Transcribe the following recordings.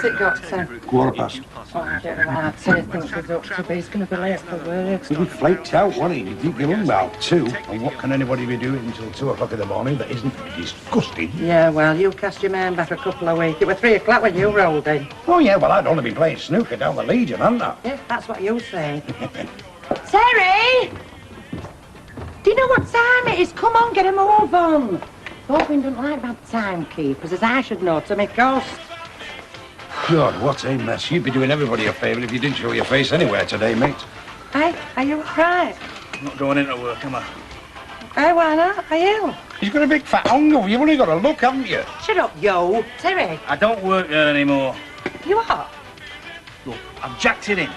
What's it got to? 1:15. Oh, I don't know what Terry thinks he's up to, but he's going to be late for work. He flaked out, wasn't he? Did you give him about 2? And what can anybody be doing until 2 o'clock in the morning that isn't disgusting? Yeah, well, you cast your mind back a couple of weeks. It was 3 o'clock when you rolled in. Oh, yeah, well, I'd only been playing snooker down the Legion, hadn't I? Yeah, that's what you say. Terry! Do you know what time it is? Come on, get a move on. Baldwin don't like bad timekeepers, as I should know to make cost. God, what a mess. You'd be doing everybody a favour if you didn't show your face anywhere today, mate. Hey, are you all right? I'm not going into work, am I? Hey, why not? Are you? He's got a big fat hunger. You've only got to look, haven't you? Shut up, yo. Terry. I don't work there anymore. You are? Look, I've jacked it in.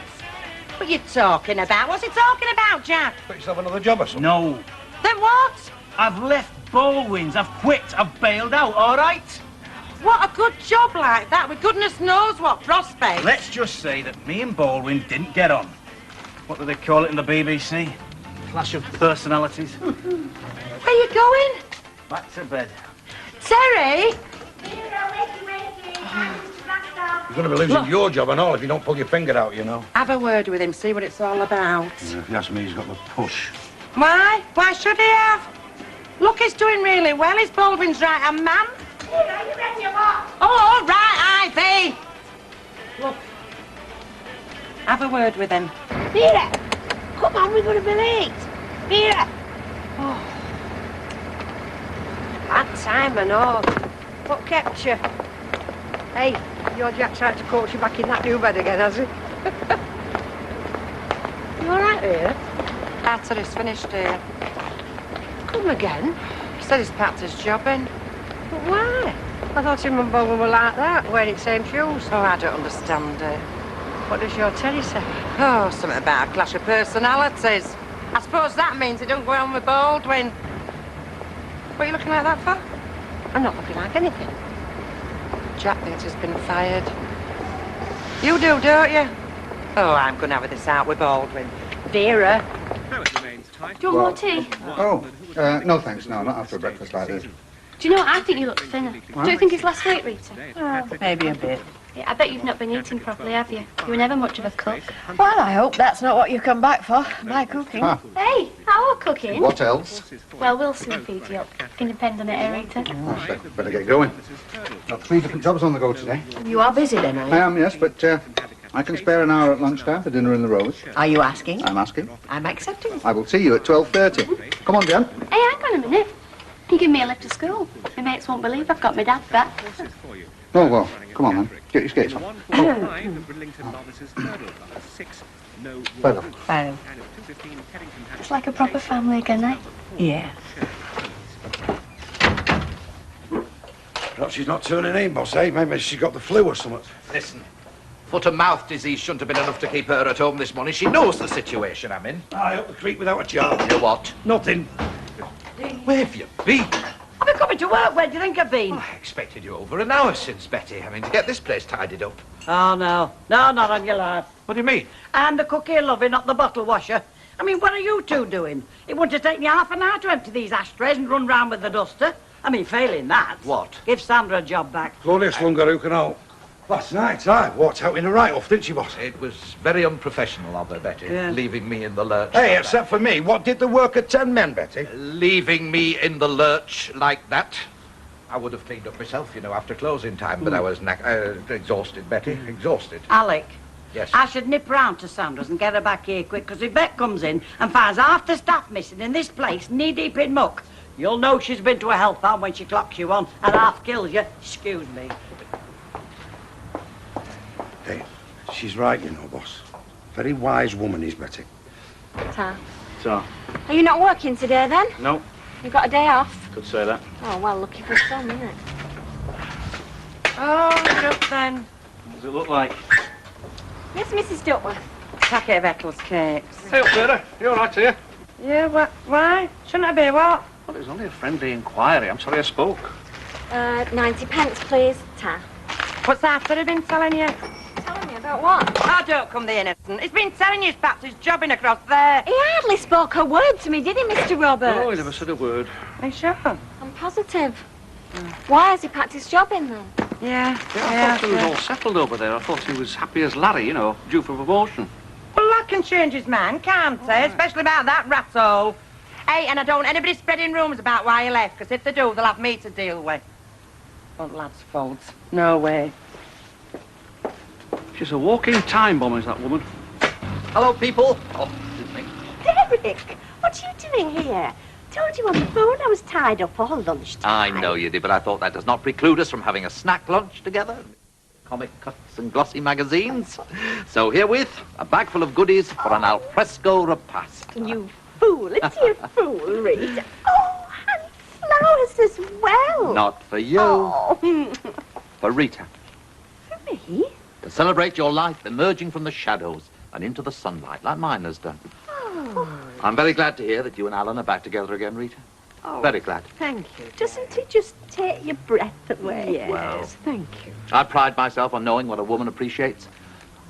What are you talking about? What's he talking about, Jack? Got yourself another job or something? No. Then what? I've left Baldwin's. I've quit. I've bailed out, all right? What a good job like that, with goodness knows what prospects. Let's just say that me and Baldwin didn't get on. What do they call it in the BBC? Clash of personalities. Where are you going? Back to bed. Terry! You're going to be losing your job and all if you don't pull your finger out, you know. Have a word with him, see what it's all about. Yeah, if you ask me, he's got the push. Why? Why should he have? Look, he's doing really well. He's Baldwin's right-hand man. Are you ready or what? Oh, all right, Ivy. Look, have a word with him. Vera, come on, we're going to be late. Vera. Oh. Bad time and all. What kept you? Hey, your Jack tried to coach you back in that new bed again, has he? You all right, Vera? After he's finished here. Come again? He said he's packed his job in. But why? I thought him and Bowen were like that, wearing the same shoes. Oh, I don't understand it. What does your Terry say? Oh, something about a clash of personalities. I suppose that means it don't go on with Baldwin. What are you looking like that for? I'm not looking like anything. Jack thinks he's been fired. You do, don't you? Oh, I'm going to have this out with Baldwin. Vera. Do you want more tea? Oh, no thanks, no, not after a breakfast like this. Do you know what? I think you look thinner. Don't you think it's less weight, Rita? Oh, maybe a bit. Yeah, I bet you've not been eating properly, have you? You were never much of a cook. Well, I hope that's not what you come back for, my cooking. Huh. Hey, our cooking? What else? Well, Wilson will feed you up. Independent, Rita. Oh, better get going. Got 3 different jobs on the go today. You are busy then, are you? I am, yes, but I can spare an hour at lunchtime for dinner in the Rose. Are you asking? I'm asking. I'm accepting. I will see you at 12:30. Come on, Jan. Hey, hang on a minute. You give me a lift to school. My mates won't believe I've got my dad back. Oh, well, come on then. Get your skates on. Well, Well, It's like a proper family again, eh? yeah. Perhaps she's not turning in, boss, eh? Maybe she's got the flu or something. Listen, foot and mouth disease shouldn't have been enough to keep her at home this morning. She knows the situation I'm in. I up the creek without a jar. You what? Nothing. Where have you been? I've been coming to work. Where do you think I've been? Well, I expected you over an hour since, Betty. I mean, to get this place tidied up. Oh, no. No, not on your life. What do you mean? I'm the cook here, lovey, not the bottle washer. I mean, what are you two doing? It wouldn't have taken you half an hour to empty these ashtrays and run round with the duster. I mean, failing that. What? Give Sandra a job back. Glorious Lungaroo can all. Last night, I walked out in a write-off, didn't she, boss? It was very unprofessional of her, Betty, Yeah. leaving me in the lurch. Hey, like except for me, what did the work of 10 men, Betty? that. Leaving me in the lurch like that. I would have cleaned up myself, you know, after closing time, but I was exhausted, Betty, exhausted. Alec, Yes. I should nip round to Sandra's and get her back here quick, because if Bet comes in and finds half the staff missing in this place, knee-deep in muck, you'll know she's been to a health farm when she clocks you on and half kills you. Excuse me. Hey, she's right, you know, boss. Very wise woman is Betty. Ta. So, Are you not working today, then? no, You got a day off? could say that. Oh, well, lucky for some, isn't it? Oh, look then. What does it look like? Yes, Mrs. Duckworth. Packet of Eccles cakes. Hey, up there. You all right here? Yeah, why? Shouldn't I be what? Well, it was only a friendly inquiry. I'm sorry I spoke. 90 pence, please. Ta. What's after he been telling you? Telling me about what? Oh, don't come the innocent. He's been telling you he's packed his jobbing across there. He hardly spoke a word to me, did he, Mr. Roberts? Oh, he never said a word. Are you sure? I'm positive. Why has he packed his job in, then? Yeah, I thought he was all settled over there. I thought he was happy as Larry, you know, due for promotion. Well, lad can change his mind, can't he? Especially about that rat-hole. Hey, and I don't want anybody spreading rumours about why he left, because if they do, they'll have me to deal with. Not lad's fault. No way. She's a walking time bomb, is that woman? Hello, people. Oh, excuse me. Derek, what are you doing here? Told you on the phone I was tied up all lunchtime. I know you did, but I thought that does not preclude us from having a snack lunch together. Comic cuts and glossy magazines. So herewith, a bag full of goodies for an alfresco repast. You fool, it's your fool, Rita. Oh, and flowers as well. Not for you. Oh. For Rita. For me? To celebrate your life emerging from the shadows and into the sunlight, like mine has done. Oh. I'm very glad to hear that you and Alan are back together again, Rita. Oh, very glad. Thank you. Doesn't it just take your breath away? Yes, Well, thank you. I pride myself on knowing what a woman appreciates,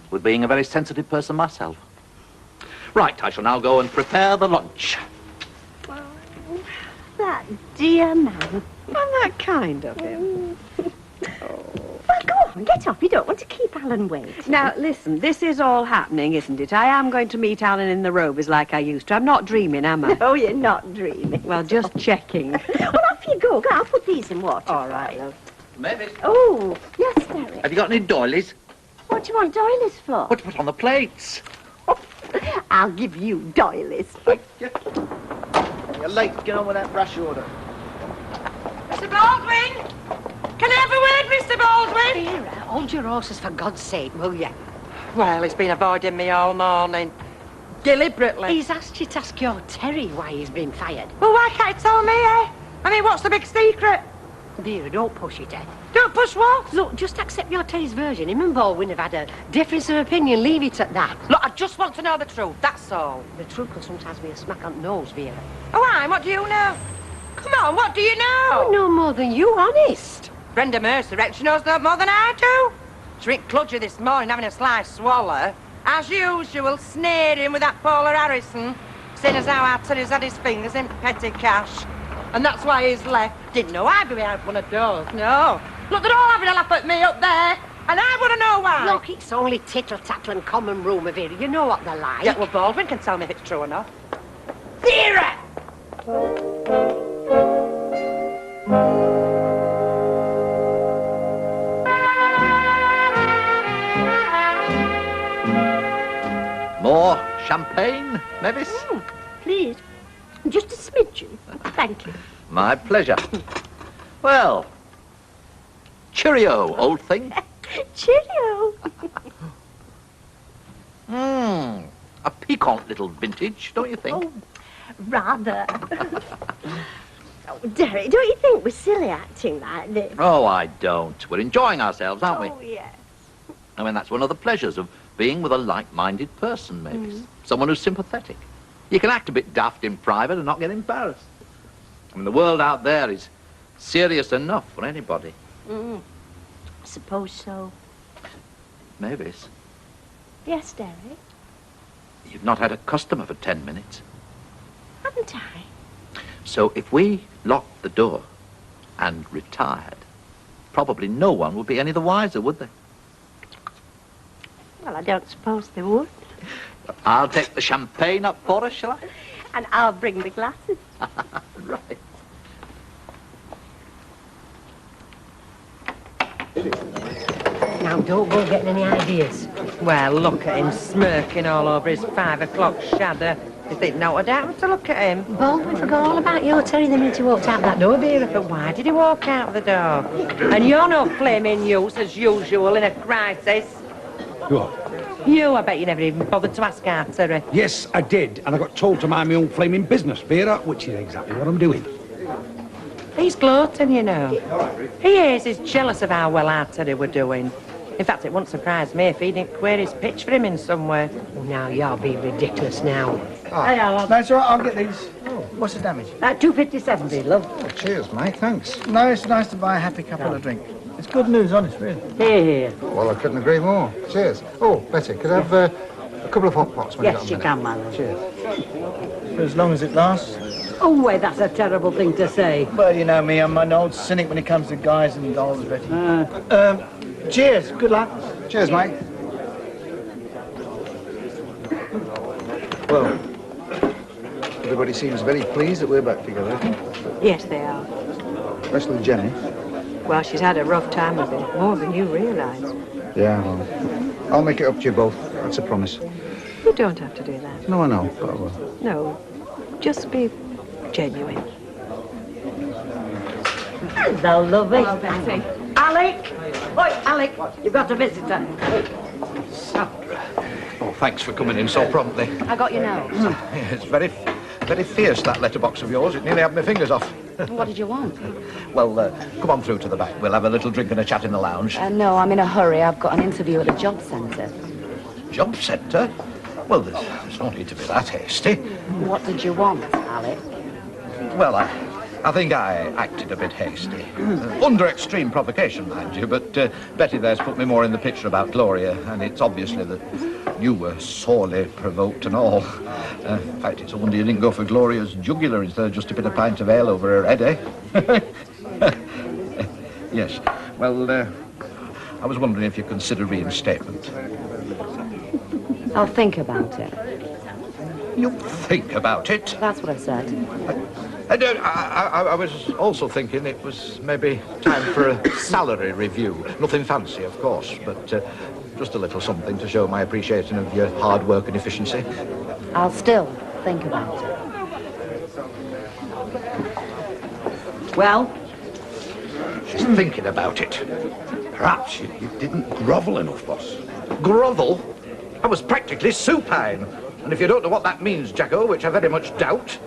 with being a very sensitive person myself. Right, I shall now go and prepare the lunch. Oh, that dear man. Wasn't that kind of him? Well, go on, get off. You don't want to keep Alan waiting. Now, listen, this is all happening, isn't it? I am going to meet Alan in the Rovers like I used to. I'm not dreaming, am I? No, you're not dreaming. Well, just checking. Well, off you go. I'll put these in water. All right, love. Maybe. Oh, yes, Derek. Have you got any doilies? What do you want doilies for? What to put on the plates? I'll give you doilies. Thank you. You're late. Get on with that rush order. Mr. Baldwin! Can I have a word, Mr. Baldwin? Vera, hold your horses for God's sake, will you? Well, he's been avoiding me all morning. Deliberately. He's asked you to ask your Terry why he's been fired. Well, why can't you tell me, eh? I mean, what's the big secret? Vera, don't push it, eh? Don't push what? Look, just accept your Terry's version. Him and Baldwin have had a difference of opinion. Leave it at that. Look, I just want to know the truth, that's all. The truth can sometimes be a smack on the nose, Vera. Oh, why? What do you know? Come on, what do you know? Oh, no more than you, honest. Brenda Mercer reckons she knows no more than I do. She drank Cludger this morning having a slice swallow. As usual, sneering with that Paula Harrison, seeing as how our Terry's had his fingers in petty cash. And that's why he's left. Didn't know I'd be behind one of those, no. Look, they're all having a laugh at me up there, and I want to know why. Look, it's only tittle-tattle and common rumour, Vera. You know what they're like. Yeah, well, Baldwin can tell me if it's true or not. Vera! More champagne, Mavis? Please. Just a smidgen. Thank you. My pleasure. Well, cheerio, old thing. Cheerio. A piquant little vintage, don't you think? Oh, rather. Oh, Derek, don't you think we're silly acting like this? Oh, I don't. We're enjoying ourselves, aren't we? Oh, yes. I mean, that's one of the pleasures of being with a like-minded person, maybe. Someone who's sympathetic. You can act a bit daft in private and not get embarrassed. I mean, the world out there is serious enough for anybody. I suppose so. Mavis, Yes, Derek. you've not had a customer for 10 minutes. Haven't I? So if we locked the door and retired, probably no one would be any the wiser, would they? Well, I don't suppose they would. I'll take the champagne up for us, shall I? And I'll bring the glasses. Right. Now, don't go getting any ideas. Well, look at him smirking all over his 5 o'clock shadow. You think not what happened to look at him? Baldwin forgot all about your Terry the minute he walked out that door, Vera. But why did he walk out the door? And you're no flaming use, as usual, in a crisis. What? You, I bet you never even bothered to ask our Terry. Yes, I did, and I got told to mind my own flaming business, Vera, which is exactly what I'm doing. He's gloating, you know. He is. He's jealous of how well our Terry were doing. In fact, it wouldn't surprise me if he didn't queer his pitch for him in some way. Now, you're being ridiculous now. Hey, Alan. No, it's all right, I'll get these. Oh, what's the damage? 257, be love. Oh, cheers, mate, thanks. No, it's nice to buy a happy couple of drink. It's good news, honest, really. Here. Well, I couldn't agree more. Cheers. Oh, Betty, could I have a couple of hot pots when Yes, you got a can, minute? man. Cheers. For as long as it lasts. Oh, wait, that's a terrible thing to say. Well, you know me, I'm an old cynic when it comes to guys and dolls, Betty. Cheers, good luck. Cheers, mate. Well, everybody seems very pleased that we're back together, Yes, they are. especially Jenny. Well, she's had a rough time of it, more than you realise. Yeah, well, I'll make it up to you both. That's a promise. You don't have to do that. No, I know, but I will. No, just be genuine. Hello, lovey. Alec! Oi, Alec, you've got a visitor. Oh, thanks for coming in so promptly. I got your note. It's very fierce, that letterbox of yours. It nearly had my fingers off. What did you want? Well, come on through to the back. We'll have a little drink and a chat in the lounge. No, I'm in a hurry. I've got an interview at the job centre. Job centre? Well, there's no need to be that hasty. What did you want, Alec? Well, I think I acted a bit hasty. Under extreme provocation, mind you, but Betty there's put me more in the picture about Gloria, and it's obviously that you were sorely provoked and all. In fact, it's a wonder you didn't go for Gloria's jugular instead of just a bit of pint of ale over her head, eh? Yes. Well, I was wondering if you consider reinstatement. I'll think about it. You think about it? That's what I said. And I was also thinking it was maybe time for a salary review. Nothing fancy, of course, but just a little something to show my appreciation of your hard work and efficiency. I'll still think about it. Well? She's thinking about it. Perhaps you didn't grovel enough, boss. Grovel? I was practically supine. And if you don't know what that means, Jacko, which I very much doubt,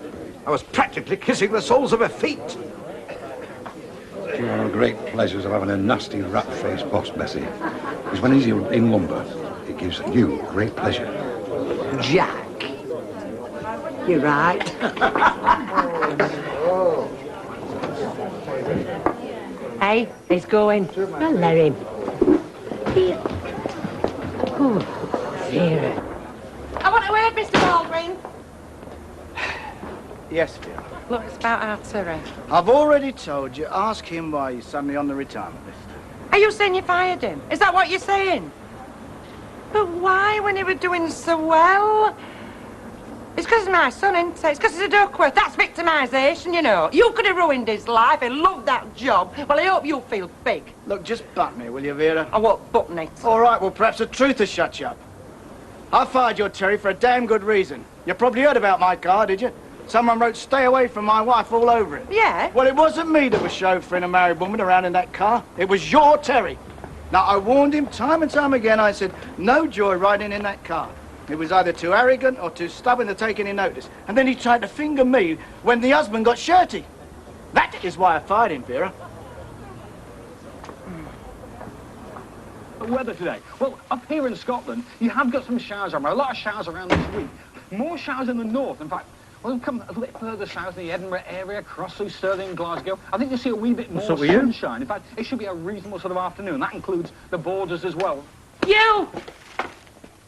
I was practically kissing the soles of her feet. One of the great pleasures of having a nasty rat-faced boss, Bessie, is when he's in lumber, it gives you great pleasure. Jack. You're right. Hey, he's going. Well, let him. Here. Oh, Vera. I want a word, Mr. Baldwin. Yes, dear. Look, it's about our Terry. I've already told you, ask him why he's suddenly on the retirement list. Are you saying you fired him? Is that what you're saying? But why, when he was doing so well? It's because of my son, isn't it? It's because he's a Duckworth. That's victimisation, you know. You could have ruined his life. He loved that job. Well, I hope you feel big. Look, just butt me, will you, Vera? I won't button it. All right, well, perhaps the truth has shut you up. I fired your Terry for a damn good reason. You probably heard about my car, did you? Someone wrote "stay away from my wife" all over it. Yeah? Well, it wasn't me that was chauffeuring a married woman around in that car. It was your Terry. Now, I warned him time and time again. I said, no joy riding in that car. He was either too arrogant or too stubborn to take any notice. And then he tried to finger me when the husband got shirty. That is why I fired him, Vera. The weather today. Well, up here in Scotland, you have got some showers around. A lot of showers around this week. More showers in the north. In fact, well, come a little bit further south in the Edinburgh area, across through Stirling and Glasgow. I think you'll see a wee bit more sunshine. In fact, it should be a reasonable sort of afternoon. That includes the borders as well. You!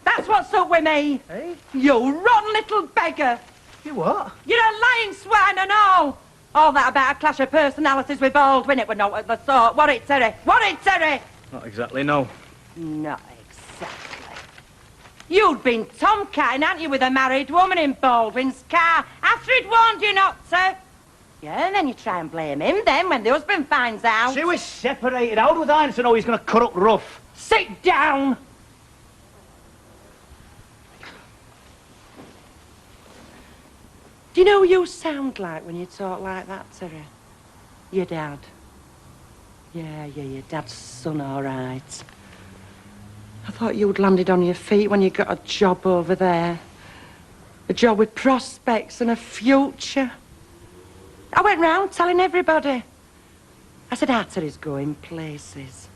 That's what's up with me. Hey? You rotten little beggar. You what? You're a lying swine and all. All that about a clash of personalities with Baldwin, it were not what they thought. What it, Terry? What it, Terry? Not exactly, no. Not exactly. You'd been tomcatting, hadn't you, with a married woman in Baldwin's car after he'd warned you not to? Yeah, and then you try and blame him then when the husband finds out. She was separated. How would I know he's going to cut up rough? Sit down! Do you know who you sound like when you talk like that, Terry? Your dad. Yeah, your dad's son, all right. I thought you'd landed on your feet when you got a job over there. A job with prospects and a future. I went round telling everybody. I said, Terry's going places.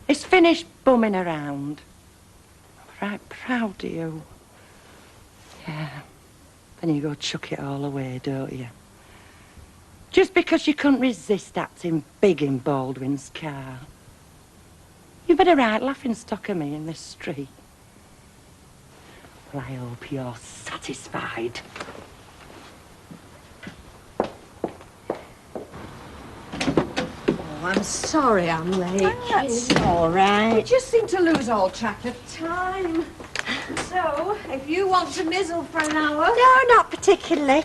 He's finished bumming around. I'm right proud of you. Yeah. Then you go chuck it all away, don't you? Just because you couldn't resist acting big in Baldwin's car. You've had a right laughing stock of me in this street. Well, I hope you're satisfied. I'm sorry I'm late. That's all right. We just seem to lose all track of time. So, if you want to mizzle for an hour... No, not particularly.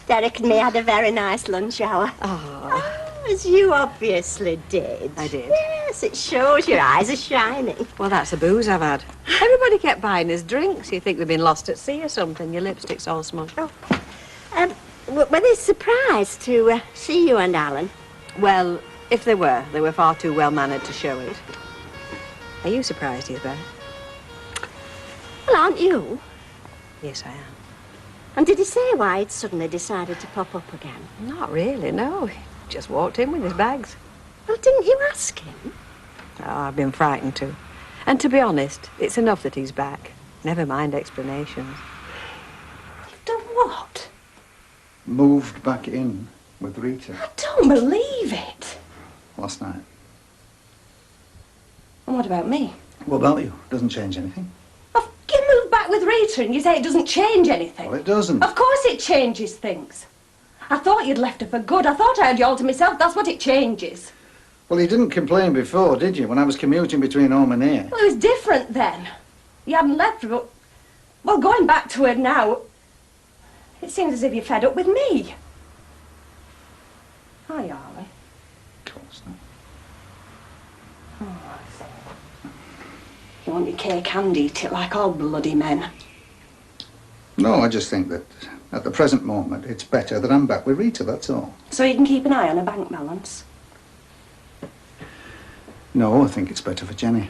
Derek and me had a very nice lunch hour. Oh. As you obviously did. I did. Yes, it shows your eyes are shining. Well, that's the booze I've had. Everybody kept buying us drinks. You think we've been lost at sea or something. Your lipstick's all smudged. Oh. Were they surprised to see you and Alan? Well, if they were far too well-mannered to show it. Are you surprised he's back? Well, aren't you? Yes, I am. And did he say why he'd suddenly decided to pop up again? Not really, no. He just walked in with his bags. Well, didn't you ask him? Oh, I've been frightened too. And to be honest, it's enough that he's back. Never mind explanations. You've done what? Moved back in with Rita I don't believe it. last night. And what about me? What about you? Doesn't change anything. You moved back with Rita and you say it doesn't change anything. Well, it doesn't. Of course it changes things. I thought you'd left her for good. I thought I had you all to myself. That's what it changes. Well, you didn't complain before, did you, when I was commuting between home and here? Well, it was different then. You hadn't left her, but... Well, going back to her now, it seems as if you're fed up with me. Are you, Arlie? Of course not. Oh, I see. You want your cake and eat it like all bloody men. No, I just think that at the present moment, it's better that I'm back with Rita, that's all. So you can keep an eye on her bank balance? No, I think it's better for Jenny.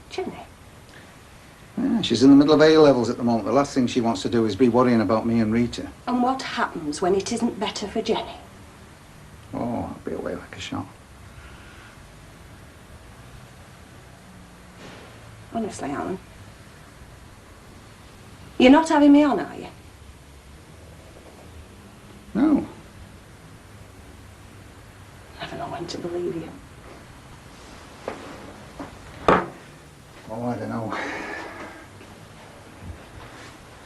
Jenny? Yeah, she's in the middle of A-levels at the moment. The last thing she wants to do is be worrying about me and Rita. And what happens when it isn't better for Jenny? Oh, I'll be away like a shot. Honestly, Alan. You're not having me on, are you? No. I don't know when to believe you. Oh, I don't know.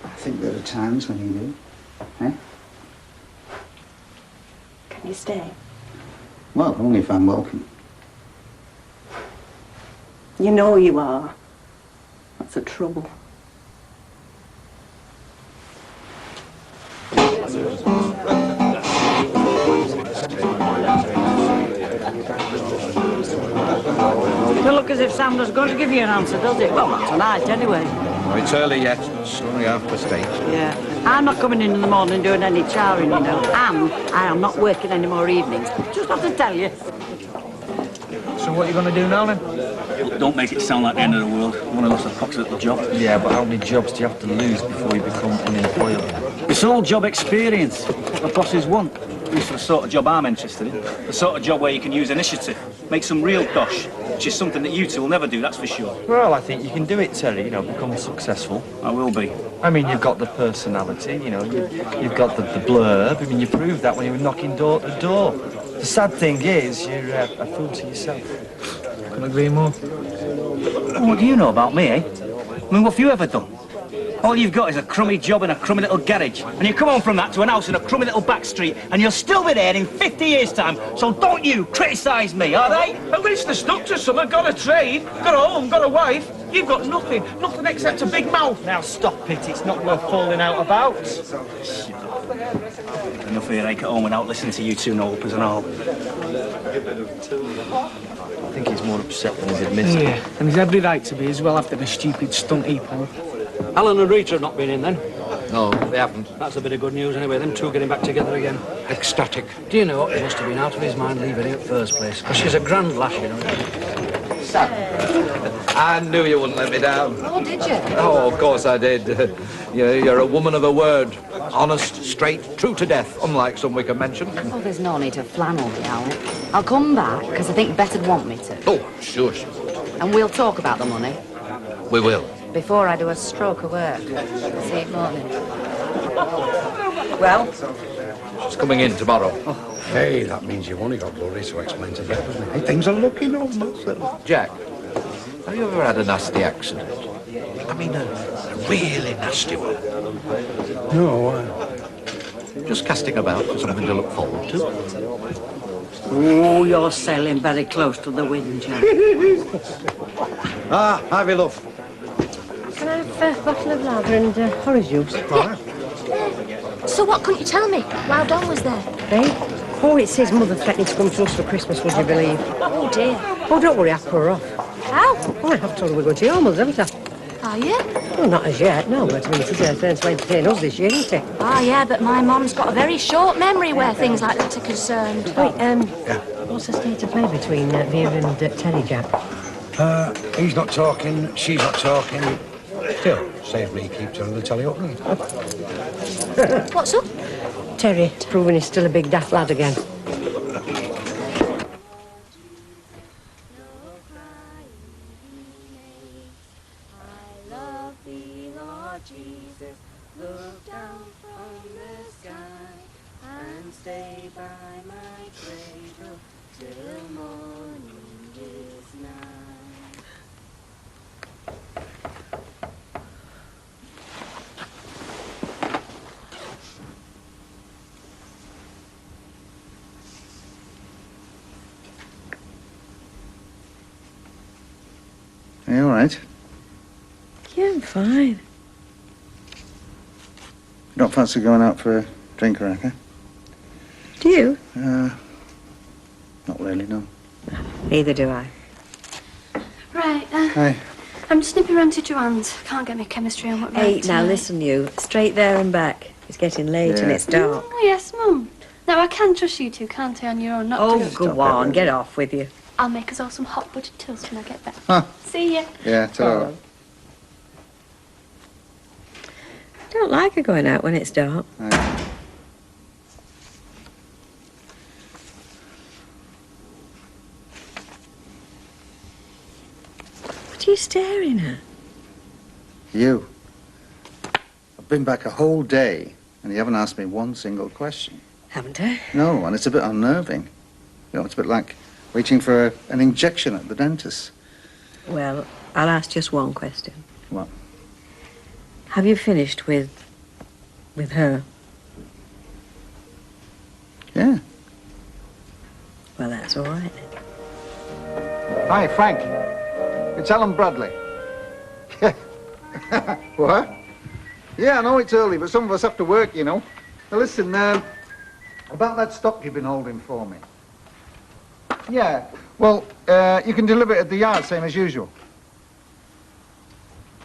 I think there are times when you do. Eh? Can you stay? Well, only if I'm welcome. You know you are. That's the trouble. Doesn't look as if Sandra's going to give you an answer, does it? Well, not tonight, anyway. Well, it's early yet. It's only 8:30. Yeah. I'm not coming in the morning doing any chowing, you know. And I am not working any more evenings. Just have to tell you. So what are you going to do now, then? Don't make it sound like the end of the world. One of us cocks at the job. Yeah, but how many jobs do you have to lose before you become unemployable? It's all job experience. What the bosses want. This is the sort of job I'm interested in. The sort of job where you can use initiative, make some real dosh, which is something that you two will never do, that's for sure. Well, I think you can do it, Terry. You know, become successful. I will be. I mean, you've got the personality, you know, you've got the blurb. I mean, you proved that when you were knocking door to door. The sad thing is, you're a fool to yourself. Couldn't agree more. Well, what do you know about me, eh? I mean, what have you ever done? All you've got is a crummy job in a crummy little garage. And you come on from that to an house in a crummy little back street, and you'll still be there in 50 years' time. So don't you criticise me, all right? At least they're stuck to something, got a trade, got a home, got a wife. You've got nothing except a big mouth. Now stop it, it's not worth falling out about. Enough earache at home without listening to you two no-uppers and all. I think he's more upset than he's admitted. Yeah, and he's every right to be as well after the stupid stunt he pulled. Alan and Rita have not been in then? No, they haven't. That's a bit of good news anyway, them two getting back together again. Ecstatic. Do you know, he must have been out of his mind leaving her at first place. Because she's a grand lass, you know. I knew you wouldn't let me down. Oh, did you? Oh, of course I did. You're a woman of her word. Honest, straight, true to death, unlike some we can mention. Oh, there's no need to flannel me, Alec. I'll come back, because I think Betty'd want me to. Oh, sure she would. And we'll talk about the money. We will. Before I do a stroke of work. See you morning. Well? She's coming in tomorrow. Oh, hey, that means you've only got Rory to explain to Beth, doesn't it? Hey, things are looking up, little. Jack, have you ever had a nasty accident? I mean, a really nasty one. No, Just casting about for something to look forward to. Oh, you're sailing very close to the wind, Jack. Ivy, love. Can I have a bottle of lager and orange juice? So what couldn't you tell me while Don was there? Hey? Oh, it's his mother threatening to come to us for Christmas, would you believe? Oh, dear. Oh, don't worry, I'll put her off. How? Oh, I've told her we're going to your mother's, haven't I? Are you? Well, not as yet, no, but I mean, it is her turn to entertain us this year, isn't it? Oh, yeah, but my mum's got a very short memory where things like that are concerned. Wait, what's the state of play between Vera and Terry, Jack? He's not talking, she's not talking. Still, save me keep telling the telly up. What's up? Terry's proving he's still a big daft lad again. Are you all right? Yeah, I'm fine. You don't fancy going out for a drink or anything? Do you? Not really, no. Neither do I. Right, Hey. I'm just nipping round to Joanne's. Can't get my chemistry on what Hey, right now tonight. listen, you. Straight there and back. It's getting late and it's dark. Oh, yes, Mum. Now, I can trust you two, can't I, on your own? Not Oh, to... go on, get off with you. I'll make us all some hot buttered toast when I get back. Huh. See ya. Yeah, ta-ra. I don't like her going out when it's dark. What are you staring at? You. I've been back a whole day, and you haven't asked me one single question. Haven't I? No, and it's a bit unnerving. You know, it's a bit like waiting for an injection at the dentist. Well, I'll ask just one question. What? Have you finished with her? Yeah. Well, that's all right then. Hi, Frank. It's Alan Bradley. What? Yeah, I know it's early, but some of us have to work, you know. Now listen, about that stock you've been holding for me. Yeah, well, you can deliver it at the yard, same as usual.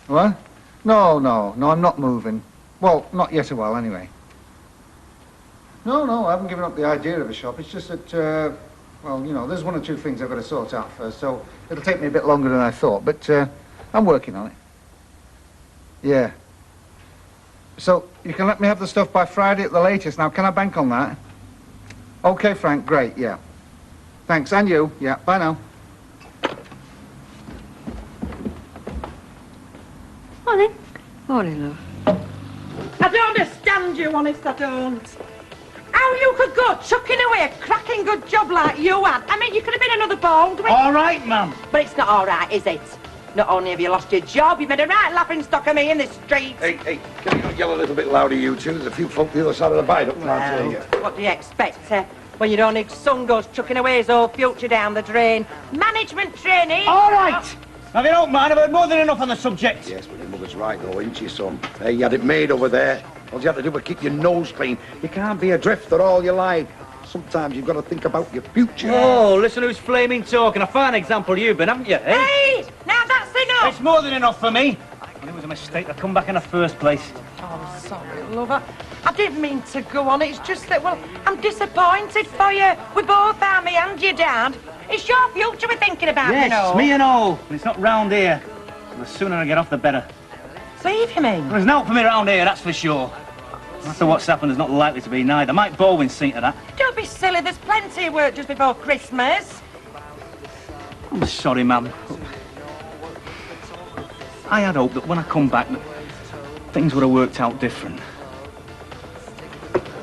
What? No, I'm not moving. Well, not yet a while, anyway. No, I haven't given up the idea of a shop. It's just that, well, you know, there's one or two things I've got to sort out first, so it'll take me a bit longer than I thought, but I'm working on it. Yeah. So, you can let me have the stuff by Friday at the latest. Now, can I bank on that? Okay, Frank, great, yeah. Thanks, and you. Yeah, bye now. Morning. Morning, love. I don't understand you, honest, I don't. How you could go chucking away a cracking good job like you had. I mean, you could have been another Baldwin. All right, Mum. But it's not all right, is it? Not only have you lost your job, you've made a right laughing stock of me in the streets. Hey, can you yell a little bit louder, you two? There's a few folk the other side of the viaduct. Can't hear you. What do you expect, when your only son goes chucking away his whole future down the drain? Management trainee. All right. Now, if you don't mind, I've heard more than enough on the subject. Yes, but your mother's right, though, isn't she, son? Hey, you had it made over there. All you have to do is keep your nose clean. You can't be a drifter all your life. Sometimes you've got to think about your future. Oh, listen who's flaming talking. A fine example you've been, haven't you, eh? Hey, now that's enough. It's more than enough for me. And it was a mistake to come back in the first place. Oh, sorry, lover. I didn't mean to go on. It's just that, well, I'm disappointed for you. We both are, me and your dad. It's your future we're thinking about, Yes, you know. me and all. And it's not round here. So the sooner I get off, the better. Leave you mean? There's no for me round here, that's for sure. After what's happened, there's not likely to be neither. Mike Baldwin's seen to that. Don't be silly. There's plenty of work just before Christmas. I'm sorry, ma'am. I had hoped that when I come back, that things would have worked out different.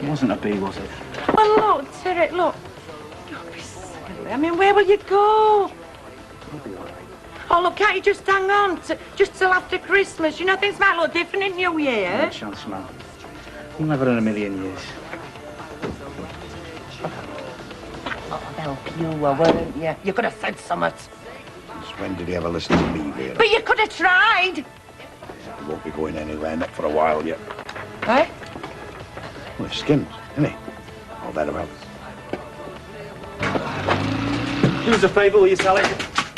It wasn't to be, was it? Well, look, Terry, look. Don't be silly. I mean, where will you go? I'll be all right. Oh, look, can't you just hang on just till after Christmas? You know, things might look different in New Year. No chance, ma'am. Never in a million years. Oh, Coke, you were, weren't you? You could have said something. Since when did he ever listen to me, Vera? But you could have tried. He won't be going anywhere, not for a while yet. Eh? Well, his skins, isn't he? All that about. Do us a favour, will you, Sally?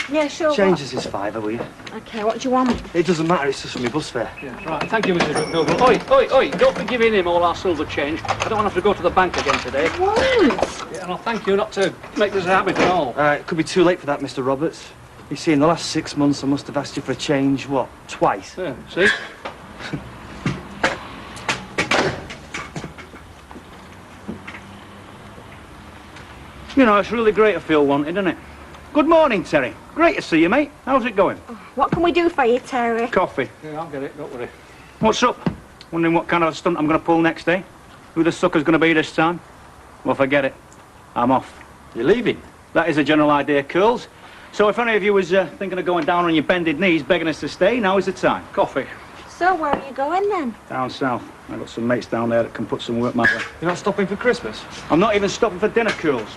Yeah, sure. Change us his fiver, will you? Okay, what do you want? It doesn't matter, it's just for my bus fare. Yeah, right. Thank you, Mrs. McDougall. Oi, don't be giving him all our silver change. I don't want to have to go to the bank again today. What? Yeah, and I'll thank you not to make this a habit at all. It could be too late for that, Mr. Roberts. You see, in the last 6 months, I must have asked you for a change, what, twice? Yeah, see? You know, it's really great to feel wanted, isn't it? Good morning, Terry. Great to see you, mate. How's it going? What can we do for you, Terry? Coffee. Yeah, I'll get it, don't worry. What's up? Wondering what kind of a stunt I'm going to pull next day? Who the sucker's going to be this time? Well, forget it. I'm off. You're leaving? That is a general idea, Curls. So if any of you was thinking of going down on your bended knees begging us to stay, now is the time. Coffee. So, where are you going then? Down south. I've got some mates down there that can put some work my way. You're not stopping for Christmas? I'm not even stopping for dinner, Curls.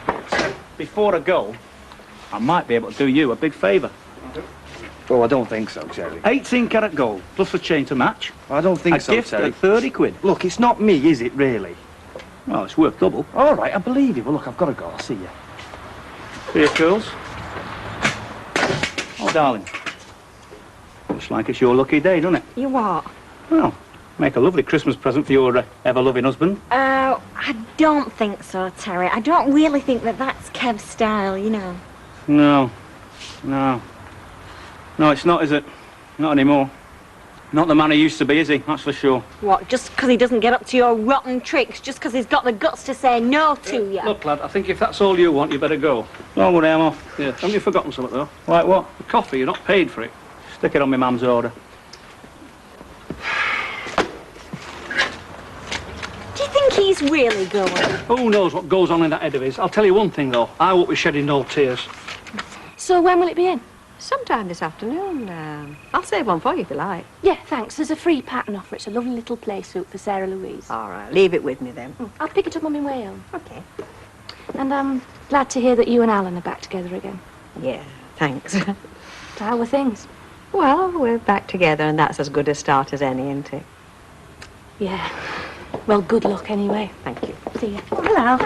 Before I go, I might be able to do you a big favour. Oh, I don't think so, Terry. 18 carat gold, plus a chain to match. I don't think so, A gift Terry. at 30 quid. Look, it's not me, is it, really? Well, it's worth double. All right, I believe you. Well, look, I've got to go. I'll see you. See you, Curls. Oh, darling. Looks like it's your lucky day, doesn't it? You what? Well, make a lovely Christmas present for your ever-loving husband. I don't think so, Terry. I don't really think that that's Kev's style, you know. No. No, it's not, is it? Not anymore. Not the man he used to be, is he? That's for sure. What, just because he doesn't get up to your rotten tricks, just because he's got the guts to say no to you? Look, lad, I think if that's all you want, you better go. Don't worry, I'm off. Yeah. Haven't you forgotten something, though? Like what? The coffee, you're not paid for it. Stick it on my mum's order. Do you think he's really going? Who knows what goes on in that head of his? I'll tell you one thing, though. I won't be shedding no tears. So when will it be in? Sometime this afternoon. I'll save one for you if you like. Yeah, thanks. There's a free pattern offer. It's a lovely little play suit for Sarah Louise. All right, leave it with me then. I'll pick it up on my way home. Okay. And I'm glad to hear that you and Alan are back together again. Yeah, thanks. So how were things? Well, we're back together, and that's as good a start as any, isn't it? Yeah. Well, good luck anyway. Thank you. See you. Hello.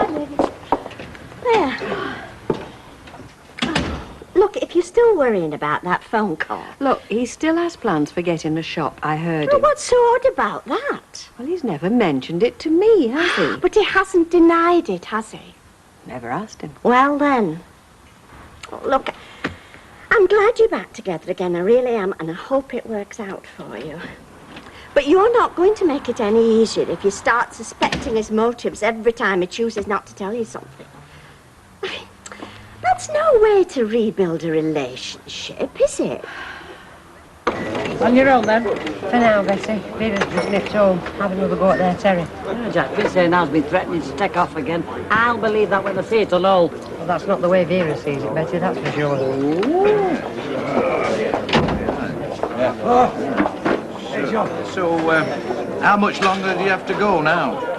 There. Look, if you're still worrying about that phone call... Look, he still has plans for getting a shop, I heard Well, him. what's so odd about that? Well, he's never mentioned it to me, has he? But he hasn't denied it, has he? Never asked him. Well, then. Look, I'm glad you're back together again. I really am, and I hope it works out for you. But you're not going to make it any easier if you start suspecting his motives every time he chooses not to tell you something. I mean, that's no way to rebuild a relationship, is it? On your own, then? For now, Betty. Vera's just nipped home. Have another go at there, Terry. Yeah, Jack, been saying I've been threatening to take off again. I'll believe that when I see it and all. Well, that's not the way Vera sees it, Betty, that's for sure. Hey, John. So, how much longer do you have to go now?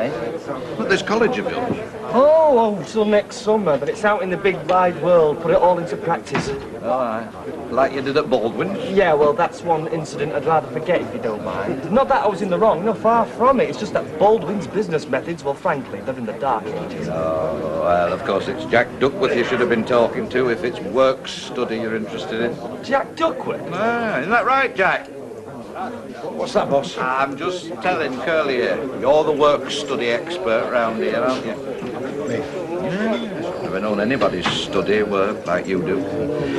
At this college of yours? Oh, till next summer, but it's out in the big wide world. Put it all into practice. Like you did at Baldwin's? Yeah, well, that's one incident I'd rather forget if you don't mind. Not that I was in the wrong, no, far from it. It's just that Baldwin's business methods, well, frankly, they're in the dark ages. Oh, well, of course, it's Jack Duckworth you should have been talking to if it's work study you're interested in. Jack Duckworth? Isn't that right, Jack? What's that, boss? I'm just telling Curly here, you're the work study expert round here, aren't you? Me? Never known anybody's study work like you do.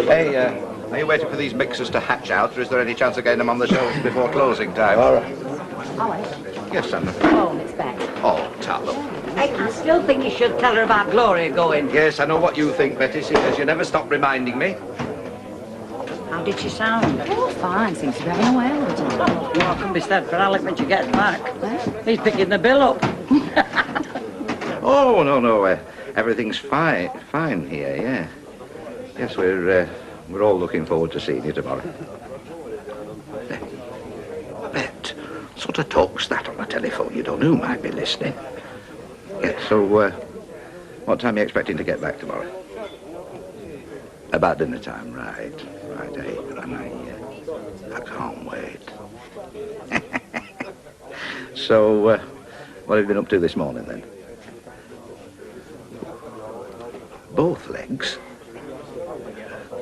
Hey, are you waiting for these mixers to hatch out, or is there any chance of getting them on the shelves before closing time? All right. Alice? Yes, Sandra. Oh, it's back. Oh, Tallow. Hey, I still think you should tell her about Gloria going. Yes, I know what you think, Betty, because you never stop reminding me. How did she sound? Oh, fine. Seems to be having a whale of a time. More can be said for Alec when she gets back. He's picking the bill up. Oh, no. Everything's fine here, yeah. Yes, we're all looking forward to seeing you tomorrow. Bet, sort of talks that on the telephone. You don't know who might be listening. Yeah, so, What time are you expecting to get back tomorrow? About dinner time, right. Right, eh? And I can't wait. So, what have you been up to this morning, then? Both legs?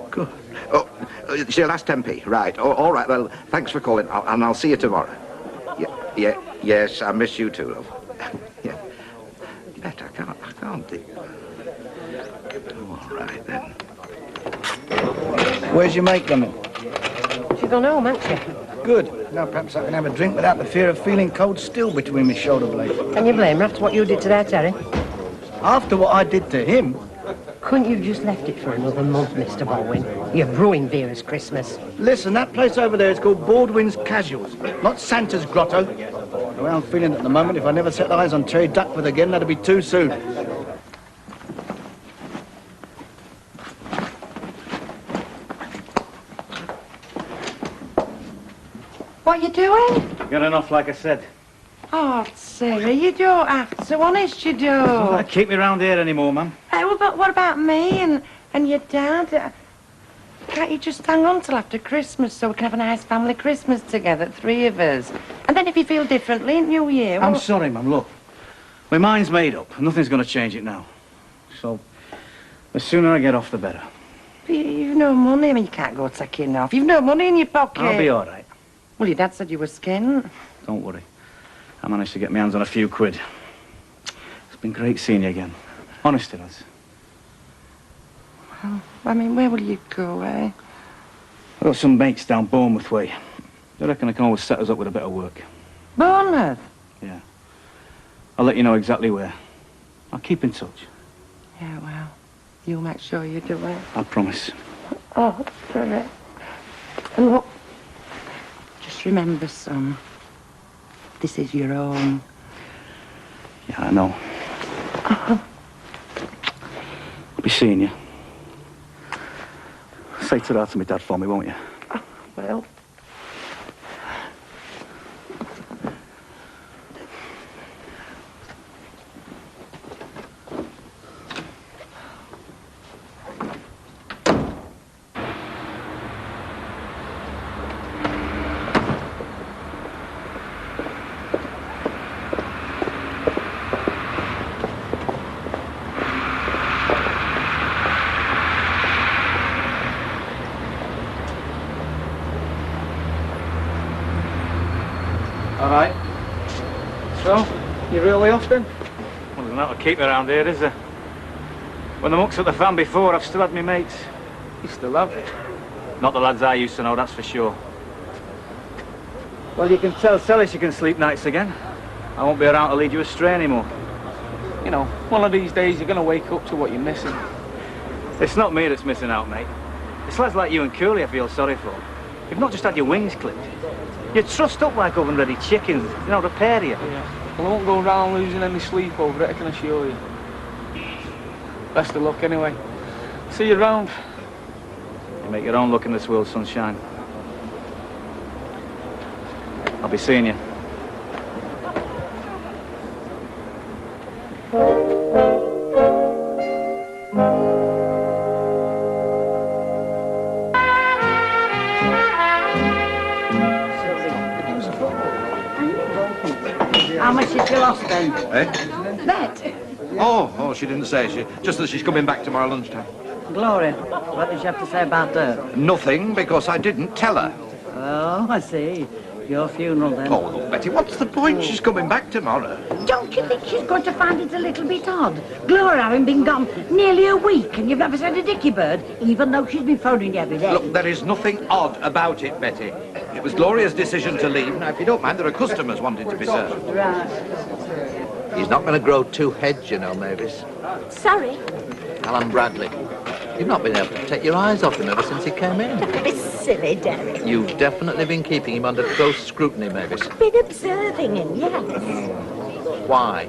Good. Oh, it's your last 10p, right. Oh, all right, well, thanks for calling, and I'll see you tomorrow. Yes, I miss you too, love. Yeah. Bet, I can't think. All right, then. Where's your mate coming? She's gone home, hasn't she? Good. Now perhaps I can have a drink without the fear of feeling cold steel between my shoulder blades. Can you blame her after what you did to their Terry? After what I did to him? Couldn't you just left it for another month, Mr. Baldwin? You've ruined Vera's Christmas. Listen, that place over there is called Baldwin's Casuals, not Santa's Grotto. The way I'm feeling at the moment, if I never set eyes on Terry Duckworth again, that'd be too soon. What you doing? Getting off, like I said. Oh, Sarah, you don't have to. Honest, you don't. Don't keep me round here anymore, man. Well, but what about me and your dad? Can't you just hang on till after Christmas so we can have a nice family Christmas together, 3 of us? And then if you feel differently in New Year... I'm sorry, Mum, look. My mind's made up. Nothing's going to change it now. So, the sooner I get off, the better. You've no money. I mean, you can't go taking off. You've no money in your pocket. I'll be all right. Well, your dad said you were skint. Don't worry. I managed to get my hands on a few quid. It's been great seeing you again. Honest it has. Well, I mean, where will you go, eh? I've got some mates down Bournemouth way. I reckon I can always set us up with a bit of work. Bournemouth? Yeah. I'll let you know exactly where. I'll keep in touch. Yeah, well, you'll make sure you do it. I promise. Oh, sorry. And look, just remember, son, this is your own. Yeah, I know. I'll be seeing you. Say ta-ra to my dad for me, won't you? Well. All right. So, you really off then? Well, there's not to keep me around here, is there? When the muck's at the fan before, I've still had me mates. You still have? Not the lads I used to know, that's for sure. Well, you can tell Sally she can sleep nights again. I won't be around to lead you astray anymore. You know, one of these days you're going to wake up to what you're missing. It's not me that's missing out, mate. It's lads like you and Cooley I feel sorry for. You've not just had your wings clipped. You're trussed up like oven-ready chickens, you know, to pair you. Yeah. Well, I won't go around losing any sleep over it, I can assure you. Best of luck anyway. See you around. You make your own luck in this world, sunshine. I'll be seeing you. How much did you lost then? Eh? Bet. Oh, she didn't say. Just that she's coming back tomorrow lunchtime. Gloria, what did you have to say about her? Nothing, because I didn't tell her. Oh, I see. Your funeral then. Oh, look, Betty, what's the point? She's coming back tomorrow. Don't you think she's going to find it a little bit odd? Gloria having been gone nearly a week and you've never sent a dicky bird, even though she's been phoning you every day. Look, there is nothing odd about it, Betty. It was Gloria's decision to leave. Now, if you don't mind, there are customers wanting to be served. Right. He's not going to grow 2 heads, you know, Mavis. Sorry. Alan Bradley. You've not been able to take your eyes off him ever since he came in. Don't be silly, Derek. You've definitely been keeping him under close scrutiny, Mavis. Been observing him, yes. Why?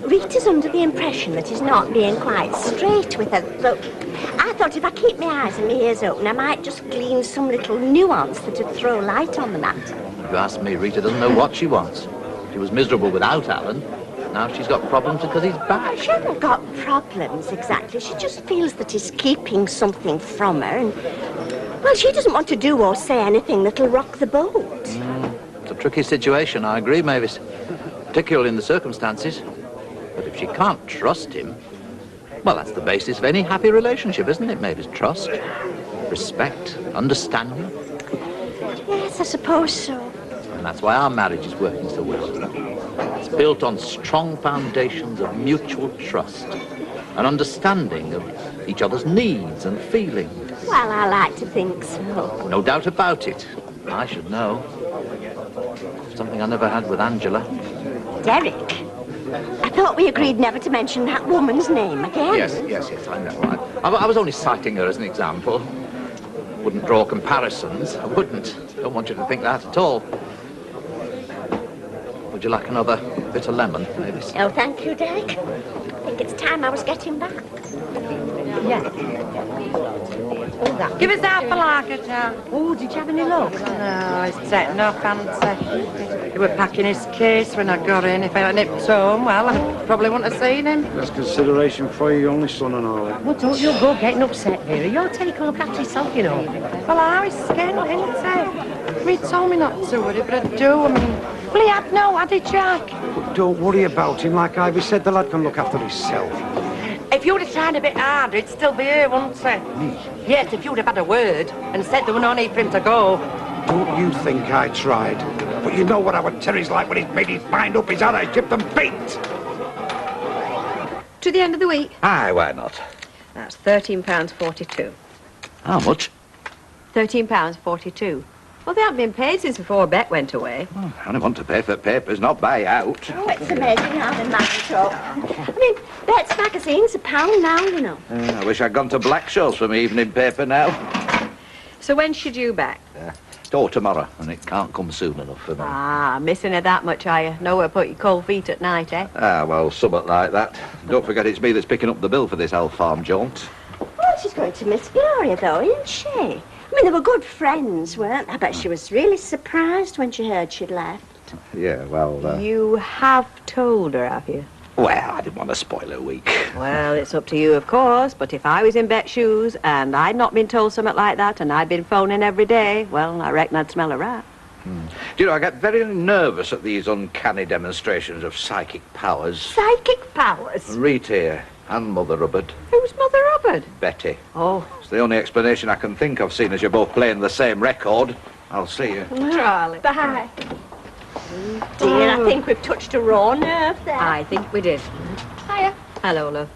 Rita's under the impression that he's not being quite straight with her. Look, I thought if I keep my eyes and my ears open, I might just glean some little nuance that would throw light on the matter. If you ask me, Rita doesn't know what she wants. She was miserable without Alan. now she's got problems because he's back. She hasn't got problems exactly. She just feels that he's keeping something from her. And, well, she doesn't want to do or say anything that'll rock the boat. It's a tricky situation, I agree, Mavis. Particularly in the circumstances. But if she can't trust him, well, that's the basis of any happy relationship, isn't it, Mavis? Trust, respect, understanding. Yes, I suppose so. And that's why our marriage is working so well. It's built on strong foundations of mutual trust, an understanding of each other's needs and feelings. Well, I like to think so. No doubt about it. I should know. Something I never had with Angela. Derek, I thought we agreed never to mention that woman's name again. Yes, I know. I was only citing her as an example. Wouldn't draw comparisons. I wouldn't. Don't want you to think that at all. Would you like another bit of lemon, Mavis? Oh, thank you, Derek. I think it's time I was getting back. Yeah. Oh, that. Give us half a lager, John. Oh, did you have any luck? No, he's taking no fancy. He were packing his case when I got in. If I had nipped home, well, I probably wouldn't have seen him. That's consideration for your only son and all that. Well, don't you go getting upset, Vera. You're taking a look after yourself, you know. Well, I was scared, isn't it? I mean, he told me not to worry, but I do. I mean, well, he had no, had he, Jack? Don't worry about him. Like Ivy said, the lad can look after himself. If you'd have tried a bit harder, he'd still be here, wouldn't he? Me? Yes, if you'd have had a word and said there were no need for him to go. Don't you think I tried? But you know what our Terry's like when he's made his mind up. He's had a ship and beat. To the end of the week. Aye, why not? That's £13.42. How much? £13.42. Well, they haven't been paid since before Bet went away. Oh, I only want to pay for papers, not buy out. Oh, it's amazing how the manage up. I mean, Bet's magazine's £1 now, you know. I wish I'd gone to Blackshaw's for my evening paper now. So when's she due back? Tomorrow, and it can't come soon enough for me. Ah, missing her that much, are you? Nowhere to put your cold feet at night, eh? Ah, well, something like that. Don't forget it's me that's picking up the bill for this Elf Farm jaunt. Well, she's going to miss Gloria, though, isn't she? I mean, they were good friends, weren't they? I bet she was really surprised when she heard she'd left. Yeah, well... You have told her, have you? Well, I didn't want to spoil her week. Well, it's up to you, of course, but if I was in Bet's shoes and I'd not been told something like that and I'd been phoning every day, well, I reckon I'd smell a rat. Do you know, I get very nervous at these uncanny demonstrations of psychic powers. Psychic powers? Rita here, and Mother Hubbard. Who's Mother Hubbard? Betty. Oh. It's the only explanation I can think of, seeing as you're both playing the same record. I'll see you. Charlie. Bye. Dear, I think we've touched a raw nerve there. I think we did. Hiya. Hello, love.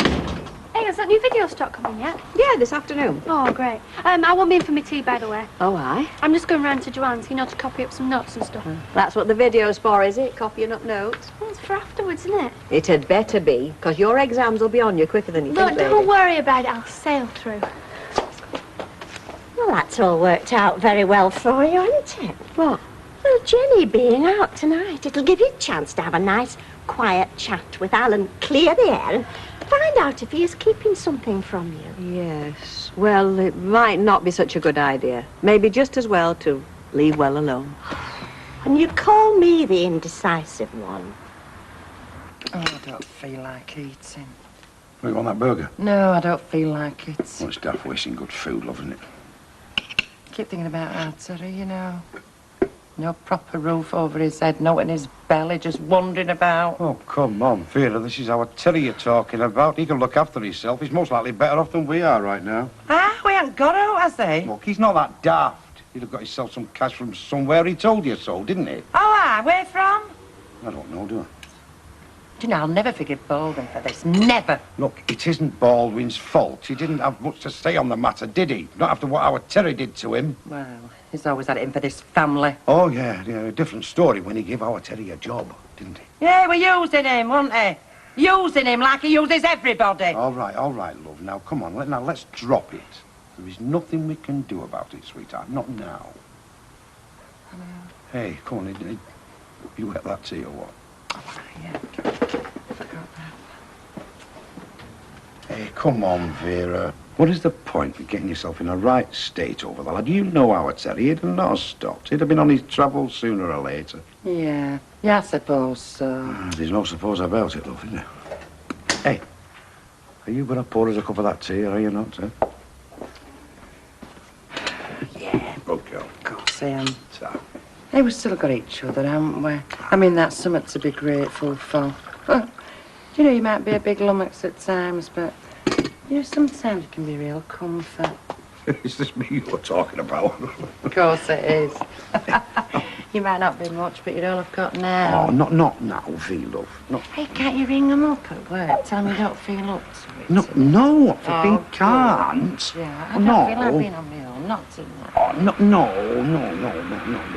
Hey, has that new video stock coming yet? Yeah, this afternoon. Oh, great. I won't be in for my tea, by the way. Oh, aye? I'm just going round to Joanne's, you know, to copy up some notes and stuff. That's what the video's for, is it? Copying up notes? Well, it's for afterwards, isn't it? It had better be, because your exams will be on you quicker than you No, think, baby. don't worry about it. I'll sail through. Well, that's all worked out very well for you, hasn't it? What? Well, Jenny being out tonight, it'll give you a chance to have a nice, quiet chat with Alan, clear the air, and find out if he is keeping something from you. Yes. Well, it might not be such a good idea. Maybe just as well to leave well alone. And you call me the indecisive one. Oh, I don't feel like eating. You want that burger? No, I don't feel like it. Well, it's daft wasting good food, love, isn't it? Keep thinking about our Terry, you know. No proper roof over his head, no in his belly, just wandering about. Oh, come on, Vera, this is our Terry you're talking about. He can look after himself. He's most likely better off than we are right now. Ah, we haven't got out, has he? Look, he's not that daft. He'd have got himself some cash from somewhere. He told you so, didn't he? Oh, aye, where from? I don't know, do I? Do you know, I'll never forgive Baldwin for this, never. Look, it isn't Baldwin's fault. He didn't have much to say on the matter, did he? Not after what our Terry did to him. Well, he's always had it in for this family. Oh, yeah, a different story when he gave our Terry a job, didn't he? Yeah, we're using him, weren't he? Using him like he uses everybody. All right, love. Now, come on, let's drop it. There is nothing we can do about it, sweetheart. Not now. Hey, come on, you get that tea or what? Yeah. Hey, come on, Vera. What is the point of getting yourself in a right state over the lad? You know how it's Terry. He'd have not stopped. He'd have been on his travels sooner or later. Yeah, I suppose so. There's no suppose about it, love, isn't there? Hey, are you going to pour us a cup of that tea, or are you not, sir? Yeah. Good girl. Of course I am. So. Hey, we've still got each other, haven't we? I mean, that's something to be grateful for. You know, you might be a big lummox at times, but, you know, sometimes it can be real comfort. Is this me you're talking about? Of course it is. You might not be much, but you're all I've got now. Oh, not now, V, love. Not. Hey, can't you ring them up at work? Tell them you don't feel up to it. No, for being can't. Yeah, I don't feel like being on my own, not tonight. Oh, no.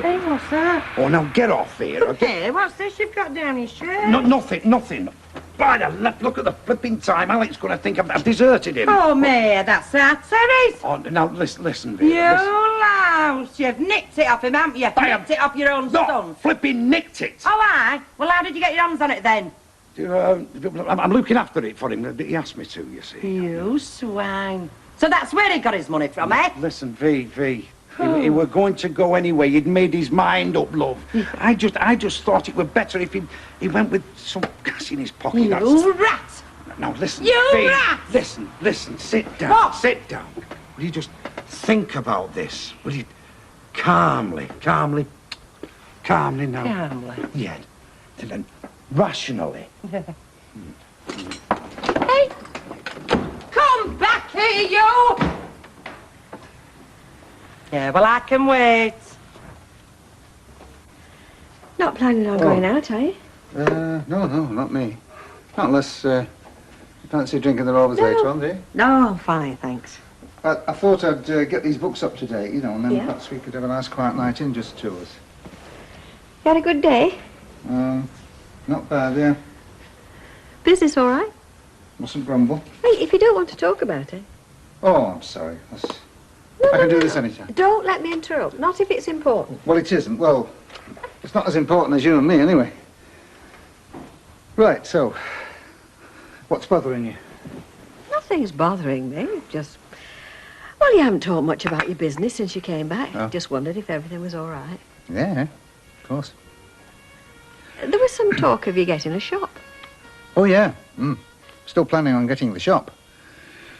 Hey, what's that? Oh, now get off here. Okay? Hey, what's this you've got down your shirt? No, nothing. By the look at the flipping time. Alec's going to think I've deserted him. Oh, May, that's that, Terry's. Oh, now, listen, Vera. You listen. louse. You've nicked it off him, haven't you? Nicked it off your own son. Flipping nicked it. Oh, aye? Well, how did you get your hands on it, then? I'm looking after it for him. He asked me to, you see. You swine. So that's where he got his money from, eh? Listen, V. He were going to go anyway. He'd made his mind up, love. I just thought it were better if he went with some cash in his pocket. You rat! Now, listen, You V, rat! Listen, sit down. What? Sit down. Will you just think about this? Will you calmly now? Calmly? Yeah. And then rationally. Hey! Come back here, you! Yeah, well, I can wait. Not planning on going out, are you? No, not me. Not unless you fancy drinking the Rovers later on, do you? No, I'm fine, thanks. I thought I'd get these books up to date, you know, and then Yeah. perhaps we could have a nice quiet night in, just two of us. You had a good day? Not bad, yeah. Business all right? Mustn't grumble. Hey, if you don't want to talk about it. Oh, I'm sorry. I can do this anytime. Don't let me interrupt. Not if it's important. Well, it isn't. Well, it's not as important as you and me, anyway. Right, so, what's bothering you? Nothing's bothering me. Just, well, you haven't talked much about your business since you came back. Oh. Just wondered if everything was all right. Yeah, of course. There was some talk of you getting a shop Oh, yeah. Still planning on getting the shop.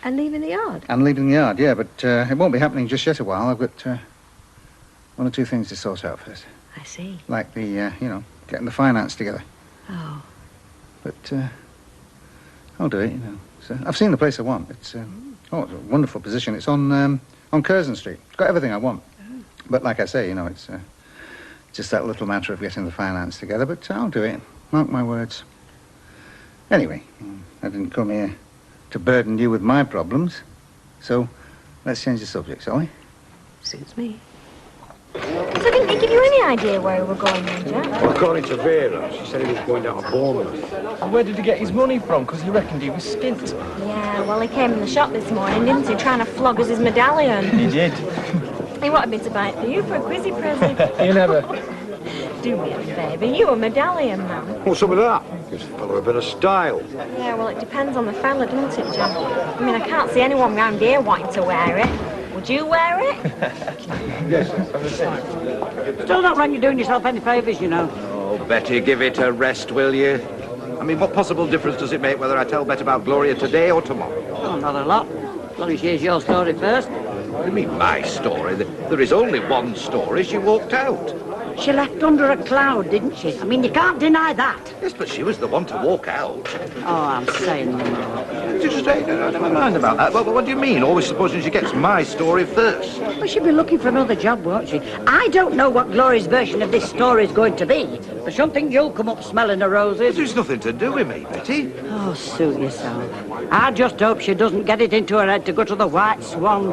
and leaving the yard. And leaving the yard, yeah, but it won't be happening just yet a while. I've got one or two things to sort out first. I see. Like the, you know, getting the finance together. Oh. But I'll do it, you know. So, I've seen the place I want. It's it's a wonderful position. It's on Curzon Street. It's got everything I want. But like I say, you know, it's just that little matter of getting the finance together. But I'll do it. Mark my words. Anyway, I didn't come here to burden you with my problems. So let's change the subject, shall we? Suits me. So didn't he give you any idea where we were going then, Jack? Well, according to Vera, she said he was going down to Bournemouth. And where did he get his money from? Because he reckoned he was skint. Yeah, well, he came in the shop this morning, didn't he? Trying to flog us his medallion. He did. He wanted me to buy it for you for a quizzy present. You never. Do me a favour. You a medallion man. What's up with that? Gives the fellow a bit of style. Yeah, well, it depends on the fella, doesn't it, Jack? I mean, I can't see anyone round here wanting to wear it. Would you wear it? Yes. Still not wrong you're doing yourself any favours, you know. Oh, Betty, give it a rest, will you? I mean, what possible difference does it make whether I tell Bet about Gloria today or tomorrow? Oh, not a lot. As long as she hears your story first. What do you mean, my story? There is only one story. She walked out. She left under a cloud, didn't she? I mean, you can't deny that. Yes, but she was the one to walk out. Oh, I'm saying no more. Just say, never mind about that. What do you mean? Always supposing she gets my story first. Well, she'll be looking for another job, won't she? I don't know what Gloria's version of this story is going to be, but something you'll come up smelling of roses. There's nothing to do with me, Betty. Oh, suit yourself. I just hope she doesn't get it into her head to go to the White Swan.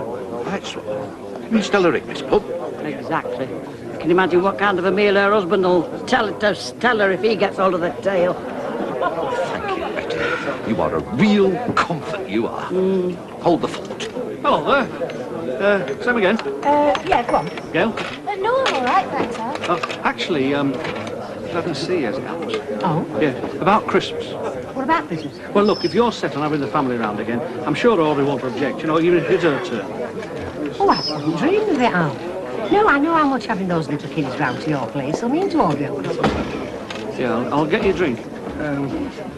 White Swan? You mean Stella Rigby's pub? Exactly. Can you imagine what kind of a meal her husband will tell her if he gets hold of the tale? Thank you, Betty. You are a real comfort, you are. Hold the fort. Hello there. Sam again. Yeah, go on. Gail? No, I'm all right, thanks, Al. Actually, let me see as it happens. Oh? Yeah, about Christmas. What about Christmas? Well, look, if you're set on having the family round again, I'm sure Audrey won't object. You know, even if it's her turn. Oh, I couldn't dream of it, Al. No, I know how much having those little kids round to your place will mean to Audrey over Christmas. Yeah, I'll get you a drink.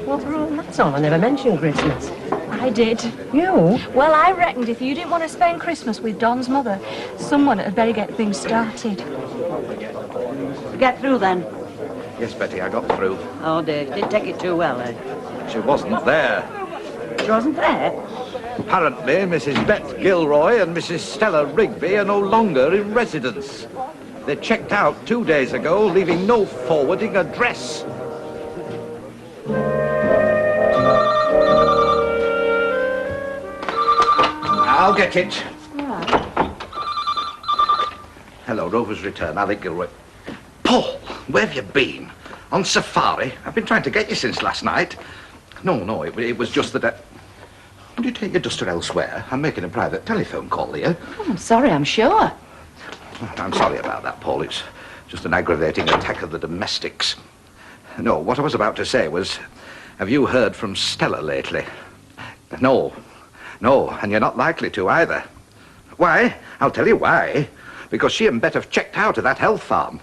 Well, that's all. I never mentioned Christmas. I did. You? Well, I reckoned if you didn't want to spend Christmas with Don's mother, someone had better get things started. Get through then. Yes, Betty, I got through. Oh dear, didn't take it too well, eh? She wasn't there. She wasn't there? Apparently, Mrs. Beth Gilroy and Mrs. Stella Rigby are no longer in residence. They checked out 2 days ago, leaving no forwarding address. I'll get it. Hello, Rover's return. Alec Gilroy. Paul, where have you been? On safari? I've been trying to get you since last night. No, it was just that Would you take your duster elsewhere? I'm making a private telephone call here. Oh, I'm sorry, I'm sure. I'm sorry about that, Paul. It's just an aggravating attack of the domestics. No, what I was about to say was, have you heard from Stella lately? No, and you're not likely to either. Why? I'll tell you why. Because she and Bet have checked out of that health farm.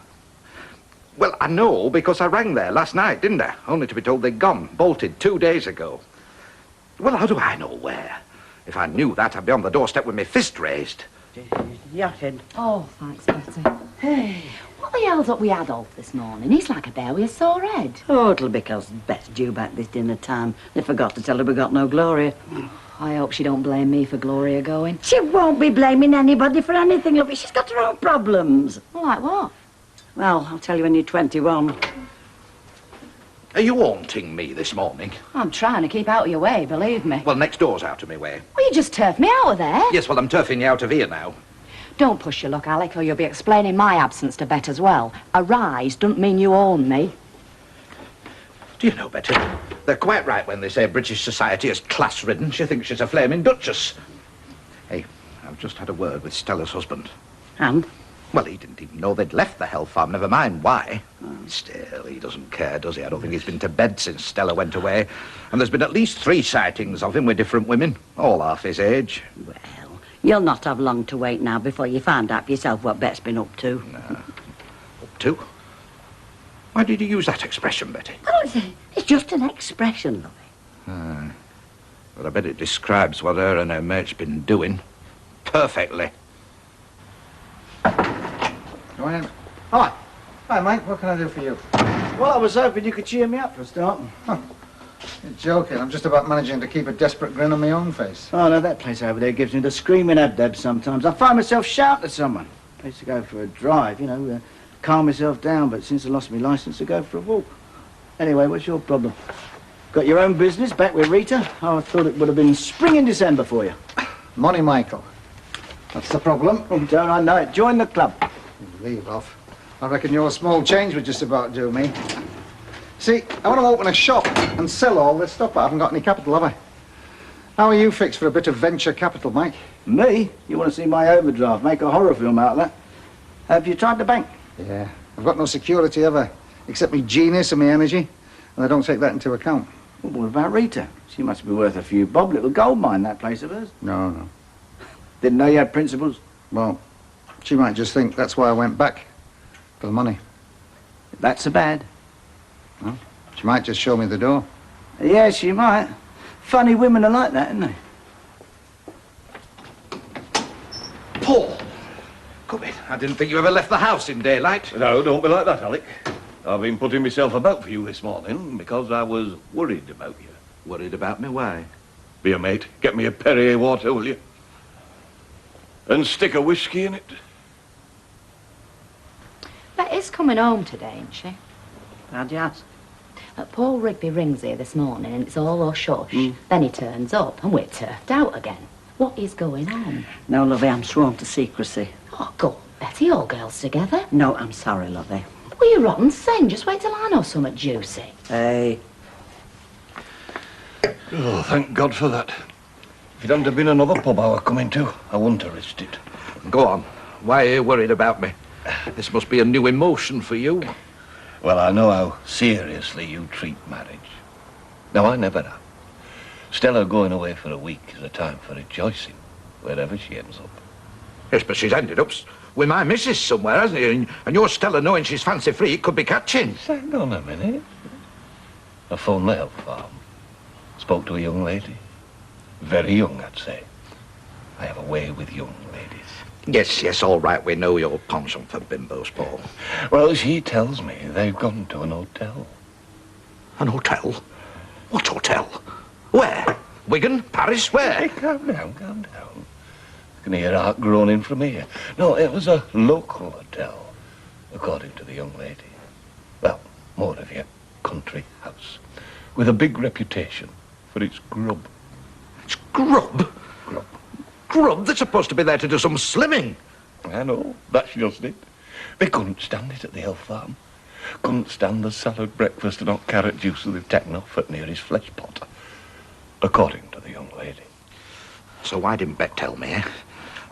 Well, I know because I rang there last night, didn't I? Only to be told they'd gone, bolted 2 days ago. Well, how do I know where? If I knew that, I'd be on the doorstep with my fist raised. Yachting. Oh, thanks, Betty. Hey, what the hell's up with Adolf this morning? He's like a bear with a sore head. Oh, it'll be because Bet's due back this dinner time. They forgot to tell her we got no Gloria. I hope she don't blame me for Gloria going. She won't be blaming anybody for anything, lovey. She's got her own problems. Well, like what? Well, I'll tell you when you're 21. Are you haunting me this morning? I'm trying to keep out of your way, believe me. Well, next door's out of my way. Well, you just turfed me out of there. Yes, well, I'm turfing you out of here now. Don't push your luck, Alec, or you'll be explaining my absence to Bet as well. A rise doesn't mean you own me. Do you know, Betty, they're quite right when they say British society is class-ridden. She thinks she's a flaming duchess. Hey, I've just had a word with Stella's husband. And? Well, he didn't even know they'd left the health farm, never mind why. Still, he doesn't care, does he? I don't think he's been to bed since Stella went away. And there's been at least 3 sightings of him with different women, all half his age. Well, you'll not have long to wait now before you find out for yourself what Bet's been up to. Up to? Why did you use that expression, Betty? Well, it's just an expression, lovey. But I bet it describes what her and her mate's been doing. Perfectly. Go in. Hi. Hi, Mike. What can I do for you? Well, I was hoping you could cheer me up for a start. You're joking. I'm just about managing to keep a desperate grin on my own face. Oh, no, that place over there gives me the screaming ab-dab sometimes. I find myself shouting at someone. I used to go for a drive, you know, calm myself down, but since I lost my licence, I go for a walk. Anyway, what's your problem? Got your own business back with Rita? Oh, I thought it would have been spring in December for you. Money, Michael. That's the problem. Oh, don't I know it? Join the club. Leave off. I reckon your small change would just about do me. See, I want to open a shop and sell all this stuff, but I haven't got any capital, have I? How are you fixed for a bit of venture capital, Mike? Me? You want to see my overdraft? Make a horror film out of that? Have you tried the bank? Yeah. I've got no security, have I? Except me genius and me energy. And I don't take that into account. Well, what about Rita? She must be worth a few bob. Little gold mine, that place of hers. No. Didn't know you had principles? Well, she might just think that's why I went back. For the money. That's so bad. Well, she might just show me the door. Yeah, she might. Funny women are like that, aren't they? Paul! Come in. I didn't think you ever left the house in daylight. No, don't be like that, Alec. I've been putting myself about for you this morning because I was worried about you. Worried about me? Why? Be a mate. Get me a Perrier water, will you? And stick a whiskey in it. Bet is coming home today, isn't she? How'd you ask? Paul Rigby rings here this morning and it's all hush-hush. Then he turns up and we're turfed out again. What is going on? No, lovey, I'm sworn to secrecy. Oh, go on, Betty, all girls together. No, I'm sorry, lovey. Well, you're rotten sin. Just wait till I know something juicy. Hey. Oh, thank God for that. If it hadn't have been another pub I were coming to, I wouldn't have risked it. Go on. Why are you worried about me? This must be a new emotion for you. Well, I know how seriously you treat marriage. No, I never have. Stella going away for a week is a time for rejoicing, wherever she ends up. Yes, but she's ended up with my missus somewhere, hasn't she? And your Stella knowing she's fancy-free could be catching. Hang on a minute. I phoned the health farm. Spoke to a young lady. Very young, I'd say. I have a way with young ladies. Yes, all right. We know your penchant for bimbos, Paul. Well, she tells me they've gone to an hotel. An hotel? What hotel? Where? Wigan? Paris? Where? Hey, calm down, calm down. I can hear heart groaning from here. No, it was a local hotel, according to the young lady. Well, more of your country house, with a big reputation for its grub. It's grub? Grub. Grub? They're supposed to be there to do some slimming. I know, that's just it. They couldn't stand it at the health farm. Couldn't stand the salad breakfast and hot carrot juice that they've taken off at nearest flesh pot. According to the young lady. So why didn't Bet tell me, eh?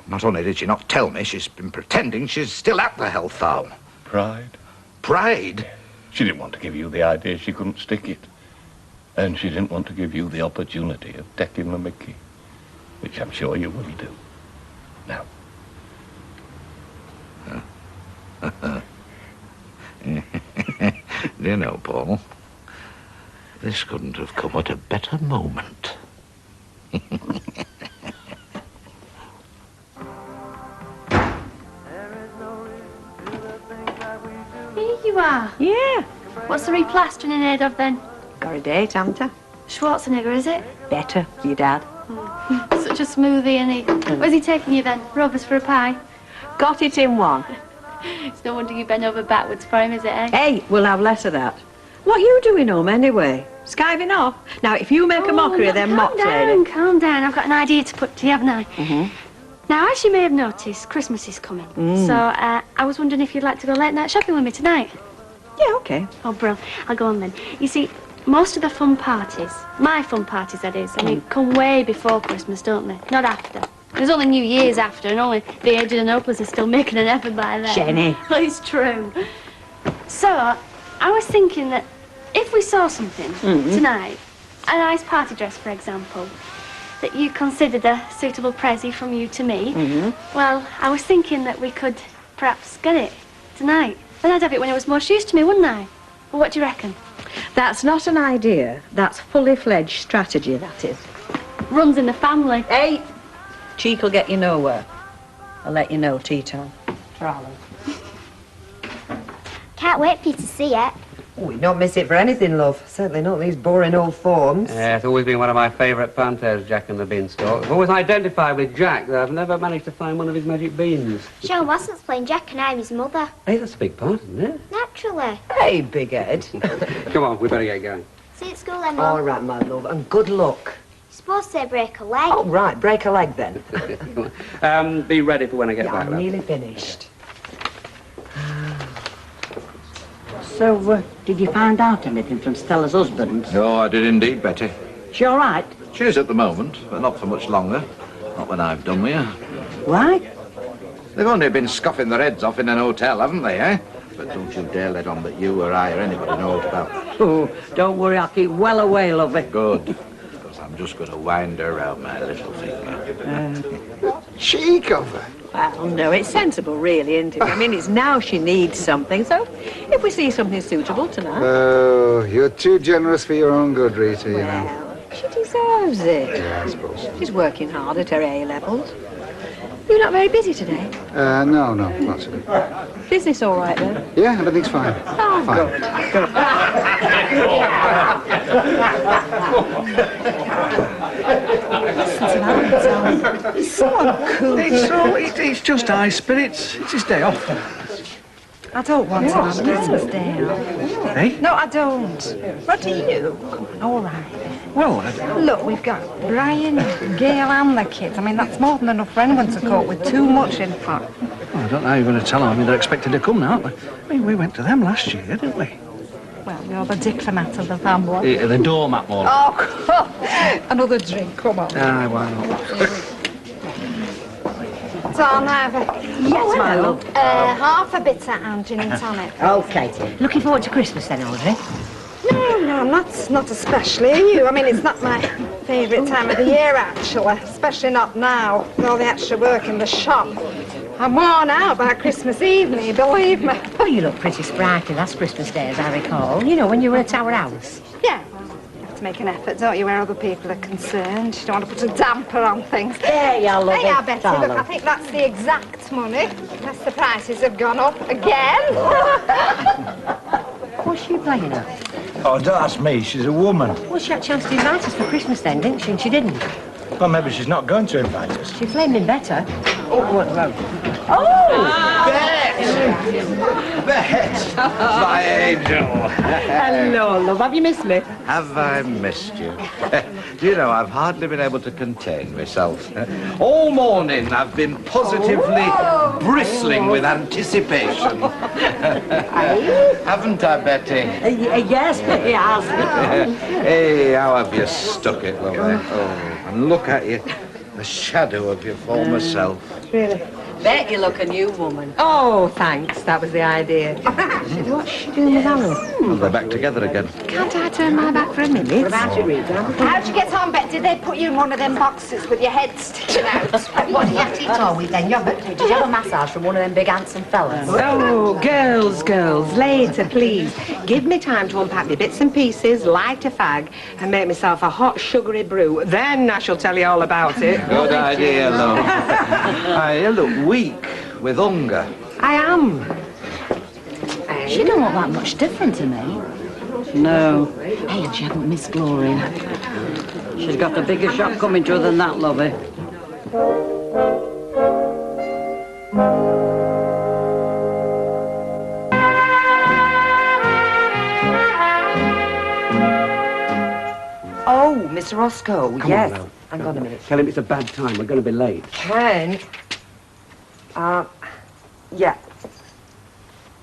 Not only did she not tell me, she's been pretending she's still at the health farm. Pride. Pride? She didn't want to give you the idea she couldn't stick it. And she didn't want to give you the opportunity of taking the mickey. Which I'm sure you will do. Now. Do you know, Paul, this couldn't have come at a better moment. Here you are. Yeah. What's the replastering in aid of then? Got a date, haven't I? Schwarzenegger, is it? Better, your dad. Such a smoothie, isn't he? Where's he taking you then? Rovers for a pie? Got it in one. It's no wonder you bend over backwards for him, is it, eh? Hey, we'll have less of that. What are you doing home anyway? Skiving off? Now, if you make a mockery of them mocks, lady... Calm down. I've got an idea to put to you, haven't I? Now, as you may have noticed, Christmas is coming. So, I was wondering if you'd like to go late night shopping with me tonight. Yeah, OK. Oh, brill. I'll go on then. You see, most of the fun parties, my fun parties, that is, I mean, come way before Christmas, don't they? Not after. There's only New Year's after, and only the aged and hopeless are still making an effort by then. Jenny. Well, it's true. So, I was thinking that if we saw something tonight, a nice party dress, for example, that you considered a suitable present from you to me, well, I was thinking that we could perhaps get it tonight. Then I'd have it when it was most used to me, wouldn't I? Well, what do you reckon? That's not an idea. That's fully fledged strategy, that is. Runs in the family. Hey! Cheek will get you nowhere. I'll let you know tea time. Darling. Can't wait for you to see it. Oh, you don't miss it for anything, love. Certainly not these boring old forms. Yeah, it's always been one of my favourite pantos, Jack and the Beanstalk. I've always identified with Jack, though I've never managed to find one of his magic beans. Sean Watson's playing Jack and I'm his mother. Hey, that's a big part, isn't it? Naturally. Hey, big head. Come on, we better get going. See you at school then, Mum. All right, my love, and good luck. You're supposed to break a leg. Oh, right, break a leg then. Come on. Be ready for when I get Yeah, back. I'm love. nearly finished. So, did you find out anything from Stella's husband? Oh, I did indeed, Betty. She all right? She is at the moment, but not for much longer. Not when I've done with her. Why? They've only been scoffing their heads off in an hotel, haven't they, eh? But don't you dare let on that you or I or anybody knows about it. Oh, don't worry, I'll keep well away, lovey. Good. Because I'm just going to wind her round my little finger. Cheek of her. Well, no, it's sensible, really, isn't it? I mean, it's now she needs something, so if we see something suitable tonight... Oh, you're too generous for your own good, Rita, you know. Well, she deserves it. Yeah, I suppose so. She's working hard at her A-levels. You're not very busy today? No, not so good. Business all right, then? Yeah, everything's fine. Oh, Fine. good. He's so uncool. It's just high spirits. It's his day off. I don't want to have Christmas Day off. Eh? No, I don't. What do you? All right. Well, Look, we've got Brian, Gail and the kids. I mean, that's more than enough for anyone to cope with. Too much, in fact. I don't know how you're going to tell them. I mean, they're expected to come now, aren't they? I mean, we went to them last year, didn't we? Well, you're the diplomat of the family. Yeah, the doormat, more. Oh, another drink, come on. Aye, why not? So I'll have a... Yes, my love. Half a bitter and gin and tonic. OK. Looking forward to Christmas then, Audrey? No, No, not especially. Are you? I mean, it's not my favourite time of the year, actually. Especially not now, with all the extra work in the shop. I'm worn out by Christmas evening, believe me. Oh, you look pretty sprightly last Christmas Day, as I recall. You know, when you were at our house. Yeah. You have to make an effort, don't you, where other people are concerned. You don't want to put a damper on things. There you are, lovely. Hey, now, Betty, look, I think that's the exact money. Unless the prices have gone up again. What's she playing at? Oh, don't ask me. She's a woman. Well, she had a chance to invite us for Christmas then, didn't she? And she didn't. Well, maybe she's not going to invite us. She flaming better. Oh, what road? Bet! My angel. Hello, love. Have you missed me? Have I missed you? Do you know, I've hardly been able to contain myself. All morning I've been positively bristling with anticipation. Haven't I, Betty? Yes, he has. Hey, how have you stuck it, lovely? Oh, and look at you. The shadow of your former self. Really? Bet you look a new woman. Oh, thanks. That was the idea. What's she doing with Alan? Well, they're back together again. Can't I turn my back for a minute? What about you, Rita? How'd you get on, Bet? Did they put you in one of them boxes with your head sticking out? What are you at it all weekend? Yeah, but did you have a massage from one of them big handsome fellas? Oh, girls, later, please. Give me time to unpack my bits and pieces, light a fag, and make myself a hot, sugary brew. Then I shall tell you all about it. Good idea, love. You look weak with hunger. I am. She don't look that much different to me. No. Hey, and she hadn't missed Gloria. She's got a bigger shock coming to her than that, lovey. Oh, Mr. Roscoe, Come yes. on now. Hang on a minute. Tell him it's a bad time. We're going to be late. Ken. Yeah.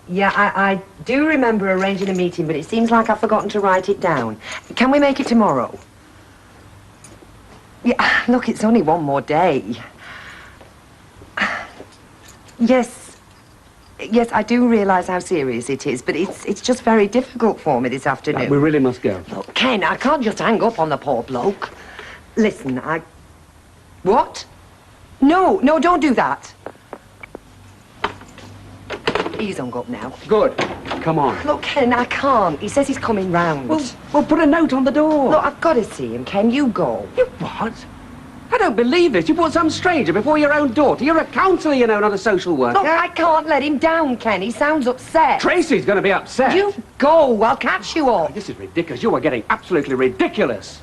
Yeah, I do remember arranging a meeting, but it seems like I've forgotten to write it down. Can we make it tomorrow? Yeah, look, it's only one more day. Yes, I do realise how serious it is, but it's just very difficult for me this afternoon. We really must go. Look, Ken, I can't just hang up on the poor bloke. Listen, What? No, don't do that. He's hung up now. Good. Come on. Look, Ken, I can't. He says he's coming round. Well, put a note on the door. Look, I've got to see him, Ken. You go. You what? I don't believe this. You put some stranger before your own daughter. You're a counsellor, you know, not a social worker. Look, I can't let him down, Ken. He sounds upset. Tracy's going to be upset. You go. I'll catch you all. This is ridiculous. You are getting absolutely ridiculous.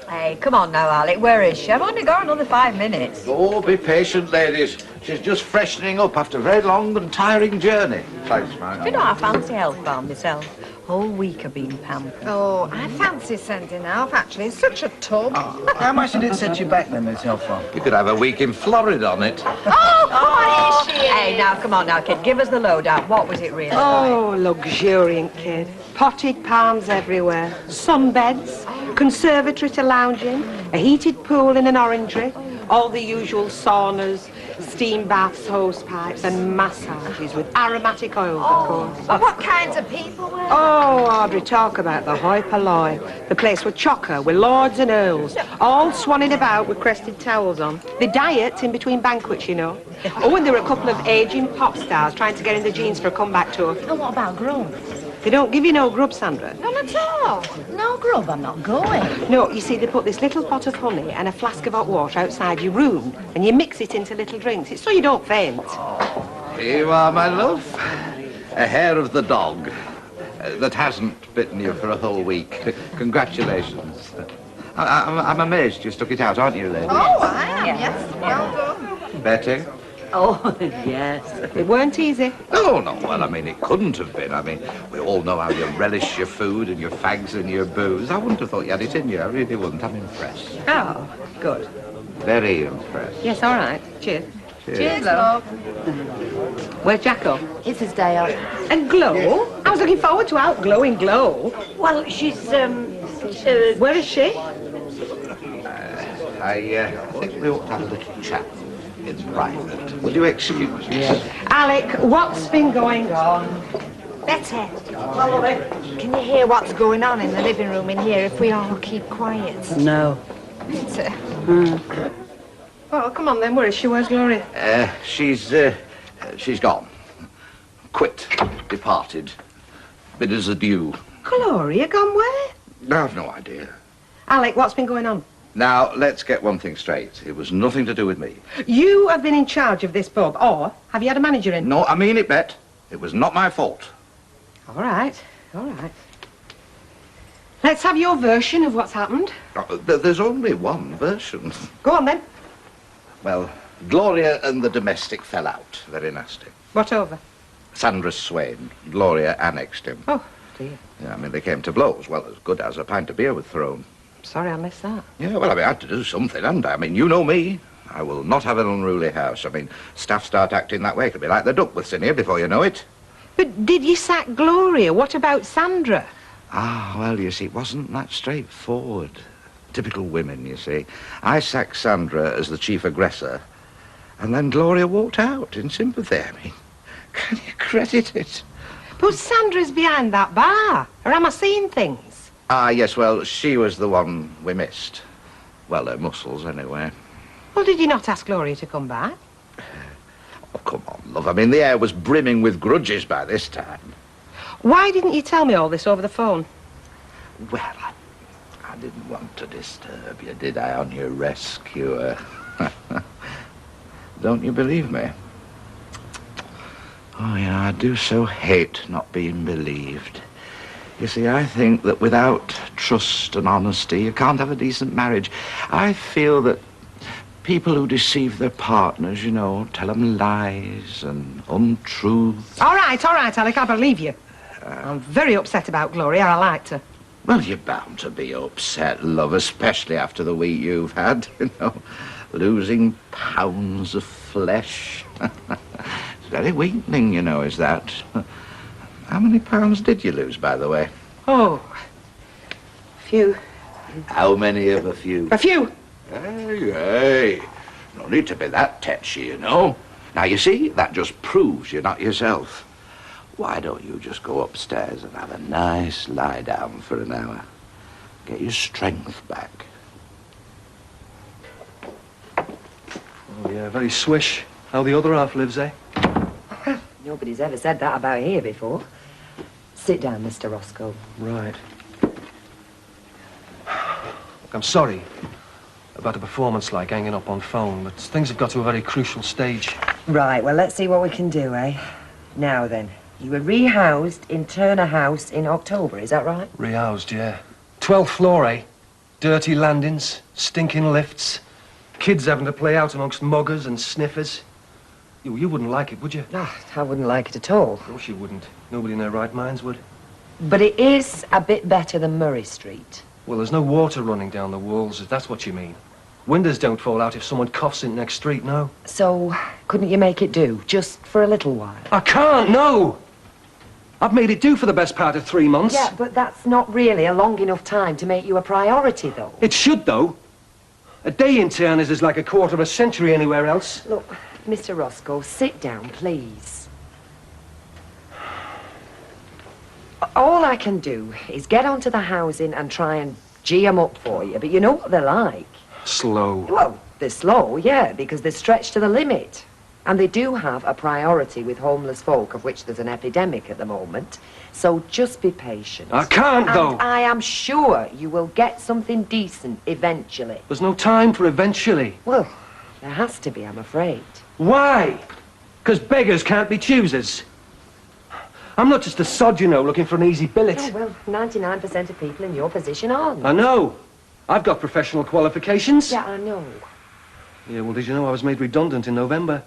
Hey, come on now, Alec. Where is she? I've only got another 5 minutes. Oh, be patient, ladies. She's just freshening up after a very long and tiring journey. Thanks, Mark. You know, I fancy health farm myself. Whole week of being pampered. Oh, I fancy sending off, actually. It's such a tub. How much did it set you back then, Miss Elfon? You could have a week in Florida on it. Oh, come on, here she is. Hey, now, come on now, kid. Give us the lowdown. What was it really like? Oh, luxuriant kid. Potted palms everywhere. Sunbeds, conservatory to lounge in, a heated pool in an orangery, all the usual saunas, steam baths, hose pipes, and massages with aromatic oils, of course. Well, what kinds of people were there? Oh, Audrey, talk about the hoi polloi. The place was chocker with lords and earls, all swanning about with crested towels on. The diet in between banquets, you know. Oh, and there were a couple of aging pop stars trying to get in the jeans for a comeback tour. And what about grub? They don't give you no grub, Sandra. None at all. No grub, I'm not going. No, you see, they put this little pot of honey and a flask of hot water outside your room, and you mix it into little drinks. It's so you don't faint. Here you are, my love. A hair of the dog that hasn't bitten you for a whole week. Congratulations. I'm amazed you stuck it out, aren't you, lady? Oh, I am, yes. Well done. Betty? Oh, yes. It weren't easy. Oh, no, well, I mean, it couldn't have been. I mean, we all know how you relish your food and your fags and your booze. I wouldn't have thought you had it in you. I really wouldn't. I'm impressed. Oh, good. Very impressed. Yes, all right. Cheers. Cheers. love. Where's Jacko? It's his day off. And Glow? I was looking forward to outglowing Glow. Well, she's, Where is she? I think we ought to have a little chat in private. Will you excuse me? Alec, what's been going on? Betty, can you hear what's going on in the living room in here if we all keep quiet? No. Betty. Oh, come on then. Where is she? Where's Gloria? She's gone. Quit. Departed. Bid us adieu. Gloria gone where? I've no idea. Alec, what's been going on? Now, let's get one thing straight. It was nothing to do with me. You have been in charge of this pub, or have you had a manager in? No, I mean it, Bet. It was not my fault. All right, all right. Let's have your version of what's happened. There's only one version. Go on then. Well, Gloria and the domestic fell out. Very nasty. What over? Sandra Swain. Gloria annexed him. Oh, dear. Yeah, I mean, they came to blows. Well, as good as a pint of beer was thrown. Sorry I missed that. Yeah, well, I mean, I had to do something, hadn't I? I mean, you know me. I will not have an unruly house. I mean, staff start acting that way. It'll be like the Duckworths in here before you know it. But did you sack Gloria? What about Sandra? Ah, well, you see, it wasn't that straightforward. Typical women, you see. I sacked Sandra as the chief aggressor, and then Gloria walked out in sympathy. I mean, can you credit it? But Sandra's behind that bar. Or am I seeing things? Ah, yes, well, she was the one we missed. Well, her muscles, anyway. Well, did you not ask Gloria to come back? Oh, come on, love. I mean, the air was brimming with grudges by this time. Why didn't you tell me all this over the phone? Well, I didn't want to disturb you, did I, on your rescue? Don't you believe me? Oh, yeah, I do so hate not being believed. You see, I think that without trust and honesty, you can't have a decent marriage. I feel that people who deceive their partners, you know, tell them lies and untruths. All right, Alec, I believe you. I'm very upset about Gloria. I liked her. Well, you're bound to be upset, love, especially after the week you've had, you know, losing pounds of flesh. It's very weakening, you know, is that? How many pounds did you lose, by the way? Oh, a few. How many of a few? A few. Hey, no need to be that tetchy, you know. Now, you see, that just proves you're not yourself. Why don't you just go upstairs and have a nice lie down for an hour? Get your strength back. Oh, yeah, very swish. How the other half lives, eh? Nobody's ever said that about here before. Sit down, Mr. Roscoe. Right. Look, I'm sorry about a performance like hanging up on phone, but things have got to a very crucial stage. Right, well, let's see what we can do, eh? Now then, you were rehoused in Turner House in October, is that right? Rehoused, yeah. 12th floor, eh? Dirty landings, stinking lifts, kids having to play out amongst muggers and sniffers. You wouldn't like it, would you? No, I wouldn't like it at all. Of course you wouldn't. Nobody in their right minds would. But it is a bit better than Murray Street. Well, there's no water running down the walls, if that's what you mean. Windows don't fall out if someone coughs in next street, no. So, couldn't you make it do, just for a little while? I can't, no! I've made it do for the best part of 3 months. Yeah, but that's not really a long enough time to make you a priority, though. It should, though. A day in Turners is like a quarter of a century anywhere else. Look, Mr. Roscoe, sit down, please. All I can do is get onto the housing and try and gee 'em up for you, but you know what they're like. Slow. Well, they're slow, yeah, because they're stretched to the limit. And they do have a priority with homeless folk, of which there's an epidemic at the moment. So just be patient. I can't, though. And I am sure you will get something decent eventually. There's no time for eventually. Well, there has to be, I'm afraid. Why? Because beggars can't be choosers. I'm not just a sod, you know, looking for an easy billet. Oh, well, 99% of people in your position aren't. I know. I've got professional qualifications. Yeah, I know. Yeah, well, did you know I was made redundant in November?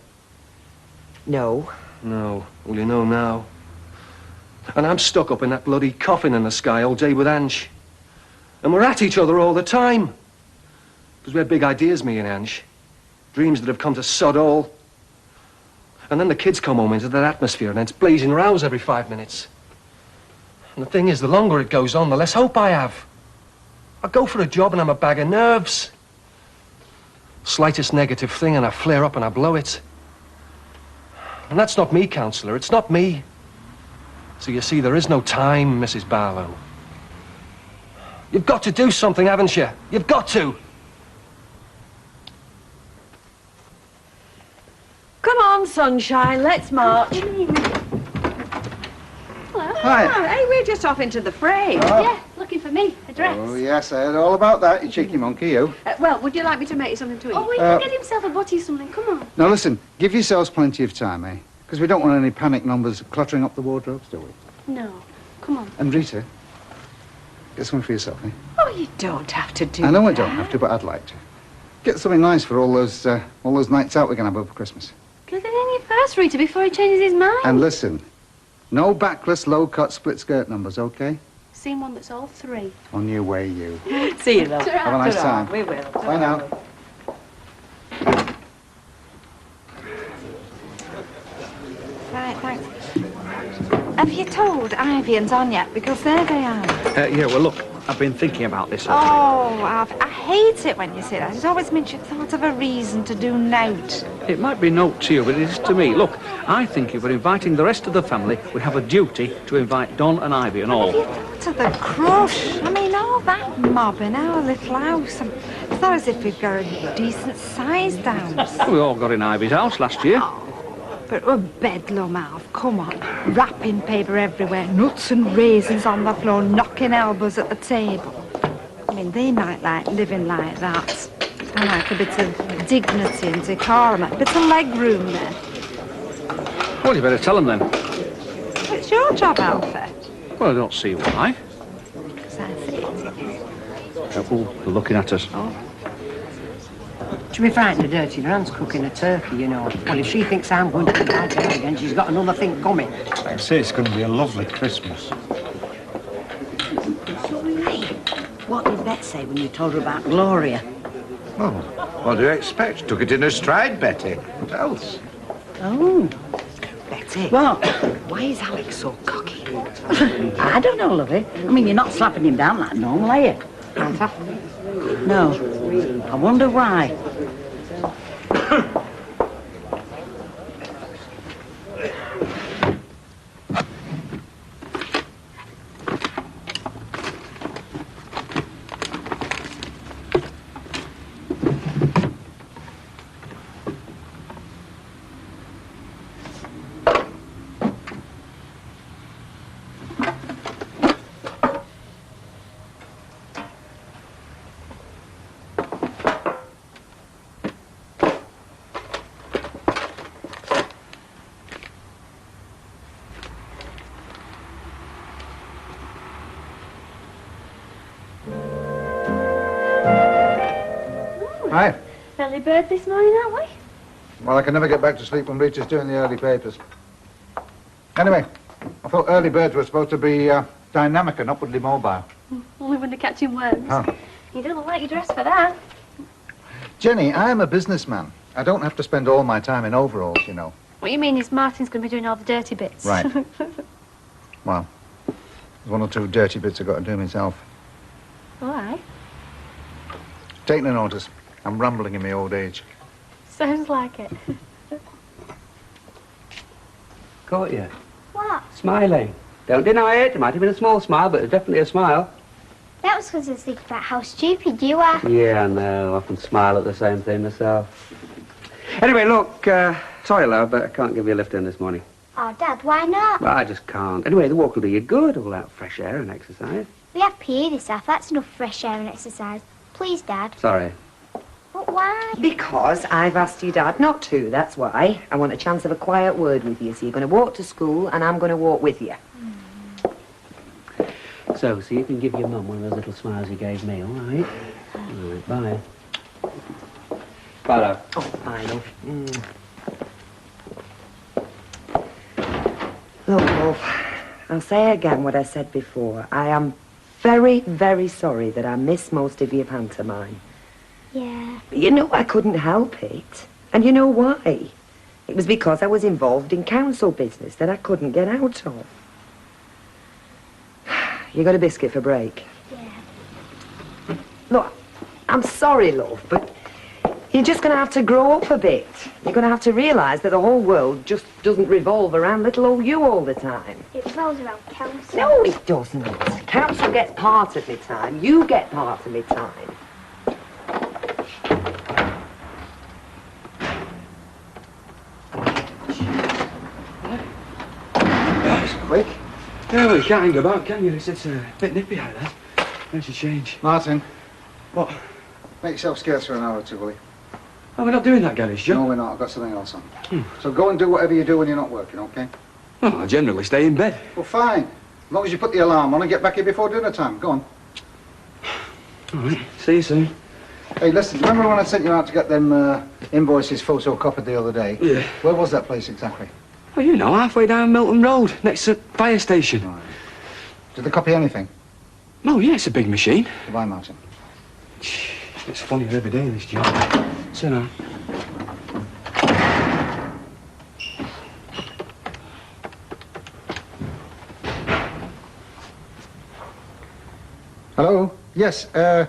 No. No. Well, you know now. And I'm stuck up in that bloody coffin in the sky all day with Ange. And we're at each other all the time. Because we had big ideas, me and Ange. Dreams that have come to sod all. And then the kids come home into that atmosphere and it's blazing rows every 5 minutes. And the thing is, the longer it goes on, the less hope I have. I go for a job and I'm a bag of nerves. Slightest negative thing and I flare up and I blow it. And that's not me, counsellor. It's not me. So you see, there is no time, Mrs. Barlow. You've got to do something, haven't you? You've got to. Come on, sunshine, let's march. Hello. Hi. Hey, we're just off into the fray. Yeah, looking for me, a dress. Oh, yes, I heard all about that, you cheeky monkey, you. Well, would you like me to make you something to eat? Oh, he can get himself a butty something, come on. Now, listen, give yourselves plenty of time, eh? Because we don't want any panic numbers cluttering up the wardrobes, do we? No, come on. And Rita, get something for yourself, eh? Oh, you don't have to do I know I that. don't have to, but I'd like to. Get something nice for all those nights out we're going to have over Christmas. Get it in your purse, Rita, before he changes his mind. And listen, no backless, low-cut, split-skirt numbers, okay? Seen one that's all three. On your way, you. See you, love. Have a nice time. We will. Bye now. Right, thanks. Have you told Ivy and Don yet? Because there they are. Yeah, well, look, I've been thinking about this. Oh, I hate it when you say that. It always means you've thought of a reason to do nout. It might be note to you, but it is to me. Look, I think if we're inviting the rest of the family, we have a duty to invite Don and Ivy and all. Have you thought of the crush? I mean, all that mob in our little house. And it's not as if we've got a decent-sized house. We all got in Ivy's house last year. But we're bedlam, Alf. Come on. Wrapping paper everywhere, nuts and raisins on the floor, knocking elbows at the table. I mean, they might like living like that. I like a bit of dignity and decorum, a bit of leg room there. Well, you better tell them then. It's your job, Alfie. Well, I don't see why. Because I see it. Oh, they're looking at us. She'll be frightened of dirty her hands cooking a turkey, you know. Well, if she thinks I'm going to invite her again, she's got another thing coming. I say it's going to be a lovely Christmas. Hey, what did Bet say when you told her about Gloria? Well, what do you expect? Took it in her stride, Betty. What else? Oh. Betty. What? Why is Alex so cocky? I don't know, lovey. I mean, you're not slapping him down like normal, are you? No. I wonder why. Hi. Early bird this morning, aren't we? Well, I can never get back to sleep when Rita's doing the early papers. Anyway, I thought early birds were supposed to be dynamic and upwardly mobile. Only when they're catching worms. Huh. You don't look like you're dressed for that. Jenny, I am a businessman. I don't have to spend all my time in overalls, you know. What you mean is Martin's going to be doing all the dirty bits. Right. Well, there's one or two dirty bits I've got to do myself. Why? Take no notice. I'm rambling in my old age. Sounds like it. Caught you. What? Smiling. Don't deny it. It might have been a small smile, but it's definitely a smile. That was because I was thinking about how stupid you are. Yeah, I know. I often smile at the same thing myself. Anyway, look, sorry, love, but I can't give you a lift in this morning. Oh, Dad, why not? Well, I just can't. Anyway, the walk will do you good, all that fresh air and exercise. We have PE this half. That's enough fresh air and exercise. Please, Dad. Sorry. But why? Because I've asked your dad not to, that's why. I want a chance of a quiet word with you. So you're going to walk to school and I'm going to walk with you. So you can give your mum one of those little smiles you gave me, all right? All right, bye. Bye, love. Oh, bye, love. Look, love, I'll say again what I said before. I am very, very sorry that I missed most of your pantomime. Yeah. But you know I couldn't help it. And you know why? It was because I was involved in council business that I couldn't get out of. You got a biscuit for break? Yeah. Look, I'm sorry, love, but You're just going to have to grow up a bit. You're going to have to realise that the whole world just doesn't revolve around little old you all the time. It revolves around council. No, it doesn't. Council gets part of me time. You get part of me time. That's quick. Yeah, well, you can't hang about, can you? It's a bit nippy out there. There's your change. Martin. What? Make yourself scarce for an hour or two, will you? Oh, we're not doing that, Garage, Joe. No, we're not. I've got something else on. So go and do whatever you do when you're not working, okay? Oh, I generally stay in bed. Well, fine. As long as you put the alarm on and get back here before dinner time. Go on. All right. See you soon. Hey, listen, remember when I sent you out to get them invoices photocopied the other day? Yeah. Where was that place exactly? Well, you know, halfway down Milton Road, next to the fire station. Right. Did they copy anything? Oh, yeah, it's a big machine. Goodbye, Martin. It's funnier every day, this job. Sit down. Hello? Yes, I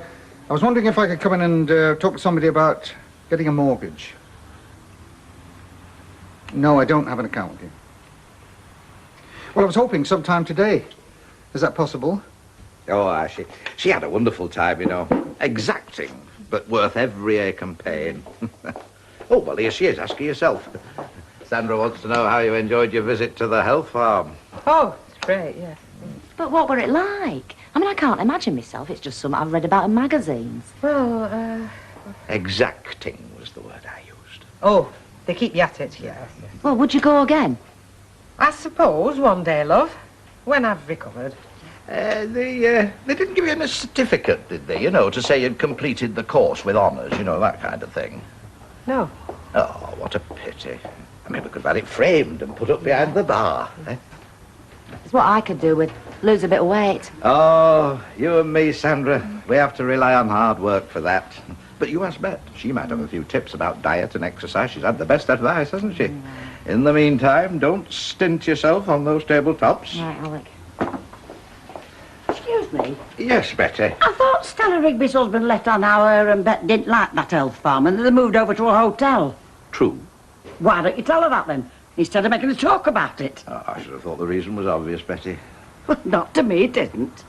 was wondering if I could come in and talk to somebody about getting a mortgage. No, I don't have an account with you. Well, I was hoping sometime today. Is that possible? Oh, she had a wonderful time, you know. Exacting, but worth every ache and pain. Oh, well, here she is. Ask her yourself. Sandra wants to know how you enjoyed your visit to the health farm. Oh, it's great, yes. But what were it like? I mean, I can't imagine myself. It's just something I've read about in magazines. Well, Exacting was the word I used. Oh, they keep you at it, yes. Well, would you go again? I suppose one day, love, when I've recovered. They didn't give you a certificate, did they? You know, to say you'd completed the course with honours, you know, that kind of thing. No. Oh, what a pity. I mean, we could have had it framed and put up behind the bar. Eh? It's what I could do with lose a bit of weight. Oh, you and me, Sandra, we have to rely on hard work for that. But you ask Bet. She might have a few tips about diet and exercise. She's had the best advice, hasn't she? In the meantime, don't stint yourself on those tabletops. Right, Alec. Excuse me. Yes, Betty. I thought Stella Rigby's husband left on our and Bet didn't like that health farm and they moved over to a hotel. True. Why don't you tell her that then, instead of making a talk about it? Oh, I should have thought the reason was obvious, Betty. Well, not to me, it isn't.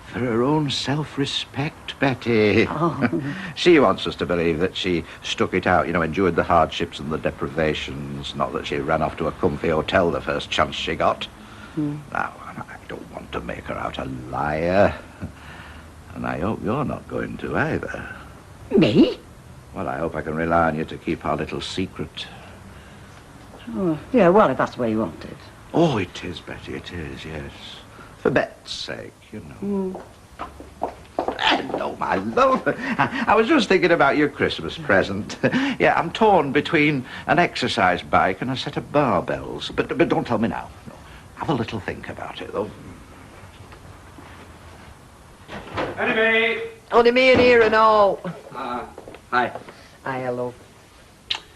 For her own self-respect, Betty. Oh. She wants us to believe that she stuck it out, you know, endured the hardships and the deprivations, not that she ran off to a comfy hotel the first chance she got. Now, I don't want to make her out a liar. And I hope you're not going to either. Me? Well, I hope I can rely on you to keep our little secret. Oh, yeah, well, if that's the way you want it. Oh, it is, Betty, it is, yes. For Bet's sake, you know. Hello, my love. I was just thinking about your Christmas present. Yeah, I'm torn between an exercise bike and a set of barbells. But don't tell me now. No. Have a little think about it, though. Enemy! Only me and here and all. Hi. Hiya, love.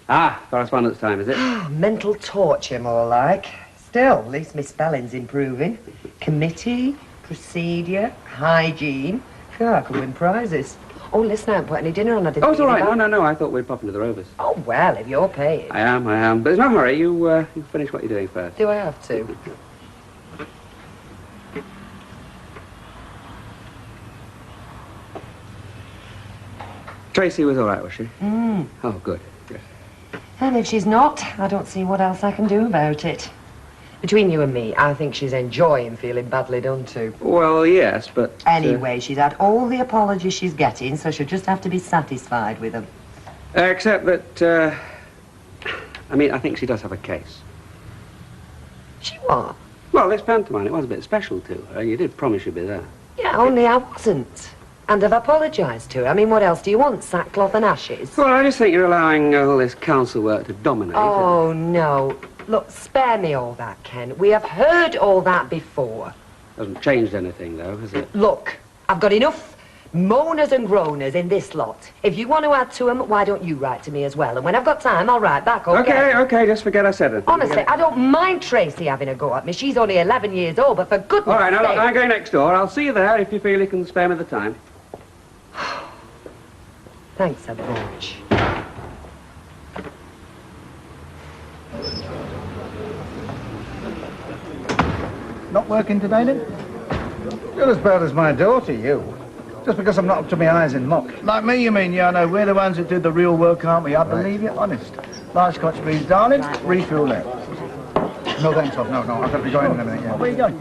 Ah, correspondence time, is it? Mental torture, more like. Still, at least my spelling's improving. Committee, procedure, hygiene. God, I could win prizes. Oh, listen, I haven't put any dinner on. I didn't Oh, it's all right. think about- No, I thought we'd pop into the Rovers. Oh, well, if you're paying. I am. But there's no hurry. You finish what you're doing first. Do I have to? Tracy was all right, was she? Mm. Oh, good. And if she's not, I don't see what else I can do about it. Between you and me, I think she's enjoying feeling badly done to. Well, yes, but... Anyway, she's had all the apologies she's getting, so she'll just have to be satisfied with them. Except that, I mean, I think she does have a case. She what? Well, this pantomime, it was a bit special to her. You did promise you'd be there. Yeah, only I wasn't. And I've apologised to her. I mean, what else do you want? Sackcloth and ashes? Well, I just think you're allowing all this council work to dominate. Oh, no. Look, spare me all that, Ken. We have heard all that before. Hasn't changed anything, though, has it? Look, I've got enough moaners and groaners in this lot. If you want to add to them, why don't you write to me as well? And when I've got time, I'll write back, okay? Okay, just forget I said it. Honestly, I don't mind Tracy having a go at me. She's only 11 years old, but for goodness All right, now, look, sake... I'm going next door. I'll see you there if you feel you can spare me the time. Thanks a bunch. Not working today, then? You're as bad as my daughter, you. Just because I'm not up to my eyes in muck. Like me, you mean, yeah, no, we're the ones that do the real work, aren't we? I believe you, honest. Last Scotch, please, darling. Refill that. No thanks, love. No, I've got to be going in a minute, yeah. Where are you going?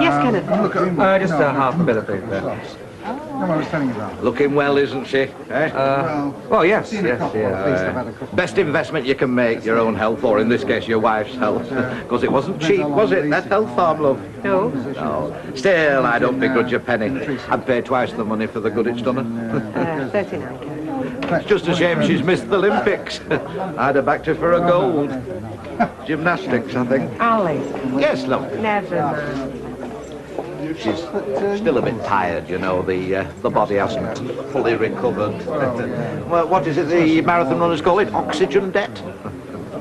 Yes, Kenneth. Look at Just half a bit of it there. No, I was telling you that. Looking well, isn't she? Eh? Oh, yes, Seen a couple, at least I've had a couple. Best investment you can make, your own health, or in this case, your wife's health. Because it wasn't cheap, was it, that health farm, love? No. No. Still, I don't begrudge a penny. I'd pay twice the money for the good it's done her. 39. It's just a shame she's missed the Olympics. I'd have backed her for a gold. Gymnastics, I think. Ali. Yes, love. Never mind. She's still a bit tired, you know. The body hasn't fully recovered. Well, what is it the marathon runners call it? Oxygen debt?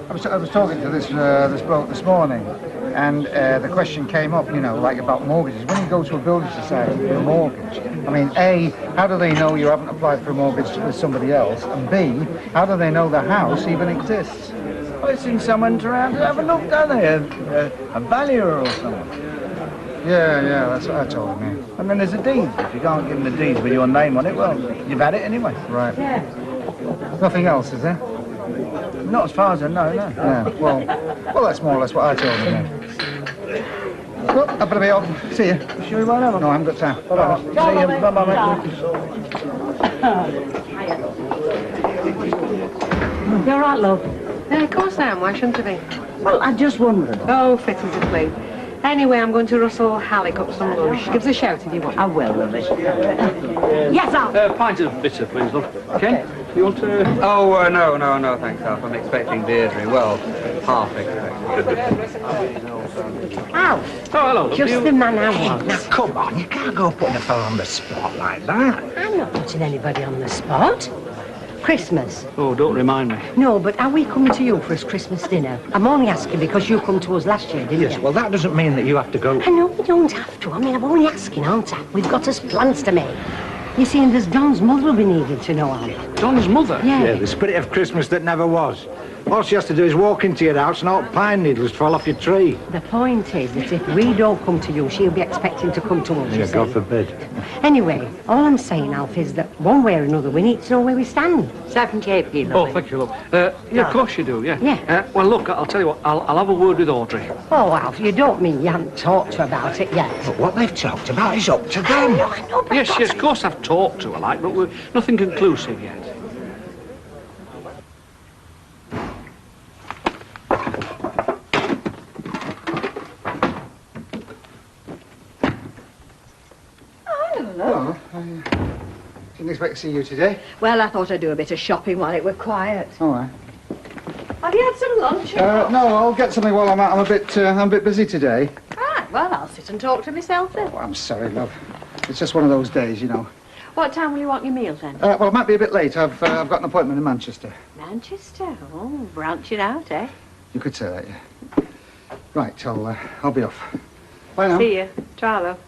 I was talking to this bloke this morning, and the question came up, you know, like about mortgages. When you go to a building society for a mortgage, I mean, A, how do they know you haven't applied for a mortgage with somebody else? And B, how do they know the house even exists? Well, it's in someone's around to have a look, don't they? A valuer or something. Yeah, that's what I told him, yeah. And then there's a deed. If you can't give them the deed with your name on it, well, you've had it anyway. Right. Nothing else, is there? Not as far as I know, no. Yeah, well, that's more or less what I told him, yeah. Well, I better be off. See you. Sure you won't have them? No, I haven't got time. Bye-bye. See you. Bye-bye, mate. You're right, love. Yeah, of course I am. Why shouldn't I be? Well, I just wondered. Oh, fit as a flea. Anyway, I'm going to Russell Halleck up some lunch. Give us a shout if you want. I will, lovely. Yes, Alf. Pint of bitter, please, love. Ken, you want to... Oh, no, thanks, Alf. I'm expecting Deirdre. Well, half expecting. Alf. Oh, hello. Just the man I want. Now, come on, you can't go putting a fellow on the spot like that. I'm not putting anybody on the spot. Christmas. Oh, don't remind me. No, but are we coming to you for his Christmas dinner? I'm only asking because you come to us last year, didn't you? Yes, well, that doesn't mean that you have to go. I know we don't have to. I mean, I'm only asking, aren't I? We've got us plans to make. You see, and there's Don's mother will be needing to know, Alf. Don's mother? Yeah. The spirit of Christmas that never was. All she has to do is walk into your house and all pine needles fall off your tree. The point is that if we don't come to you, she'll be expecting to come to us, you see. God forbid. Anyway, all I'm saying, Alf, is that one way or another, we need to know where we stand. 78p, lovely. Oh, thank you, love. Yeah, of course you do, yeah. Yeah. Well, look, I'll tell you what, I'll have a word with Audrey. Oh, Alf, you don't mean you haven't talked to her about it yet? But what they've talked about is up to them. I know, but Yes, of course I've talked to her, like, but we're nothing conclusive yet. Well, I didn't expect to see you today. Well, I thought I'd do a bit of shopping while it were quiet. All right. Have you had some lunch? No, I'll get something while I'm out. I'm a bit busy today. Right, well, I'll sit and talk to myself then. Oh, I'm sorry, love. It's just one of those days, you know. What time will you want your meal then? Well, it might be a bit late. I've got an appointment in Manchester. Manchester? Oh, branching out, eh? You could say that, yeah. Right, I'll be off. Bye now. See you. Try, love.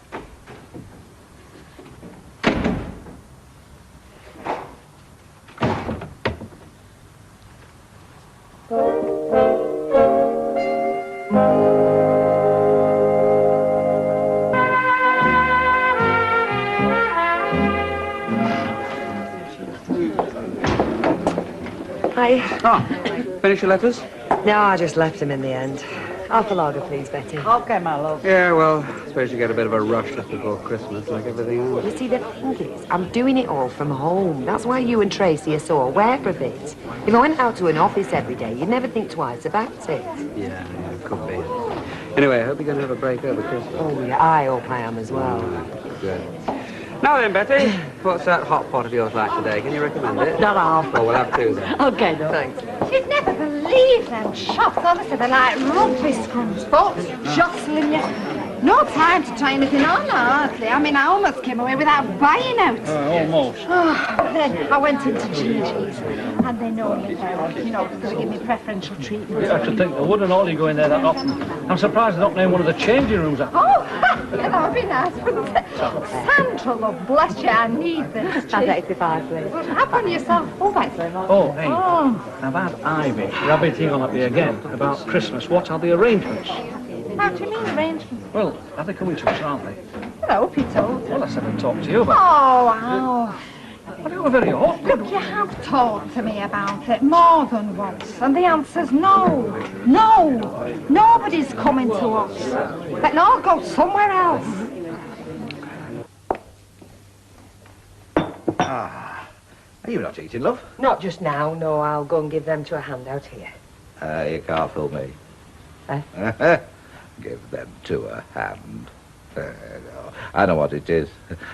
Hi. Oh, finish your letters? No, I just left him in the end. Half a lager, please, Betty. Okay, my love. Yeah, well, I suppose you get a bit of a rush just before Christmas, like everything else. You see, the thing is, I'm doing it all from home. That's why you and Tracy are so aware of it. If I went out to an office every day, you'd never think twice about it. Yeah, could be. Anyway, I hope you're going to have a break over Christmas. Oh, yeah, I hope I am as well. Good. Now then, Betty, what's that hot pot of yours like today? Can you recommend it? Not half. Oh, we'll have two then. Okay, though. Thanks. You'd never believe them shops. Honestly, they're like rugby scrums. Folks jostling you. No time to try anything on, hardly. I mean, I almost came away without buying out. Almost. Oh, then I went into Gigi's, and they know me well. You know, they give me preferential treatment. You have to think, they wouldn't all you go in there that often. I'm surprised they're not named one of the changing rooms. Oh, that would be nice, wouldn't it? Sandra, love, bless you, I need this. Stand 85, please. Well, have one yourself. Oh, thanks very much. Oh, hey, Oh. I've had Ivy rabbiting on at me again about Christmas. What are the arrangements? How do you mean arrangements? Well, are they coming to us, aren't they? Well, I hope you told her. Well, I said I'd talk to you about Oh, wow. it. Well, you were very awkward. Look, you have talked to me about it more than once, and the answer's no. No. Nobody's coming to us. They can all go somewhere else. Ah, are you not eating, love? Not just now, no. I'll go and give them to a handout here. You can't fool me. Eh? Give them to a hand. No, I know what it is.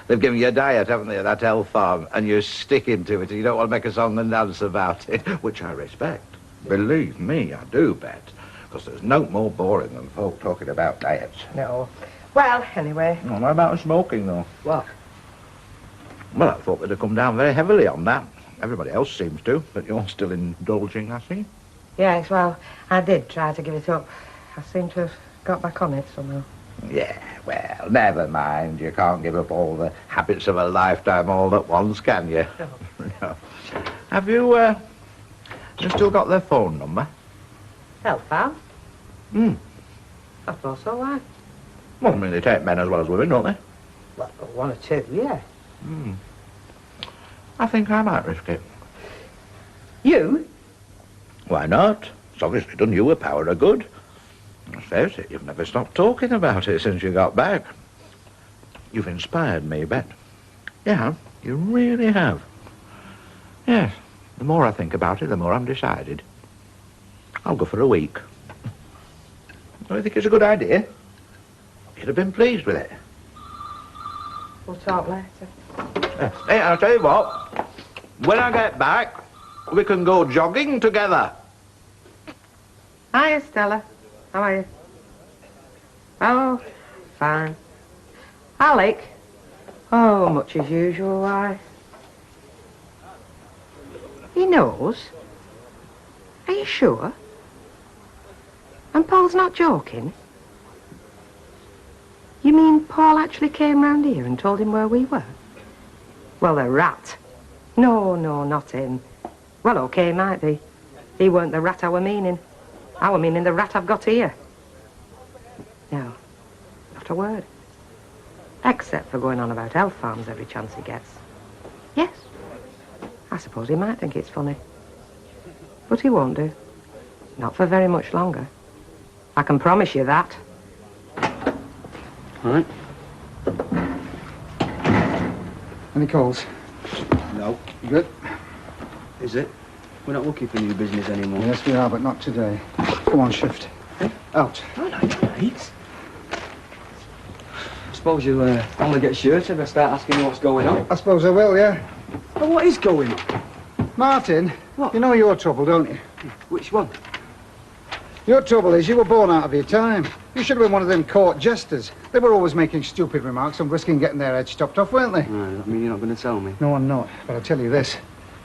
They've given you a diet, haven't they, at that elf farm, and you're sticking to it, and you don't want to make a song and dance about it, which I respect. Believe me, I do, Bet, because there's no more boring than folk talking about diets. No. Well, anyway. Well, what about smoking, though? What? Well, I thought they'd have come down very heavily on that. Everybody else seems to, but you're still indulging, I see. Yes, well, I did try to give it up. I seem to have got back on it somehow. Yeah, well, never mind. You can't give up all the habits of a lifetime all at once, can you? No. Have you still got their phone number? Health farm? I thought so, why? Well, I mean, they take men as well as women, don't they? Well, one or two, yeah. I think I might risk it. You? Why not? It's obviously done you a power of good. Let's face it, you've never stopped talking about it since you got back. You've inspired me, Bet. Yeah, you really have. Yes, the more I think about it, the more I'm decided. I'll go for a week. Don't you think it's a good idea? You'd have been pleased with it. We'll talk later. Yes. Hey, I'll tell you what. When I get back, we can go jogging together. Hiya, Stella. How are you? Oh, fine. Alec? Oh, much as usual, why? He knows? Are you sure? And Paul's not joking? You mean Paul actually came round here and told him where we were? Well, the rat. No, not him. Well, okay, might be. He weren't the rat I were meaning. I were meaning the rat I've got here. No, not a word. Except for going on about elf farms every chance he gets. Yes, I suppose he might think it's funny. But he won't do. Not for very much longer. I can promise you that. All right. Any calls? No. You good? Is it? We're not looking for new business anymore. Yes, we are, but not today. Come on, shift. Out. Oh, no, you're right. I suppose you'll only get shirts if I start asking you what's going on. I suppose I will, yeah. Well, what is going on? Martin, what? You know your trouble, don't you? Which one? Your trouble is you were born out of your time. You should have been one of them court jesters. They were always making stupid remarks and risking getting their heads chopped off, weren't they? Does that mean you're not going to tell me? No, I'm not. But I'll tell you this.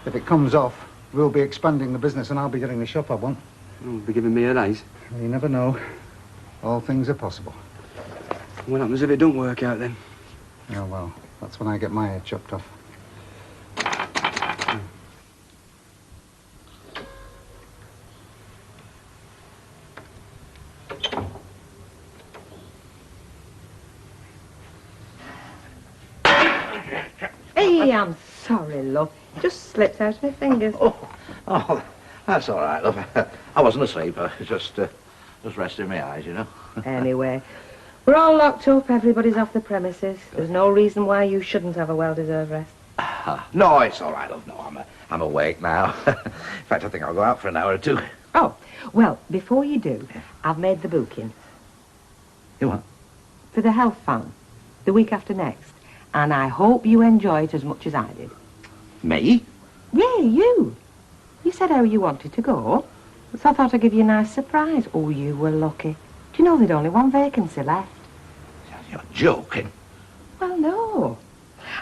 If it comes off, we'll be expanding the business and I'll be getting the shop I want. You'll be giving me a raise? Well, you never know. All things are possible. What happens if it don't work out then? Oh, well, that's when I get my head chopped off. Hey, I'm sorry, love. Just slipped out of my fingers. Oh, that's all right, love. I wasn't asleep. I was just resting my eyes, you know. Anyway, we're all locked up. Everybody's off the premises. There's no reason why you shouldn't have a well-deserved rest. No, it's all right, love. No, I'm awake now. In fact, I think I'll go out for an hour or two. Oh, well, before you do, I've made the booking. You what? For the health farm, the week after next. And I hope you enjoy it as much as I did. Me? Yeah, you. You said how you wanted to go. So I thought I'd give you a nice surprise. Oh, you were lucky. Do you know there'd only one vacancy left? You're joking. Well, no.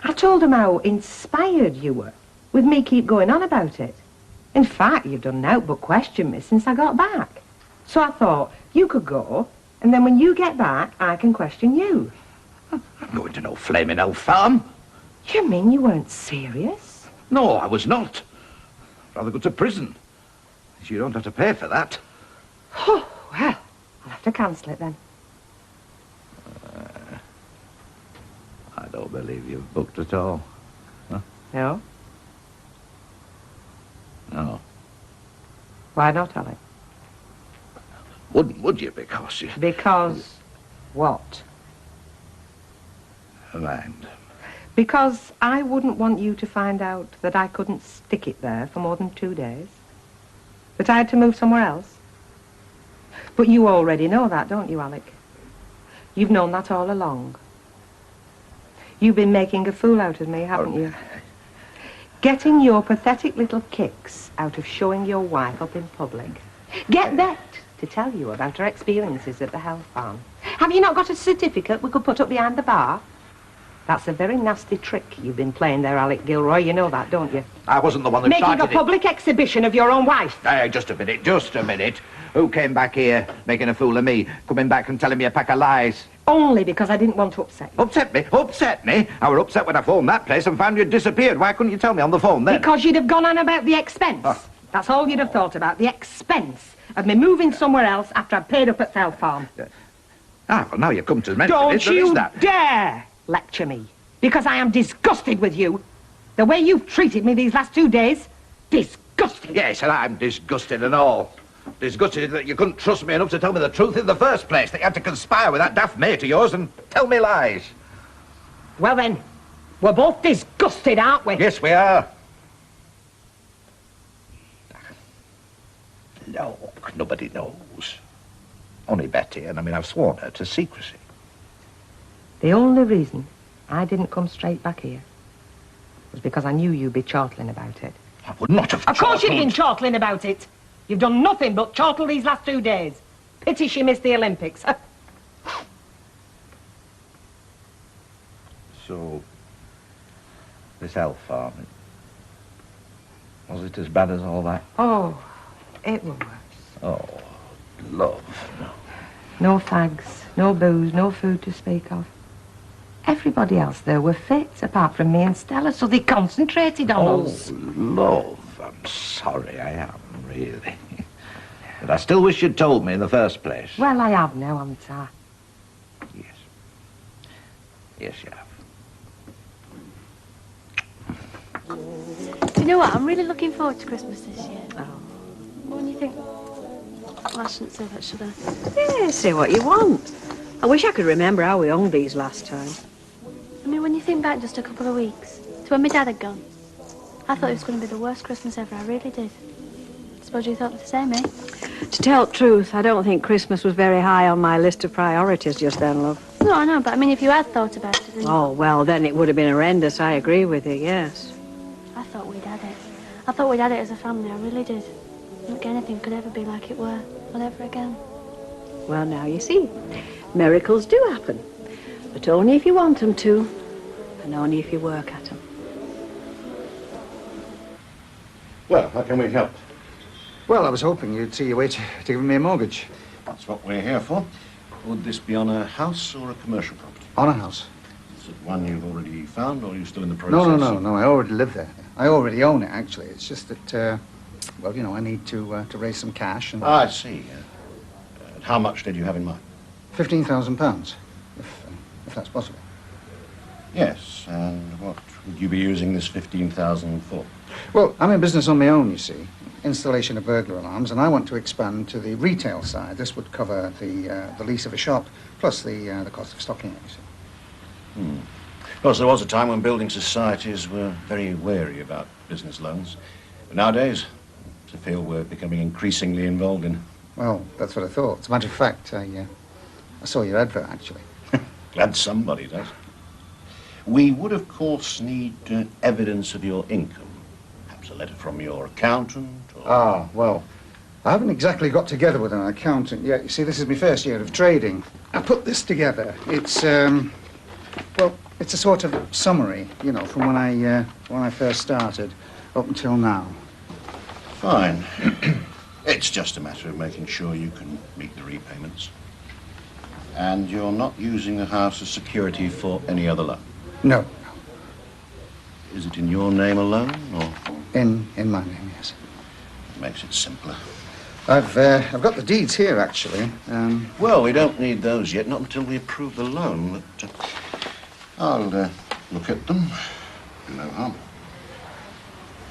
I told them how inspired you were with me keep going on about it. In fact, you've done nought but question me since I got back. So I thought you could go, and then when you get back, I can question you. I'm going to no flaming old farm. You mean you weren't serious? No, I was not. Rather go to prison. You don't have to pay for that. Oh, well, I'll have to cancel it then. I don't believe you've booked at all. Huh? No? No. Why not, Alec? Wouldn't, would you? Because you... Because what? Never mind. Because I wouldn't want you to find out that I couldn't stick it there for more than 2 days. That I had to move somewhere else. But you already know that, don't you, Alec? You've known that all along. You've been making a fool out of me, haven't you? Getting your pathetic little kicks out of showing your wife up in public. Get that to tell you about her experiences at the health farm. Have you not got a certificate we could put up behind the bar? That's a very nasty trick you've been playing there, Alec Gilroy. You know that, don't you? I wasn't the one that Making started a public exhibition of your own wife. Hey, just a minute, just a minute. Who came back here making a fool of me, coming back and telling me a pack of lies? Only because I didn't want to upset you. Upset me? Upset me? I were upset when I phoned that place and found you'd disappeared. Why couldn't you tell me on the phone then? Because you'd have gone on about the expense. That's all you'd have thought about, the expense of me moving somewhere else after I'd paid up at Fell Farm. Ah, well, now you come to mention it, Don't there you is that. dare lecture me, because I am disgusted with you. The way you've treated me these last 2 days, disgusted. Yes, and I'm disgusted and all. Disgusted that you couldn't trust me enough to tell me the truth in the first place, that you had to conspire with that daft mate of yours and tell me lies. Well then, we're both disgusted, aren't we? Yes, we are. No, nobody knows. Only Betty, and I mean, I've sworn her to secrecy. The only reason I didn't come straight back here was because I knew you'd be chortling about it. I would not have Of course you've chortled. been chortling about it. You've done nothing but chortle these last 2 days. Pity she missed the Olympics. So, this elf farm, was it as bad as all that? Oh, it was worse. Oh, love, no. No fags, no booze, no food to speak of. Everybody else there were fit, apart from me and Stella, so they concentrated on us. Love, I'm sorry, I am, really. But I still wish you'd told me in the first place. Well, I have now, haven't I? Yes, you have. Do you know what? I'm really looking forward to Christmas this year. Oh. When you think... Well, I shouldn't say that, should I? Yeah, say what you want. I wish I could remember how we hung these last time. I mean, when you think back just a couple of weeks to when my dad had gone, I thought it was going to be the worst Christmas ever. I really did. Suppose you thought the same, eh? To tell the truth, I don't think Christmas was very high on my list of priorities just then, love. No, I know, but I mean, if you had thought about it, then... Oh, well, then it would have been horrendous. I agree with you, yes. I thought we'd had it. I thought we'd had it as a family. I really did. I don't think anything could ever be like it were. Not ever again. Well, now you see. Miracles do happen. But only if you want them to. And only if you work at them. Well, how can we help? Well, I was hoping you'd see your way to give me a mortgage. That's what we're here for. Would this be on a house or a commercial property? On a house. Is it one you've already found, or are you still in the process? No, I already live there. I already own it, actually. It's just that, well, you know, I need to raise some cash and... I see. And how much did you have in mind? £15,000, if that's possible. Yes, and what would you be using this 15,000 for? Well, I'm in business on my own, you see. Installation of burglar alarms, and I want to expand to the retail side. This would cover the lease of a shop, plus the cost of stocking it, you see. Of course, there was a time when building societies were very wary about business loans. But nowadays, it's a field we're becoming increasingly involved in. Well, that's what I thought. As a matter of fact, I saw your advert, actually. Glad somebody does. We would, of course, need evidence of your income. Perhaps a letter from your accountant, or... Ah, well, I haven't exactly got together with an accountant yet. You see, this is my first year of trading. I put this together. It's, well, it's a sort of summary, you know, from when I first started up until now. Fine. It's just a matter of making sure you can meet the repayments. And you're not using the house as security for any other loan? No. Is it in your name alone, or? In my name, yes. Makes it simpler. I've got the deeds here, actually. Well, we don't need those yet, not until we approve the loan, but I'll look at them. Do no harm.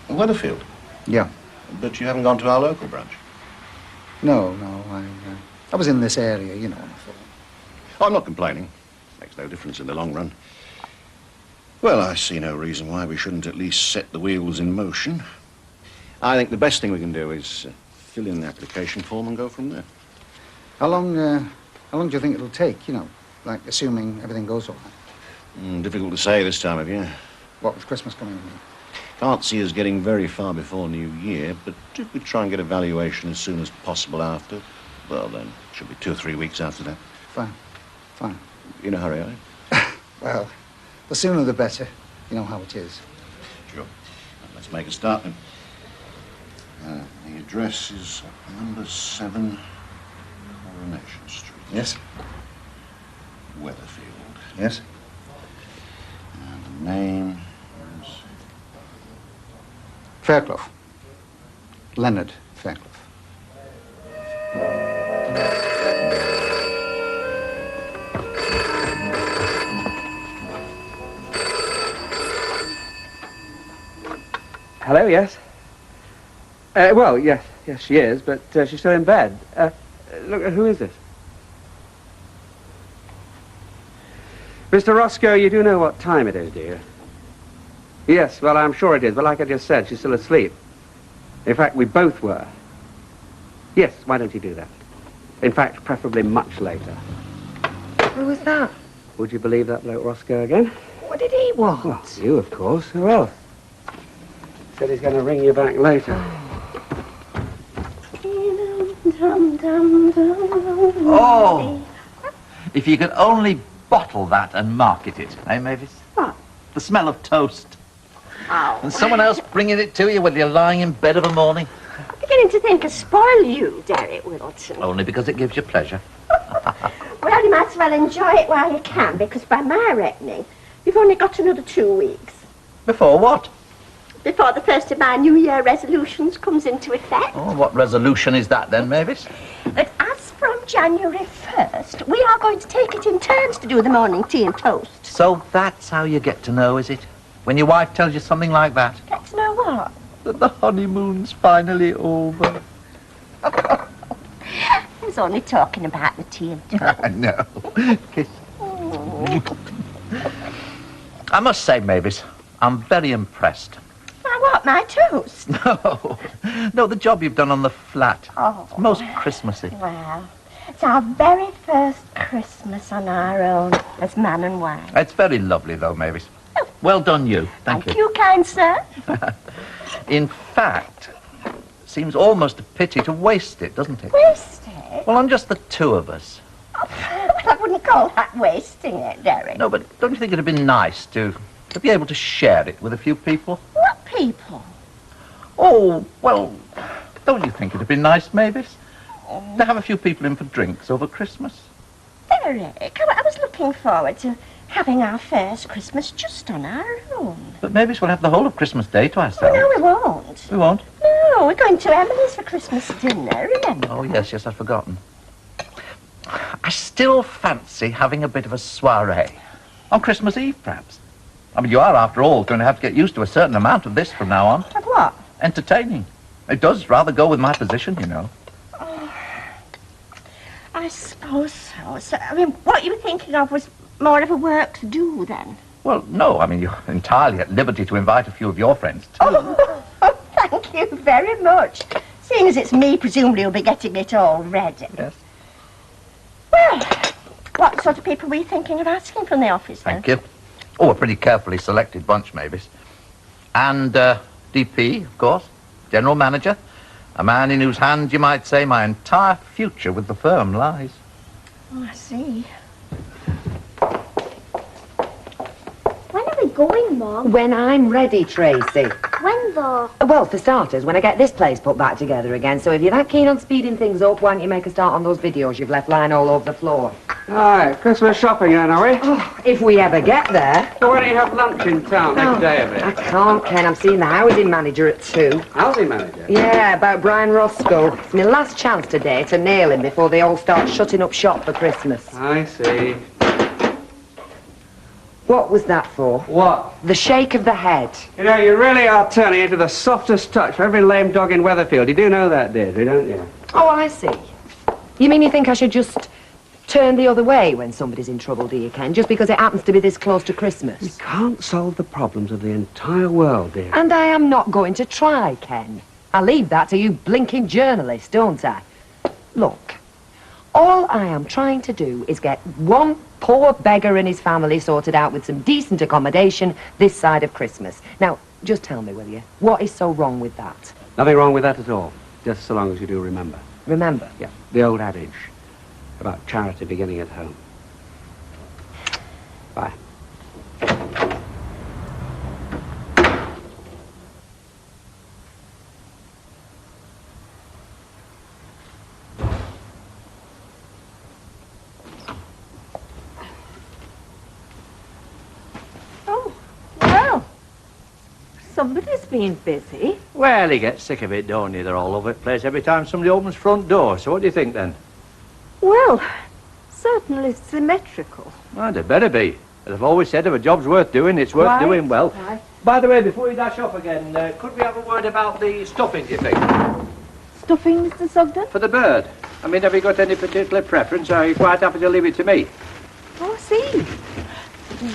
Weatherfield? Yeah. But you haven't gone to our local branch? No, I was in this area, you know, and I thought. Oh, I'm not complaining. Makes no difference in the long run. Well, I see no reason why we shouldn't at least set the wheels in motion. I think the best thing we can do is fill in the application form and go from there. How long do you think it'll take, you know, like assuming everything goes all right? Difficult to say this time of year. What, with Christmas coming in? Can't see us getting very far before New Year, but if we try and get a valuation as soon as possible after, well, then it should be 2 or 3 weeks after that. Fine. In a hurry, are you? Well, the sooner the better. You know how it is. Sure. Let's make a start then. The address is number 7 Coronation Street. Yes. Weatherfield. Yes. And the name is... Fairclough. Leonard Fairclough. Hello, yes? Well, yes, she is, but she's still in bed. Look, who is this? Mr. Roscoe, you do know what time it is, do you? Yes, well, I'm sure it is, but like I just said, she's still asleep. In fact, we both were. Yes, why don't you do that? In fact, preferably much later. Who was that? Would you believe that bloke Roscoe again? What did he want? Well, you, of course. Who else? Said he's going to ring you back later. Oh! If you could only bottle that and market it, eh, Mavis? What? The smell of toast. Oh. And someone else bringing it to you when you're lying in bed of a morning. I'm beginning to think I spoil you, Derek Wilton. Only because it gives you pleasure. Well, you might as well enjoy it while you can, because by my reckoning, you've only got another 2 weeks. Before what? Before the first of my New Year resolutions comes into effect. Oh, what resolution is that then, Mavis? That as from January 1st, we are going to take it in turns to do the morning tea and toast. So that's how you get to know, is it? When your wife tells you something like that? Get to know what? That the honeymoon's finally over. I was only talking about the tea and toast. I know. Kiss. I must say, Mavis, I'm very impressed. By what, my toast? No, the job you've done on the flat. Oh. It's most Christmassy. Well, it's our very first Christmas on our own as man and wife. It's very lovely, though, Mavis. Well done, you. Thank you. You, kind sir. In fact, seems almost a pity to waste it, doesn't it? Waste it? Well, on just the two of us. Well, I wouldn't call that wasting it, Derek. No, but don't you think it'd have been nice to be able to share it with a few people? What people? Oh, well, don't you think it'd have been nice, Mavis? To have a few people in for drinks over Christmas? Derek, I was looking forward to having our first Christmas just on our own. But Mavis will have the whole of Christmas Day to ourselves. Oh, no, we won't. We won't? No, we're going to Emily's for Christmas dinner, remember? Oh, yes, I'd forgotten. I still fancy having a bit of a soiree. On Christmas Eve, perhaps. I mean, you are, after all, going to have to get used to a certain amount of this from now on. Of what? Entertaining. It does rather go with my position, you know. Oh, I suppose so. So, I mean, what you were thinking of was more of a work to do, then? Well, no, I mean, you're entirely at liberty to invite a few of your friends, too. Oh, thank you very much. Seeing as it's me, presumably you'll be getting it all ready. Yes. Well, what sort of people were you thinking of asking from the office, then? Thank you. Oh, a pretty carefully selected bunch, Mavis. And, DP, of course, general manager, a man in whose hands, you might say, my entire future with the firm lies. Oh, I see. When are we going, Mum? When I'm ready, Tracy. When, though? Well, for starters, when I get this place put back together again. So if you're that keen on speeding things up, why don't you make a start on those videos you've left lying all over the floor? All right, Christmas shopping then, are we? Oh, if we ever get there. So why don't you have lunch in town next day of it? I can't, Ken. I'm seeing the housing manager at 2. Housing manager? Yeah, about Brian Roscoe. It's my last chance today to nail him before they all start shutting up shop for Christmas. I see. What was that for? What? The shake of the head. You know, you really are turning into the softest touch for every lame dog in Weatherfield. You do know that, Deirdre, don't you? Oh, I see. You mean you think I should just turn the other way when somebody's in trouble, do you, Ken? Just because it happens to be this close to Christmas? You can't solve the problems of the entire world, dear. And I am not going to try, Ken. I leave that to you blinking journalists, don't I? Look, all I am trying to do is get one poor beggar and his family sorted out with some decent accommodation this side of Christmas. Now, just tell me, will you, what is so wrong with that? Nothing wrong with that at all, just so long as you do remember. Remember? Yeah, the old adage about charity beginning at home. Bye. Oh, well, somebody's been busy. Well, you get sick of it, don't you? They're all over the place every time somebody opens front door. So what do you think, then? Well, certainly symmetrical. Well, they better be. As I've always said, if a job's worth doing, it's worth Right, doing well. right. By the way, before you dash off again, could we have a word about the stuffing, do you think? Stuffing, Mr. Sugden? For the bird. I mean, have you got any particular preference, or are you quite happy to leave it to me? Oh, I see.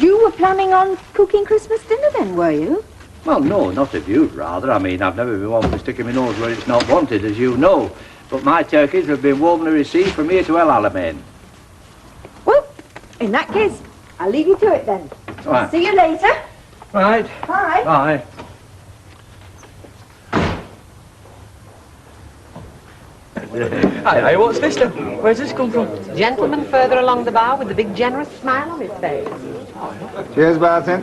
You were planning on cooking Christmas dinner then, were you? Well, no, not if you'd rather. I mean, I've never been one for sticking my nose where it's not wanted, as you know. But my turkeys have been warmly received from here to El Alamein. Well, in that case, I'll leave you to it then. Right. See you later. Right. Bye. Bye. Hey, what's this then? Where's this come from? Gentleman further along the bar with the big generous smile on his face. Cheers, Barton.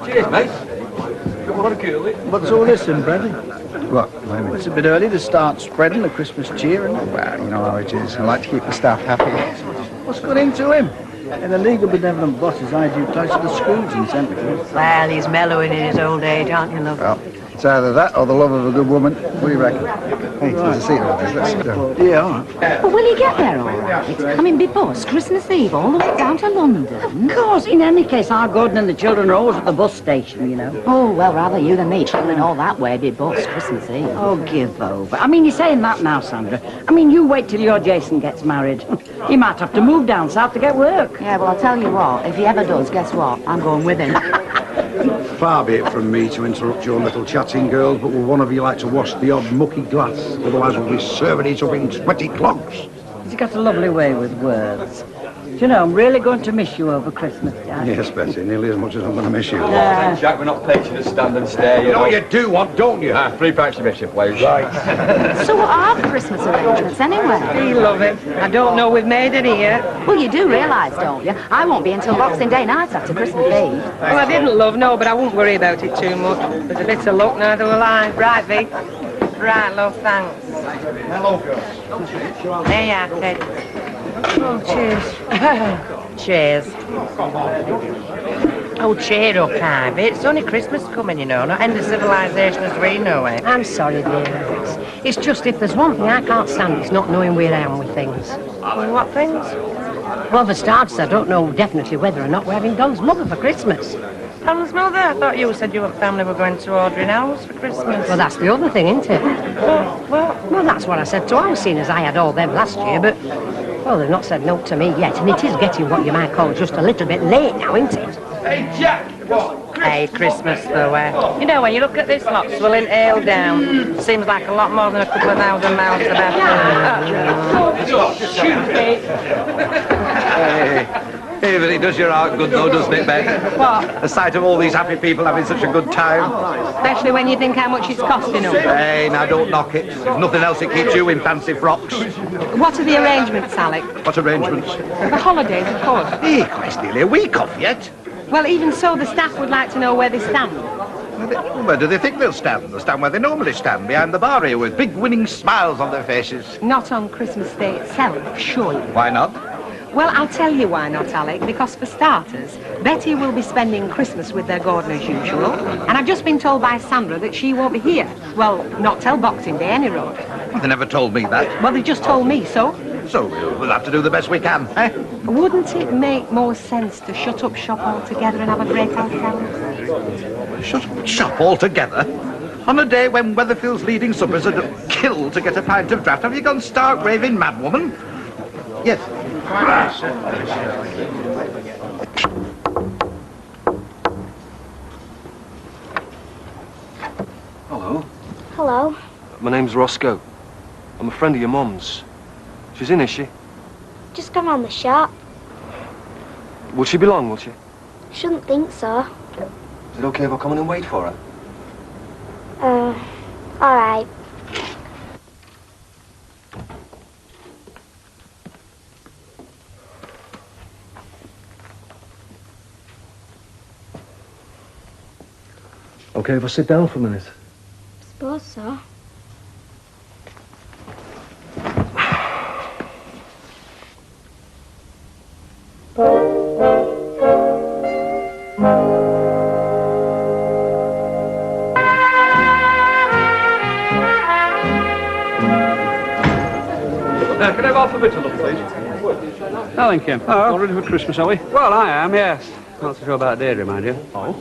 Cheers, mate. What's all this then, Bradley? What? It's a bit early to start spreading the Christmas cheer, isn't it? Well, you know how it is. I like to keep the staff happy. What's got into him? And the League of Benevolent Bosses eyed you close to the schools in Santa Cruz. Well, he's mellowing in his old age, aren't you, love? Well, it's either that or the love of a good woman. What do you reckon? Hey, there's a seat over there. Let's sit down. Yeah, all right. But will he get there all right? I mean, before Christmas Eve, all the way down to London. Of course, in any case, our Gordon and the children are always at the bus station, you know. Oh, well, rather you than me travelling all that way before Christmas Eve. Oh, give over. I mean, you're saying that now, Sandra. I mean, you wait till your Jason gets married. He might have to move down south to get work. Yeah, well, I'll tell you what, if he ever does, guess what? I'm going with him. Far be it from me to interrupt your little chatting girls, but will one of you like to wash the odd mucky glass? Otherwise we'll be serving it up in sweaty clogs. He's got a lovely way with words. Do you know, I'm really going to miss you over Christmas, Dad. Yes, Betty, nearly as much as I'm going to miss you. Yeah. Jack, we're not patient to stand and stare, You know what you do want, don't you? 3 packs of biscuit, please. Right. So what are the Christmas arrangements anyway? We love it. I don't know we've made any yet. Well, you do realise, don't you? I won't be until Boxing Day night after Christmas Eve. Well, I didn't, love, no, but I won't worry about it too much. There's a bit of luck, neither will I. Right, V? Right, love, thanks. Hello, girls. There you are, Ted. Oh, cheers. Cheers. Oh, cheer up, Ivy. It's only Christmas coming, you know, not end of civilization as we know it. I'm sorry, dear. It's just if there's one thing I can't stand, it's not knowing where I am with things. Well, what things? Well, for starters, I don't know definitely whether or not we're having Don's mother for Christmas. Don's mother? I thought you said you and family were going to Audrey House for Christmas. Well, that's the other thing, isn't it? Well, that's what I said to Al, seeing as I had all them last year, but, well, they've not said no to me yet, and it is getting what you might call just a little bit late now, isn't it? Hey, Jack! Hey, Christmas, though, You know, when you look at this lot swilling ale down, seems like a lot more than a couple of 1,000 miles of effort. Hey. Hey, but it does your heart good, though, doesn't it, Beck? What? The sight of all these happy people having such a good time. Especially when you think how much it's costing them. Hey, now don't knock it. If nothing else, it keeps you in fancy frocks. What are the arrangements, Alec? What arrangements? The holidays, of course. Hey, Christ, nearly a week off yet. Well, even so, the staff would like to know where they stand. Where do they think they'll stand? They'll stand where they normally stand, behind the bar here, with big winning smiles on their faces. Not on Christmas Day itself, surely. Why not? Well, I'll tell you why not, Alec, because for starters, Betty will be spending Christmas with their Gordon as usual, and I've just been told by Sandra that she won't be here. Well, not till Boxing Day, any road. They never told me that. Well, they just told me so. So we'll have to do the best we can, eh? Wouldn't it make more sense to shut up shop altogether and have a great ourselves? Shut up shop altogether? On a day when Weatherfield's leading suppers are killed to get a pint of draft, have you gone stark raving mad, woman? Yes. Hello. Hello. My name's Roscoe. I'm a friend of your mum's. She's in, is she? Just gone round the shop. Will she be long, will she? Shouldn't think so. Is it okay if I come in and wait for her? Alright. Okay, if I sit down for a minute. Suppose so. Can I have half a bit of luck, please? Oh, thank you. All ready for Christmas, are we? Well, I am, yes. Not so sure about Deirdre, mind you. Oh?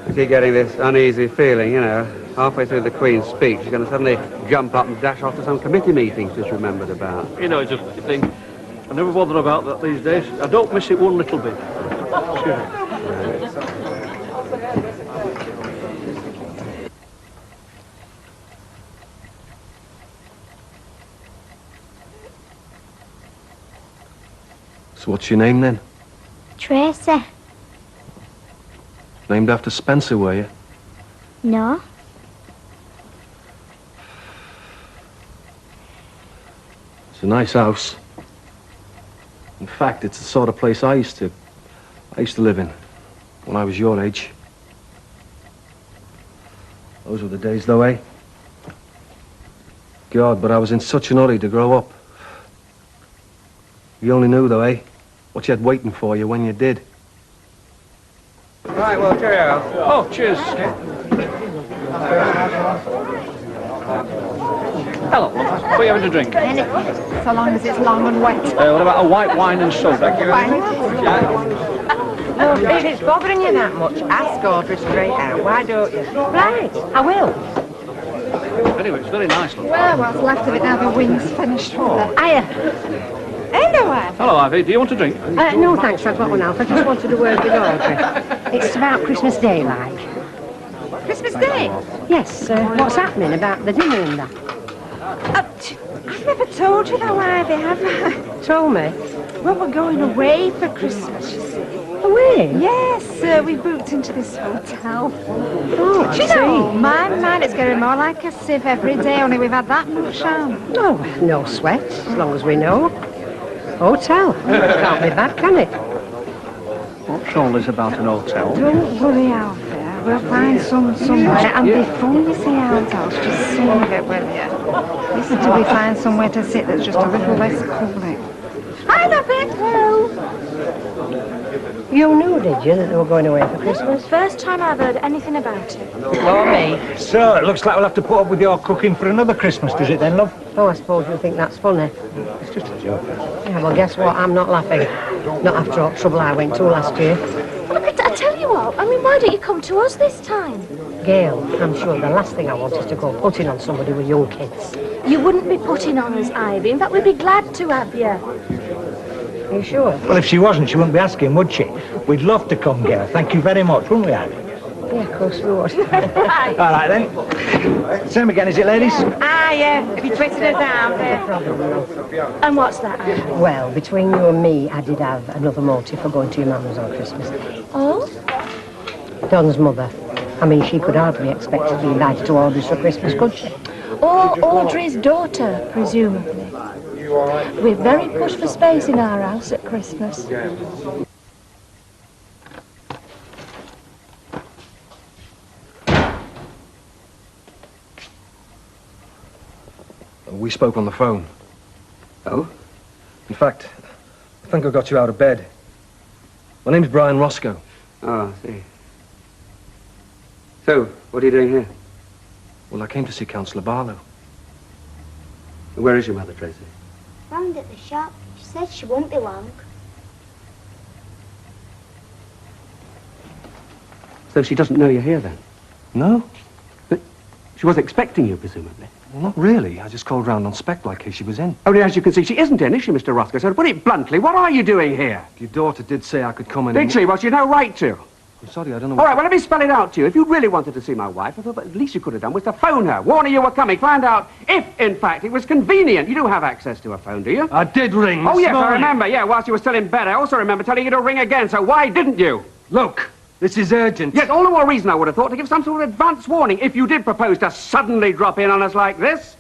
I keep getting this uneasy feeling, you know. Halfway through the Queen's speech, she's going to suddenly jump up and dash off to some committee meeting she's remembered about. You know, it's a thing. I never bother about that these days. I don't miss it one little bit. Excuse me. So what's your name, then? Tracy. Named after Spencer, were you? No. It's a nice house. In fact, it's the sort of place I used to live in when I was your age. Those were the days, though, eh? God, but I was in such an hurry to grow up. You only knew, though, eh? What you had waiting for you when you did. Right, well, cheerio. Oh, cheers. Hello, what are you having to drink? Anything, so long as it's long and wet. What about a white wine and soda? Look, if it's bothering you that much, ask Audrey straight out. Why don't you? Right, I will. Anyway, it's very nice, look. Well, what's left of it now the wing's finished with it. Hiya. Anyway. Hello, Ivy. Do you want a drink? No, thanks. I've got one else. I just wanted to word with Audrey. It's about Christmas Day, like. Christmas Day? Yes, what's happening about the dinner and that? I've never told you though, Ivy, have I? Told me. Well, we're going away for Christmas, you see. Away? Yes, we booked into this hotel. Oh, I Do you see. know, mine, it's getting more like a sieve every day, only we've had that much on. Oh, no sweat, as long as we know. Hotel. Can't be bad, can it? What's all this about an hotel? Don't worry, Alfie. We'll find some somewhere. And before you say outhouse, just sing it, will you? Listen till we find somewhere to sit that's just a little less public. Hi, Lovey. Hello. You knew, did you, that they were going away for Christmas? First time I've heard anything about it. Or me. So, it looks like we'll have to put up with your cooking for another Christmas, does it then, love? Oh, I suppose you think that's funny. It's just a joke. Yeah, well, guess what? I'm not laughing. Not after all the trouble I went to last year. Look, I tell you what, I mean, why don't you come to us this time? Gail, I'm sure the last thing I want is to go putting on somebody with young kids. You wouldn't be putting on us, Ivy. In fact, we'd be glad to have you. Are you sure? Well, if she wasn't, she wouldn't be asking, would she? We'd love to come, Gail. Thank you very much, wouldn't we, Ivy? Yeah, of course we would. All right, then. Same again, is it, ladies? Ah, yeah, if you twisted her down there. And what's that? Well, between you and me, I did have another motive for going to your mum's on Christmas Day. Oh? Don's mother. I mean, she could hardly expect to be invited to Audrey's for Christmas, could she? Or Audrey's daughter, presumably. We're very pushed for space in our house at Christmas. We spoke on the phone. Oh? In fact, I think I got you out of bed. My name's Brian Roscoe. Oh, I see. So, what are you doing here? Well, I came to see Councillor Barlow. Where is your mother, Tracy? Round at the shop. She said she won't be long. So she doesn't know you're here, then? No? But she was expecting you, presumably. Well, not really. I just called round on spec like case she was in. Only as you can see, she isn't in, is she, Mr. Roscoe? So to put it bluntly, what are you doing here? Your daughter did say I could come in. Did she? Well, she had no right to. I'm sorry, I don't know All right, well, let me spell it out to you. If you really wanted to see my wife, I thought the least you could have done was to phone her, warn her you were coming, find out if, in fact, it was convenient. You do have access to a phone, do you? I did ring. Oh, this yes, morning. I remember. Yeah, whilst you were still in bed. I also remember telling you to ring again, so why didn't you? Look, this is urgent. Yes, all the more reason I would have thought to give some sort of advance warning if you did propose to suddenly drop in on us like this.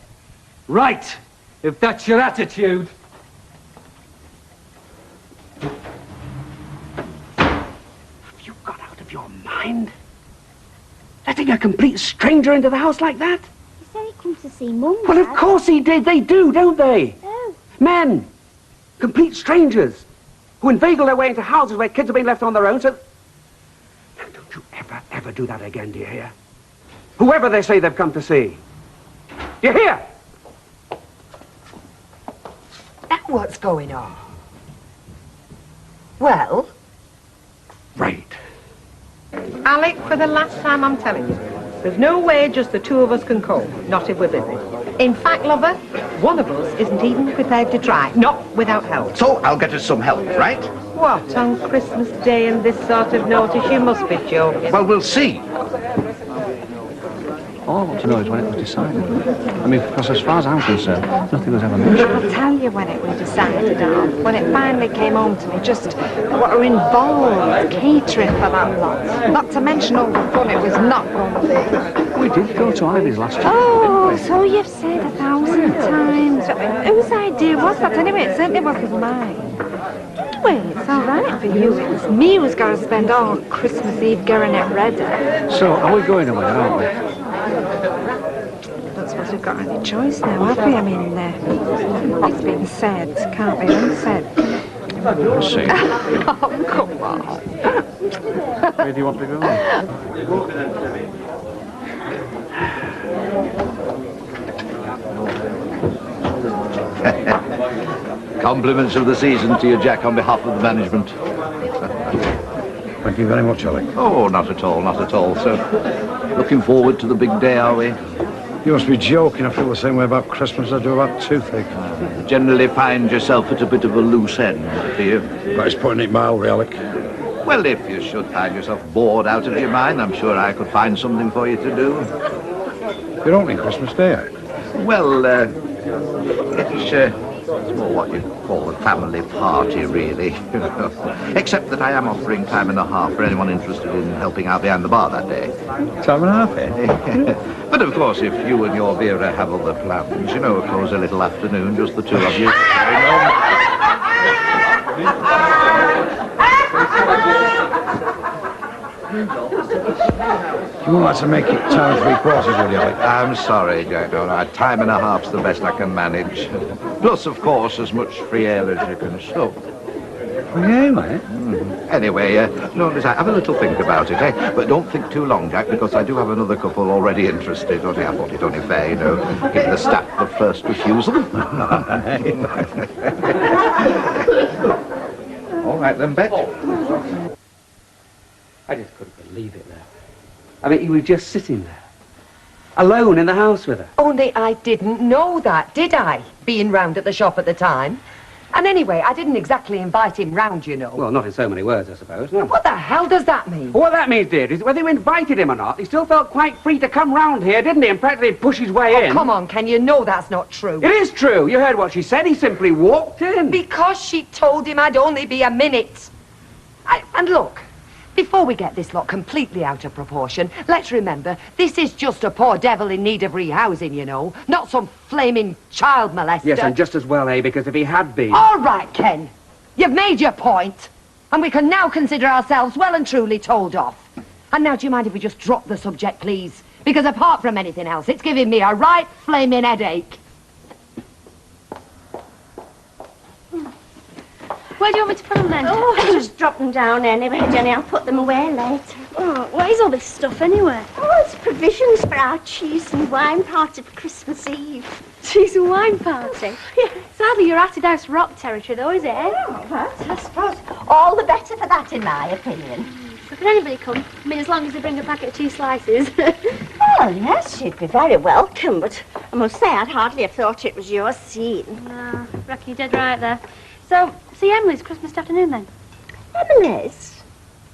Right, if that's your attitude. Have you got out of your mind? Letting a complete stranger into the house like that? He said he comes to see Mum, Well, of Dad. course he did. They do, don't they? Oh. Men. Complete strangers. Who inveigle their way into houses where kids have been left on their own, so... Now, don't you ever do that again, do you hear? Whoever they say they've come to see. Do you hear? Now what's going on? Well? Right. Alec, for the last time I'm telling you, there's no way just the two of us can cope, not if we're busy. In fact, lover, one of us isn't even prepared to try, not without help. So I'll get us some help, right? What, on Christmas Day and this sort of notice? You must be joking. Well, we'll see. All I want to know is when it was decided. I mean, because as far as I'm concerned, nothing was ever mentioned. I'll tell you when it was decided on. When it finally came home to me, just what are involved, catering for that lot. Not to mention all the fun it was not going to be. We did go to Ivy's last year. Oh, so you've said 1,000 times. Whose idea was that anyway? It certainly wasn't mine. Well, it's all right for you. It was me who's got to spend all Christmas Eve getting it ready. So, are we going away, aren't we? Don't suppose we've got any choice now, have we? I mean, what's been said can't be unsaid. I see. Oh, come on. Where do you want to go? Compliments of the season to you, Jack, on behalf of the management. Thank you very much, Alec. Oh, not at all, not at all. So, looking forward to the big day, are we? You must be joking. I feel the same way about Christmas as I do about toothache. Generally find yourself at a bit of a loose end, do you? That's putting it mildly, Alec. Well, if you should find yourself bored out of your mind, I'm sure I could find something for you to do. You're opening Christmas Day, eh? Well, it's more what you'd call a family party, really. Except that I am offering time and a half for anyone interested in helping out behind the bar that day. Time and a half, eh? But of course, if you and your Vera have other plans, you know, of course, a little afternoon, just the two of you. You won't like to make it time 3/4, would you, Alec? I'm sorry, Jack. No, time and a half's the best I can manage. Plus, of course, as much free air as you can show. Yeah, mate. Anyway, no, listen, have a little think about it, eh? But don't think too long, Jack, because I do have another couple already interested. I thought it only fair, you know, give the staff the first refusal. All right, then, Bet. I just couldn't believe it, though. I mean, he was just sitting there, alone in the house with her. Only I didn't know that, did I? Being round at the shop at the time. And anyway, I didn't exactly invite him round, you know. Well, not in so many words, I suppose, no. What the hell does that mean? Well, what that means, dear, is whether you invited him or not, he still felt quite free to come round here, didn't he? And practically push his way in. Come on, Ken, you know that's not true. It is true. You heard what she said. He simply walked in. Because she told him I'd only be a minute. And look, before we get this lot completely out of proportion, let's remember, this is just a poor devil in need of rehousing, you know, not some flaming child molester. Yes, and just as well, because if he had been... All right, Ken. You've made your point, and we can now consider ourselves well and truly told off. And now, do you mind if we just drop the subject, please? Because apart from anything else, it's giving me a right flaming headache. Where do you want me to put them then? Oh, I just drop them down anyway, Jenny. I'll put them away later. Oh, what is all this stuff anyway? Oh, it's provisions for our cheese and wine party for Christmas Eve. Cheese and wine party? It's hardly your Acid House Rock territory, though, is it? Oh, but I suppose all the better for that, in my opinion. So can anybody come? I mean, as long as they bring a packet of cheese slices. Well, yes, she'd be very welcome, but I must say I'd hardly have thought it was your scene. No, reckon you did right there. So, see Emily's Christmas afternoon, then? Emily's?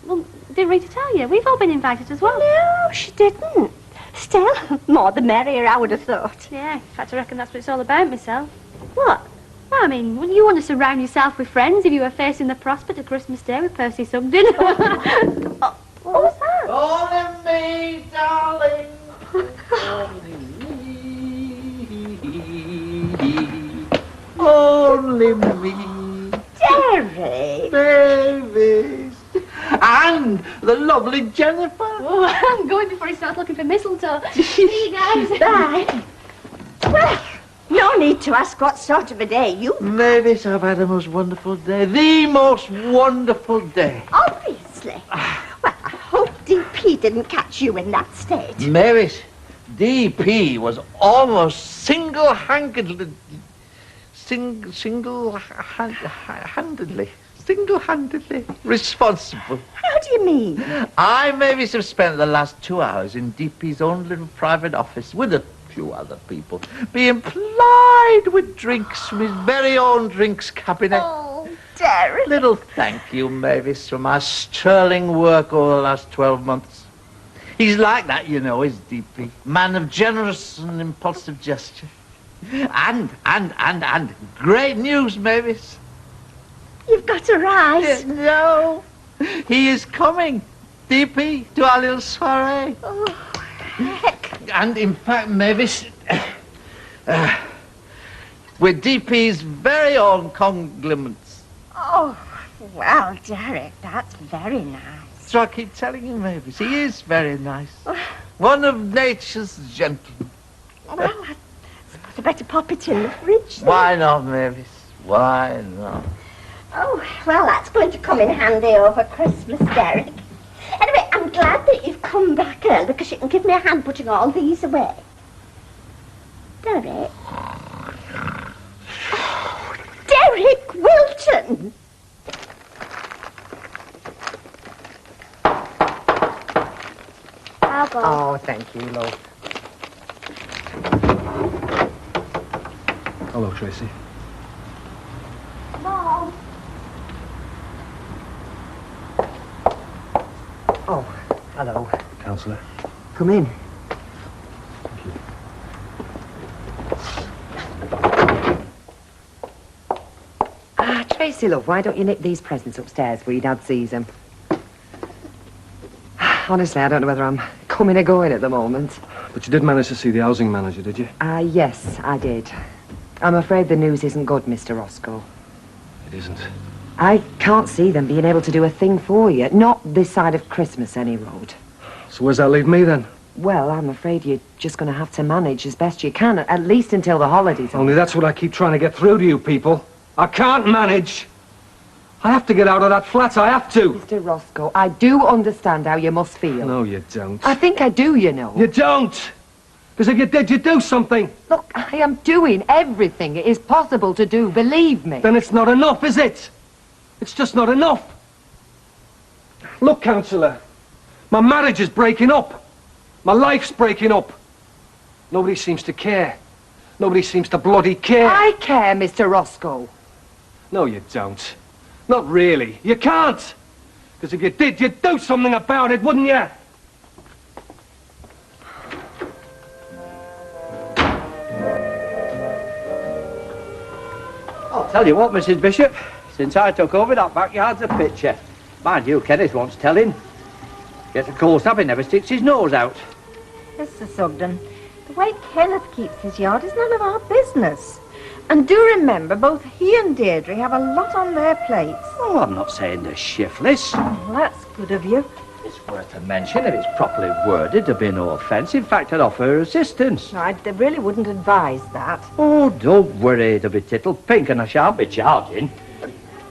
Well, did Rita tell you? We've all been invited as well. No, she didn't. Still, more the merrier, I would have thought. Yeah, in fact, I reckon that's what it's all about, myself. What? Well, I mean, wouldn't you want to surround yourself with friends if you were facing the prospect of Christmas Day with Percy Sugden? What was that? Only me, darling. Only me. Jerry. Babies. And the lovely Jennifer. Oh, I'm going before he starts looking for mistletoe. See you guys. Bye. Well, no need to ask what sort of a day you... Mavis, I've had a most wonderful day. The most wonderful day. Obviously. Well, I hope DP didn't catch you in that state. Mavis, DP was almost single-handedly responsible. How do you mean? I, Mavis, have spent the last 2 hours in DP's own little private office with a few other people, being plied with drinks from his very own drinks cabinet. Oh, Derek. Little thank you, Mavis, for my sterling work over the last 12 months. He's like that, you know, is DP. Man of generous and impulsive gesture. And great news, Mavis. You've got a rise. No, he is coming, DP, to our little soiree. Oh, heck. And in fact, Mavis, with DP's very own conglomerates. Oh, well, Derek, that's very nice. So I keep telling you, Mavis, he is very nice. One of nature's gentlemen. Well, I suppose I better pop it in the fridge then. Why not, Mavis? Why not? Oh, well, that's going to come in handy over Christmas, Derek. Anyway, I'm glad that you've come back early because you can give me a hand putting all these away. Derek? Derek Wilton! I'll go. Oh, thank you, love. Hello, Tracy. Mom. Oh, hello. Councillor. Come in. Tracy, love, why don't you nip these presents upstairs where your dad sees them? Honestly, I don't know whether I'm coming or going at the moment. But you did manage to see the housing manager, did you? Yes, I did. I'm afraid the news isn't good, Mr. Roscoe. It isn't. I can't see them being able to do a thing for you. Not this side of Christmas, any road. So where's that leave me, then? Well, I'm afraid you're just going to have to manage as best you can, at least until the holidays. Only that's what I keep trying to get through to you people. I can't manage. I have to get out of that flat. I have to. Mr. Roscoe, I do understand how you must feel. No, you don't. I think I do, you know. You don't. Because if you did, you'd do something. Look, I am doing everything it is possible to do, believe me. Then it's not enough, is it? It's just not enough. Look, Councillor, my marriage is breaking up. My life's breaking up. Nobody seems to care. Nobody seems to bloody care. I care, Mr. Roscoe. No, you don't. Not really. You can't. Because if you did, you'd do something about it, wouldn't you? I'll tell you what, Mrs. Bishop. Since I took over, that backyard's a picture. Mind you, Kenneth wants telling. Gets a cold snap, he never sticks his nose out. Mr. Sugden, the way Kenneth keeps his yard is none of our business. And do remember, both he and Deirdre have a lot on their plates. Oh, I'm not saying they're shiftless. Well, that's good of you. It's worth a mention if it's properly worded. There'd be no offence. In fact, I'd offer her assistance. No, I really wouldn't advise that. Oh, don't worry. There'll be tittle pink and I shan't be charging.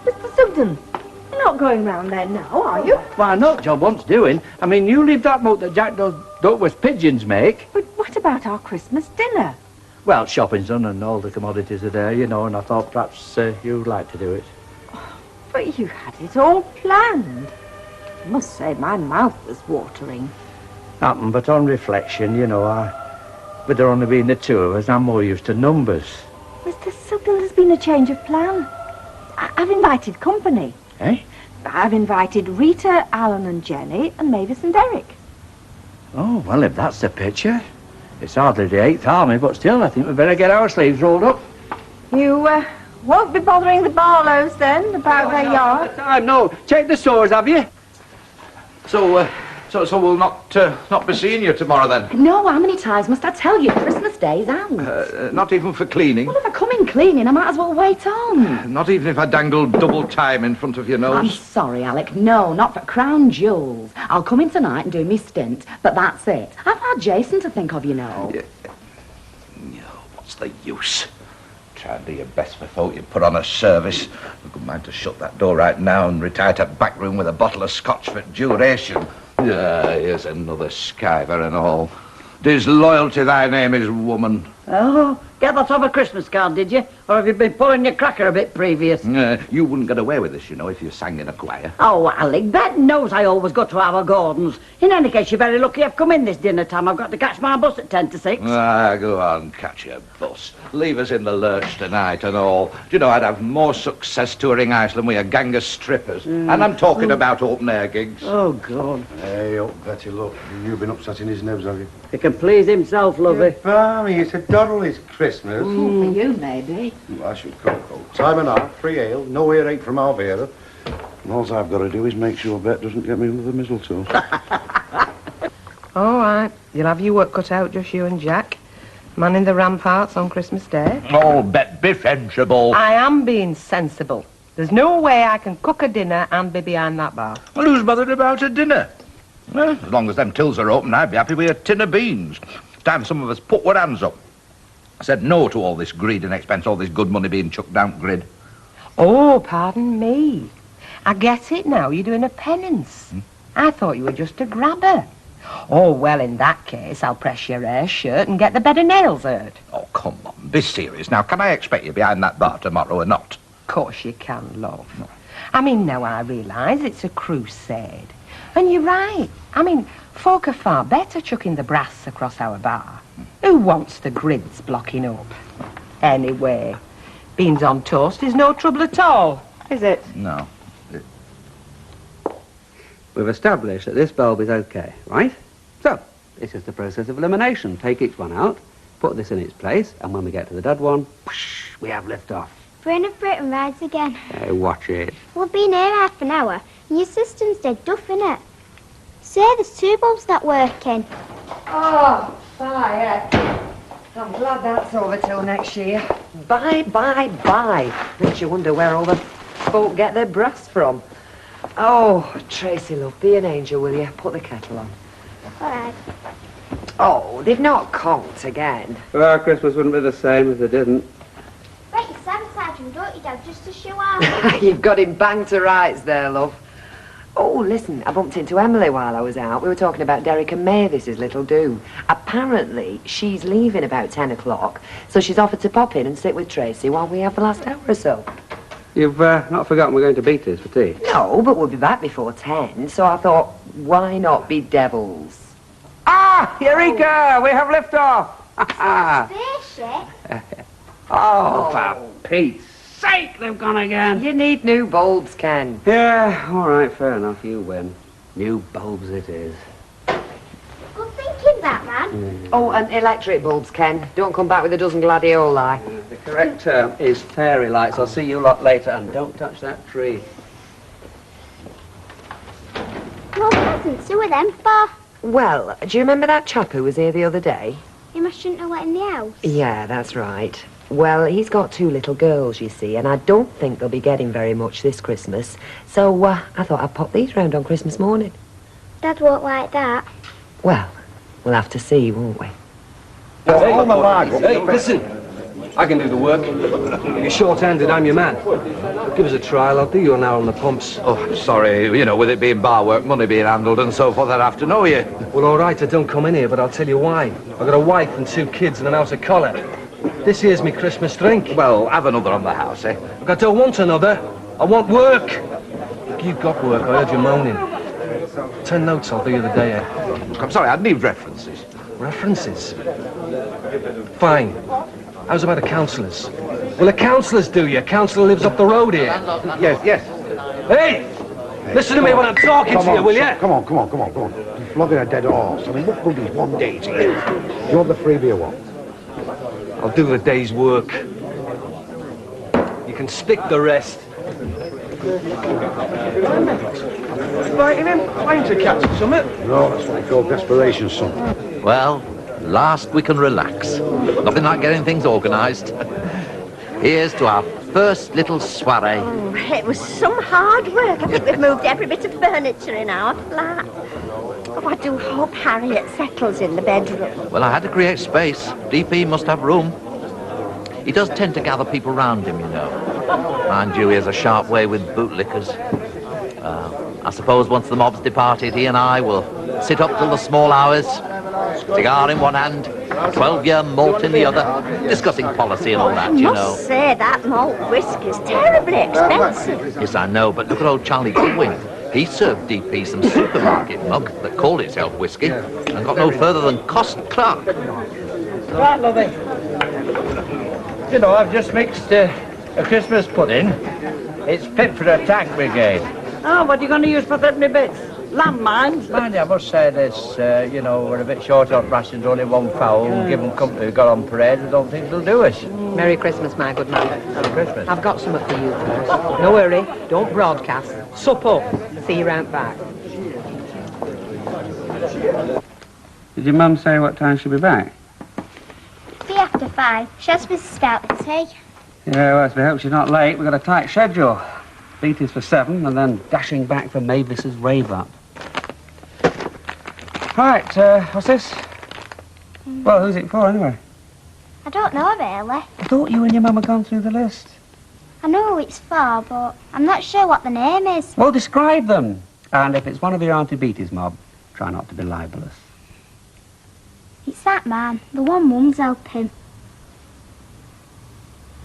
Mr. Sugden, you're not going round there now, are you? Why not? Job wants doing. I mean, you leave that muck that Jack does Duckworth pigeons make. But what about our Christmas dinner? Well, shopping's done and all the commodities are there, you know, and I thought perhaps you'd like to do it. But you had it all planned. I must say, my mouth was watering. Happened, but on reflection, you know, with there only being the two of us, I'm more used to numbers. Mr. Sugden, there's been a change of plan. I've invited company. Eh? I've invited Rita, Alan and Jenny, and Mavis and Derek. Oh, well, if that's the picture. It's hardly the 8th Army, but still, I think we'd better get our sleeves rolled up. You won't be bothering the Barlows, then, about their yard? No, check the stores, have you? So we'll not be seeing you tomorrow then? No, how many times must I tell you? Christmas Day's out. Not even for cleaning? Well, if I come in cleaning, I might as well wait on. Not even if I dangle double time in front of your nose? I'm sorry, Alec. No, not for crown jewels. I'll come in tonight and do me stint, but that's it. I've had Jason to think of, you know. Yeah, what's the use? Try and do your best before you put on a service. I could mind to shut that door right now and retire to back room with a bottle of scotch for duration. Here's another skiver and all. Disloyalty thy name is, woman. Oh, get that off a Christmas card, did you? Or have you been pulling your cracker a bit previous? You wouldn't get away with this, you know, if you sang in a choir. Oh, Alec, Bet knows I always go to our Gordons. In any case, you're very lucky I've come in this dinner time. I've got to catch my bus at 5 to 6. Go on, catch your bus. Leave us in the lurch tonight and all. Do you know, I'd have more success touring Iceland with a gang of strippers. And I'm talking about open-air gigs. Oh, God. Hey, up, Betty, look. You've been upsetting his nose, have you? He can please himself, lovey. Barney, it's a doddle, it's Christmas. For you, maybe. I should cocoa. Time and a half, 3 ale, no earache from our Vera. And all I've got to do is make sure Bet doesn't get me under the mistletoe. All right. You'll have your work cut out, just you and Jack. Manning the ramparts on Christmas Day. Oh, Bet, be sensible. I am being sensible. There's no way I can cook a dinner and be behind that bar. Well, who's bothered about a dinner? Well, as long as them tills are open, I'd be happy with a tin of beans. It's time some of us put our hands up. I said no to all this greed and expense, all this good money being chucked down grid. Oh, pardon me. I get it now. You're doing a penance. I thought you were just a grabber. Oh, well, in that case, I'll press your hair shirt and get the bed of nails hurt. Oh, come on, be serious. Now, can I expect you behind that bar tomorrow or not? Of course you can, love. I mean, now I realise it's a crusade. And you're right. I mean, folk are far better chucking the brass across our bar. Who wants the grids blocking up? Anyway, beans on toast is no trouble at all, is it? No. We've established that this bulb is okay, right? So, this is the process of elimination. Take each one out, put this in its place, and when we get to the dud one, whoosh, we have liftoff. Brain of Britain rides again. Hey, watch it. We've been here half an hour, and your system's dead duff, innit? Say, there's 2 bulbs not working. Oh, fire. I'm glad that's over till next year. Bye, bye, bye. Makes you wonder where all the folk get their brass from. Oh, Tracy, love, be an angel, will you? Put the kettle on. All right. Oh, they've not conked again. Well, Christmas wouldn't be the same if they didn't. Bet you sabotage him, don't you, Dad, just to show off? You've got him banged to rights there, love. Oh, listen, I bumped into Emily while I was out. We were talking about Derek and Mavis's little do. Apparently, she's leaving about 10 o'clock, so she's offered to pop in and sit with Tracy while we have the last hour or so. You've not forgotten we're going to Beatty's for tea? No, but we'll be back before 10, so I thought, why not be devils? Ah, Eureka! We have liftoff! Spaceship? Oh, for Pete's sake, they've gone again. You need new bulbs, Ken. Yeah, all right, fair enough. You win. New bulbs it is. Good thinking, Batman. Oh, and electric bulbs, Ken. Don't come back with a dozen gladioli. The correct term is fairy lights. I'll see you lot later, and don't touch that tree. More presents, who are them for? Well, do you remember that chap who was here the other day? Him I shouldn't have let in the house. Yeah, that's right. Well, he's got 2 little girls, you see, and I don't think they'll be getting very much this Christmas. So, I thought I'd pop these round on Christmas morning. Dad won't like that. Well, we'll have to see, won't we? Hey, listen. I can do the work. If you're short-handed, I'm your man. Give us a trial. I'll do you an hour on the pumps. Oh, sorry, you know, with it being bar work, money being handled and so forth, I'd have to know you. Well, all right, I don't come in here, but I'll tell you why. I've got a wife and 2 kids and an house of collar. This here's me Christmas drink. Well, have another on the house, eh? Look, I don't want another. I want work. Look, you've got work. I heard you moaning. 10 notes I'll do you the day, eh? Look, I'm sorry, I'd need references. References? Fine. How's about the councillors? Well, the councillors do you. Councillor lives up the road here. Yes. Hey! Listen to me when I'm talking to you, will you? Come on. You're flogging a dead horse. I mean, what good is one day to you? You want the freebie or what? I'll do the day's work. You can stick the rest. Inviting him? Trying to catch something. No, that's what they call desperation, son. Well, last we can relax. Nothing like getting things organised. Here's to our first little soiree. Oh, it was some hard work. I think we've moved every bit of furniture in our flat. Oh, I do hope Harriet settles in the bedroom. Well, I had to create space. DP must have room. He does tend to gather people round him, you know. Mind you, he has a sharp way with bootlickers. I suppose once the mob's departed, he and I will sit up till the small hours, cigar in one hand, 12-year malt in the other, discussing policy and all that, you know. I must say, that malt whiskey's terribly expensive. Yes, I know, but look at old Charlie Goodwin. He served DP some supermarket mug that called itself whiskey and got no further than Cost Clark. Right, lovey. You know, I've just mixed a Christmas pudding. It's fit for a tank brigade. Oh, what are you going to use for 30 bits? Landmines? Mind you, I must say this, you know, we're a bit short on rations, only 1 fowl. Given company we got on parade, I don't think it'll do us. Merry Christmas, my good man. Merry Christmas. I've got something for you first. No hurry, don't broadcast. Sup up. See you round back. Did your mum say what time she'll be back? Be after 5. She has Mrs. out the tea. Yeah, well, we hope she's not late. We've got a tight schedule. Beatty's for 7, and then dashing back for Mavis's rave-up. Right, what's this? Well, who's it for, anyway? I don't know, really. I thought you and your mum had gone through the list. I know who it's for, but I'm not sure what the name is. Well, describe them. And if it's one of your Auntie Beatty's mob, try not to be libelous. It's that man, the one Mum's helping.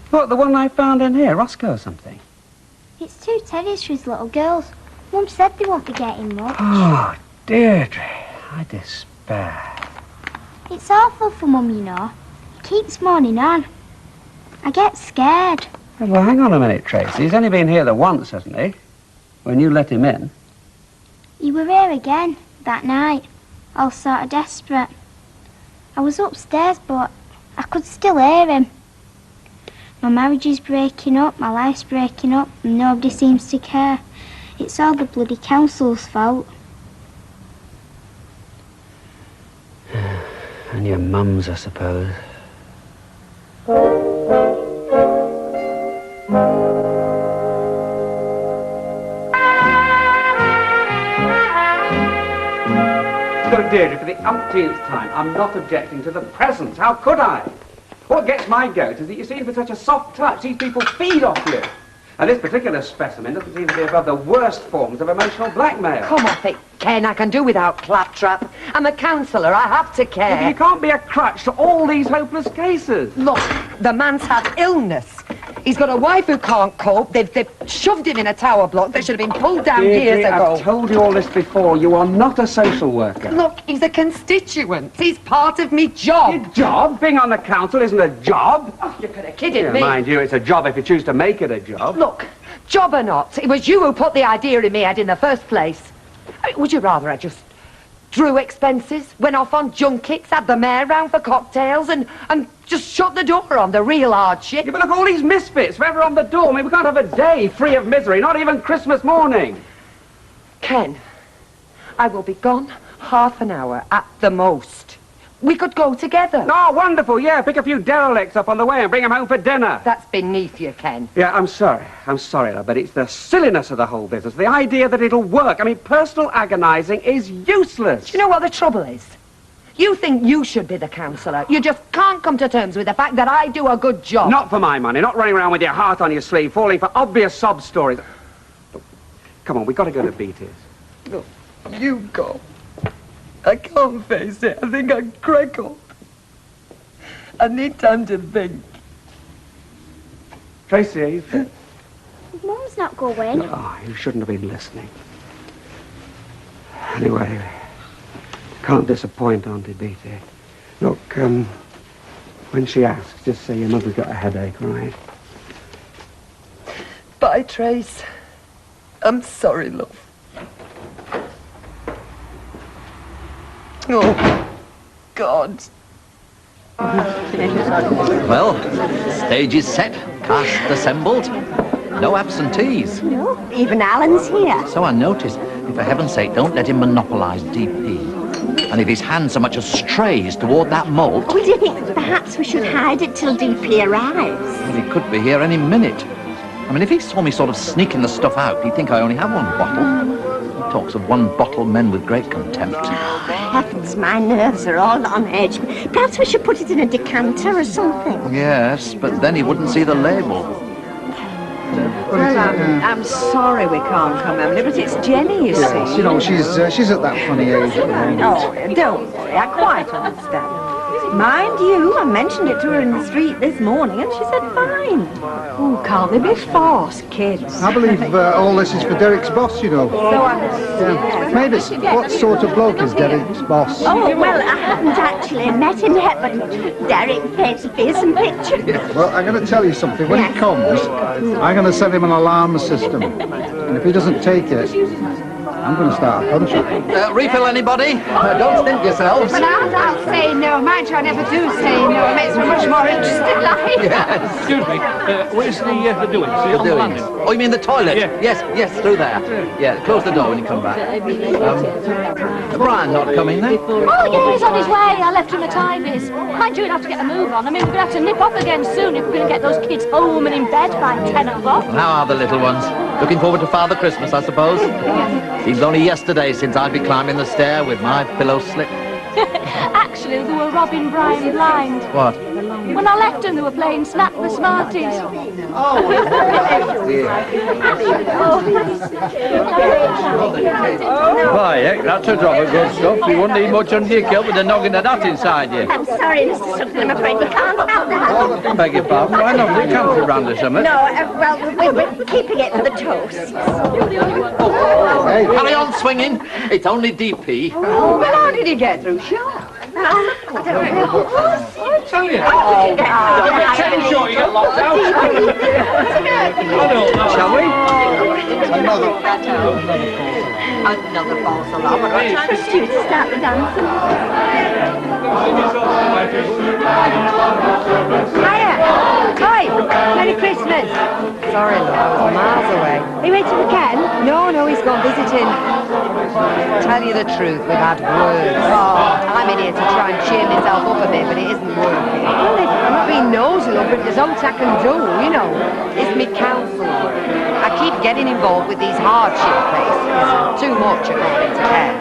What, the one I found in here, Roscoe or something? It's 2 teddies for his little girls. Mum said they won't be getting much. Oh, Deirdre, I despair. It's awful for Mum, you know. He keeps moaning on. I get scared. Well, hang on a minute, Tracy. He's only been here the once, hasn't he? When you let him in. He were here again, that night. All sort of desperate. I was upstairs, but I could still hear him. My marriage is breaking up, my life's breaking up, and nobody seems to care. It's all the bloody council's fault. And your mum's, I suppose. Look, Deirdre, for the umpteenth time, I'm not objecting to the present. How could I? What gets my goat is that you seem to be such a soft touch. These people feed off you. And this particular specimen doesn't seem to be above the worst forms of emotional blackmail. Come off it, Ken. I can do without claptrap. I'm a counsellor. I have to care. But you can't be a crutch to all these hopeless cases. Look, the man's had illness. He's got a wife who can't cope. They've shoved him in a tower block that should have been pulled down years ago. I've told you all this before. You are not a social worker. Look, he's a constituent. He's part of me job. Your job? Being on the council isn't a job. Oh, you could have kidded me. Mind you, it's a job if you choose to make it a job. Look, job or not, it was you who put the idea in me head in the first place. I mean, would you rather I just drew expenses, went off on junkets, had the mayor round for cocktails, and just shut the door on the real hard shit? Yeah, but look, all these misfits forever on the door. I mean, we can't have a day free of misery, not even Christmas morning. Ken, I will be gone half an hour at the most. We could go together. Oh, wonderful, yeah. Pick a few derelicts up on the way and bring them home for dinner. That's beneath you, Ken. Yeah, I'm sorry, love, but it's the silliness of the whole business, the idea that it'll work. I mean, personal agonising is useless. Do you know what the trouble is? You think you should be the counsellor. You just can't come to terms with the fact that I do a good job. Not for my money, not running around with your heart on your sleeve, falling for obvious sob stories. Look, come on, we've got to go to Beatty's. Look, you go. I can't face it. I think I'd crack up. I need time to think. Tracy, are you fit? Mum's not going. Oh, you shouldn't have been listening. Anyway, can't disappoint Auntie Beatty. Look, when she asks, just say your mother's got a headache, all right? Bye, Trace. I'm sorry, love. Oh, God. Well, stage is set, cast assembled, no absentees. No, even Alan's here. So I notice, and for heaven's sake, don't let him monopolise DP. And if his hand so much as strays toward that malt... Oh, do you think perhaps we should hide it till DP arrives? Well, he could be here any minute. I mean, if he saw me sort of sneaking the stuff out, he'd think I only have one bottle. He talks of one bottle men with great contempt. Oh, heavens, my nerves are all on edge. Perhaps we should put it in a decanter or something. Yes, but then he wouldn't see the label. Well, I'm sorry we can't come, Emily, but it's Jenny, you see. You know, she's at that funny age at the moment. Oh, don't worry, I quite understand. Mind you, I mentioned it to her in the street this morning, and she said fine. Oh, can't they be forced, kids? I believe all this is for Derek's boss, you know. So I... Mavis, what sort of bloke is Derek's boss? Oh, well, I haven't actually met him yet, but Derek paints a face and picture. Well, I'm going to tell you something. When he comes, I'm going to set him an alarm system. And if he doesn't take it, I'm going to start a contract. Refill anybody? Don't stint yourselves. But I'll say no. Mind you, I never do say no. It makes me much more interested, like. Yes. Excuse me, where's the doings? The doings? Oh, you mean the toilet? Yeah. Yes, through there. Yeah, close the door when you come back. Brian not coming then? Oh, yeah, he's on his way. I left him the tidies. Mind you, we'll have to get a move on. I mean, we're going to have to nip off again soon if we're going to get those kids home and in bed by 10 o'clock. How are the little ones? Looking forward to Father Christmas, I suppose? Seems only yesterday since I'd be climbing the stair with my pillow slip. Actually, they were robbing Brian blind. What? When I left them, they were playing Snap the Smarties. Why, heck, that's a drop of good stuff. You wouldn't need much under your kilt with the noggin of that inside you. I'm sorry, Mr. Sutton, I'm afraid we can't help that. Beg your pardon, why not? You can't be round or something. No, well, we're keeping it for the toast. Carry on swinging. It's only DP. Oh, well, how did he get through? Sure. I don't know. Tell you. Don't get short, you get locked out. I don't know. Shall we? Another false alarm. What time is Stu to start the dancing? Hiya! Hi! Merry Christmas! Sorry, love, I was miles away. Are you waiting for Ken? No, he's gone visiting. Tell you the truth, we've had words. Oh, I'm in here to try and cheer myself up a bit, but it isn't working. Well, I'm not being nosy, love, but there's something I can do, you know. It's me council work. I keep getting involved with these hardship cases. Too much, according to Ken.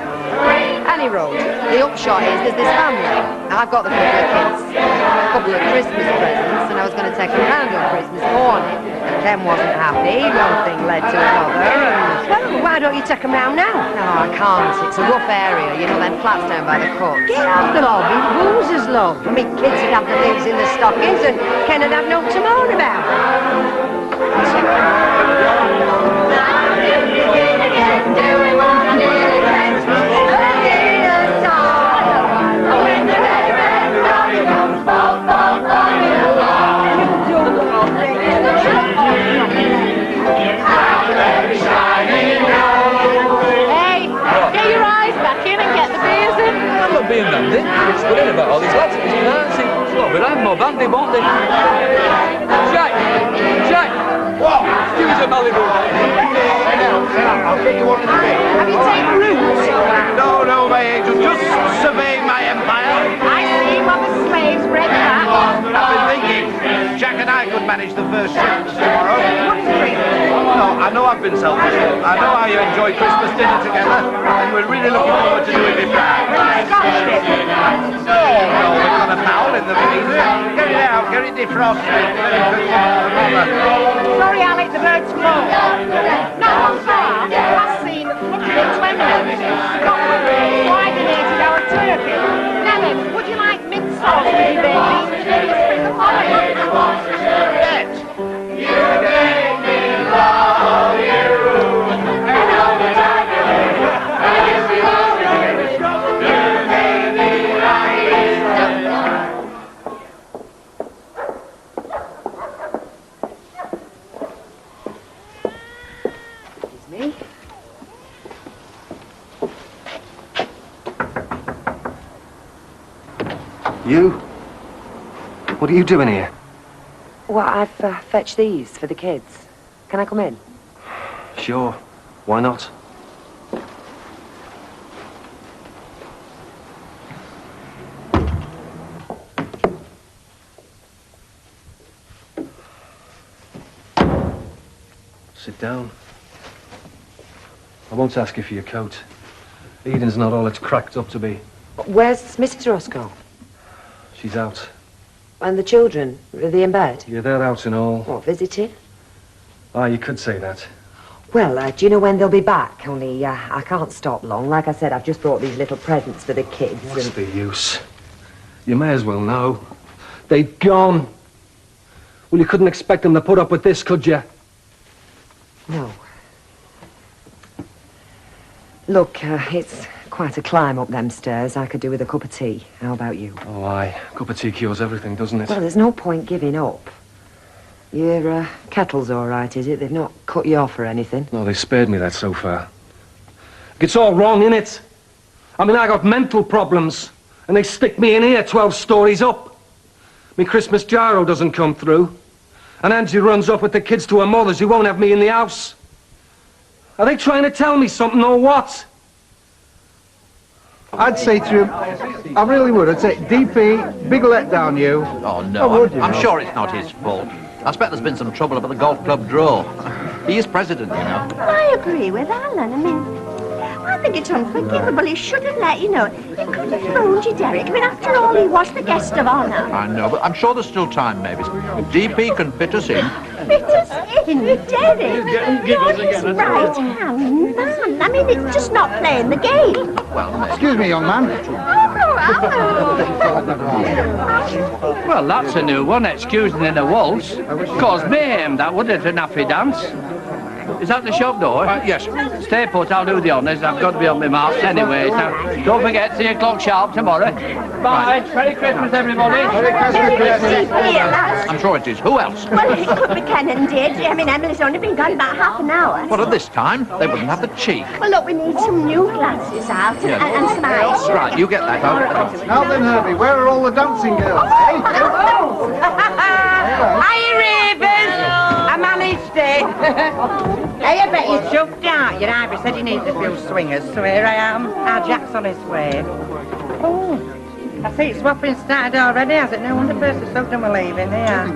Any road, the upshot is there's this family. I've got the couple of kids, a couple of Christmas presents, and I was going to take them round on Christmas morning. Ken wasn't happy. One thing led to another, and... Well, why don't you take them round now? No, I can't. It's a rough area, you know, them flats down by the court. Get off the lobby, boozers, love. I mean, kids would have the leaves in the stockings and Ken would have no to moan about. Being dandy. It's worrying about all these lads. It's fancy. Well, we'll have more bandy, won't they? Jack! Jack! What? Give us a Malibu. I'll get you one in a bit. Have you taken roots? No, my angel. Just surveying my empire. I see what the slaves break back. I've been thinking Jack and I could manage the first shipments tomorrow. No, I know I've been selfish. I know how you enjoy Christmas dinner together, and we're really looking forward to doing it back. No, we've got a foul in the freezer. Get it out, get it defrosted. Sorry, Alec, the bird's full. Not one far. Last seen 120. Scotland coordinated our turkey. Now then, would you like mint sauce with your baked beans and maybe a sprig of holly? Yes. You make me love you. And all the time you if you love me, you made me It's me. You? What are you doing here? Well, I've fetched these for the kids. Can I come in? Sure. Why not? Sit down. I won't ask you for your coat. Eden's not all it's cracked up to be. Where's Mrs. Roscoe? She's out. And the children? Are they in bed? Yeah, they're out and all. What, visiting? Ah, you could say that. Well, do you know when they'll be back? Only, I can't stop long. Like I said, I've just brought these little presents for the kids. What's the use? You may as well know. They've gone. Well, you couldn't expect them to put up with this, could you? No. Look, it's quite a climb up them stairs. I could do with a cup of tea. How about you? Oh, aye. A cup of tea cures everything, doesn't it? Well, there's no point giving up. Your kettle's all right, is it? They've not cut you off or anything? No, they spared me that so far. It's all wrong, innit? I mean, I got mental problems, and they stick me in here 12 stories up. Me Christmas gyro doesn't come through, and Angie runs off with the kids to her mother's who won't have me in the house. Are they trying to tell me something or what? I'd say to him, I really would. I'd say, DP, big letdown, you. Oh, no, I'm sure it's not his fault. I expect there's been some trouble up at the golf club draw. He is president, you know. I agree with Alan. I mean, I think it's unforgivable. He should have let you know. He could have phoned you, Derek. I mean, after all, he was the guest of honour. I know, but I'm sure there's still time, maybe. DP can fit us in. Fit us in, Derek. You're his right-hand man. I mean, it's just not playing the game. Well, excuse me, young man. Well, that's a new one, excusing in a waltz. Cause mayhem, that would at a naffy dance. Is that the shop door? Yes. Stay put, I'll do the honours. I've got to be on my marks anyway. So don't forget, 3 o'clock sharp tomorrow. Bye. Merry Christmas, everybody. I'm sure it is. Who else? Well, it could be Ken and Deirdre. I mean, Emily's only been gone about half an hour. Well, at this time, they wouldn't have the cheek. Well, look, we need some new glasses out and some ice. Right, you get that out. Now then, Herbie, where are all the dancing girls? Hiya, Ravens! I managed it. Hey, I bet you're chuffed out. Your Ivy said he needs a few swingers, so here I am. Our Jack's on his way. Oh, I see swapping started already, has it? No wonder first the Sugden were leaving, yeah.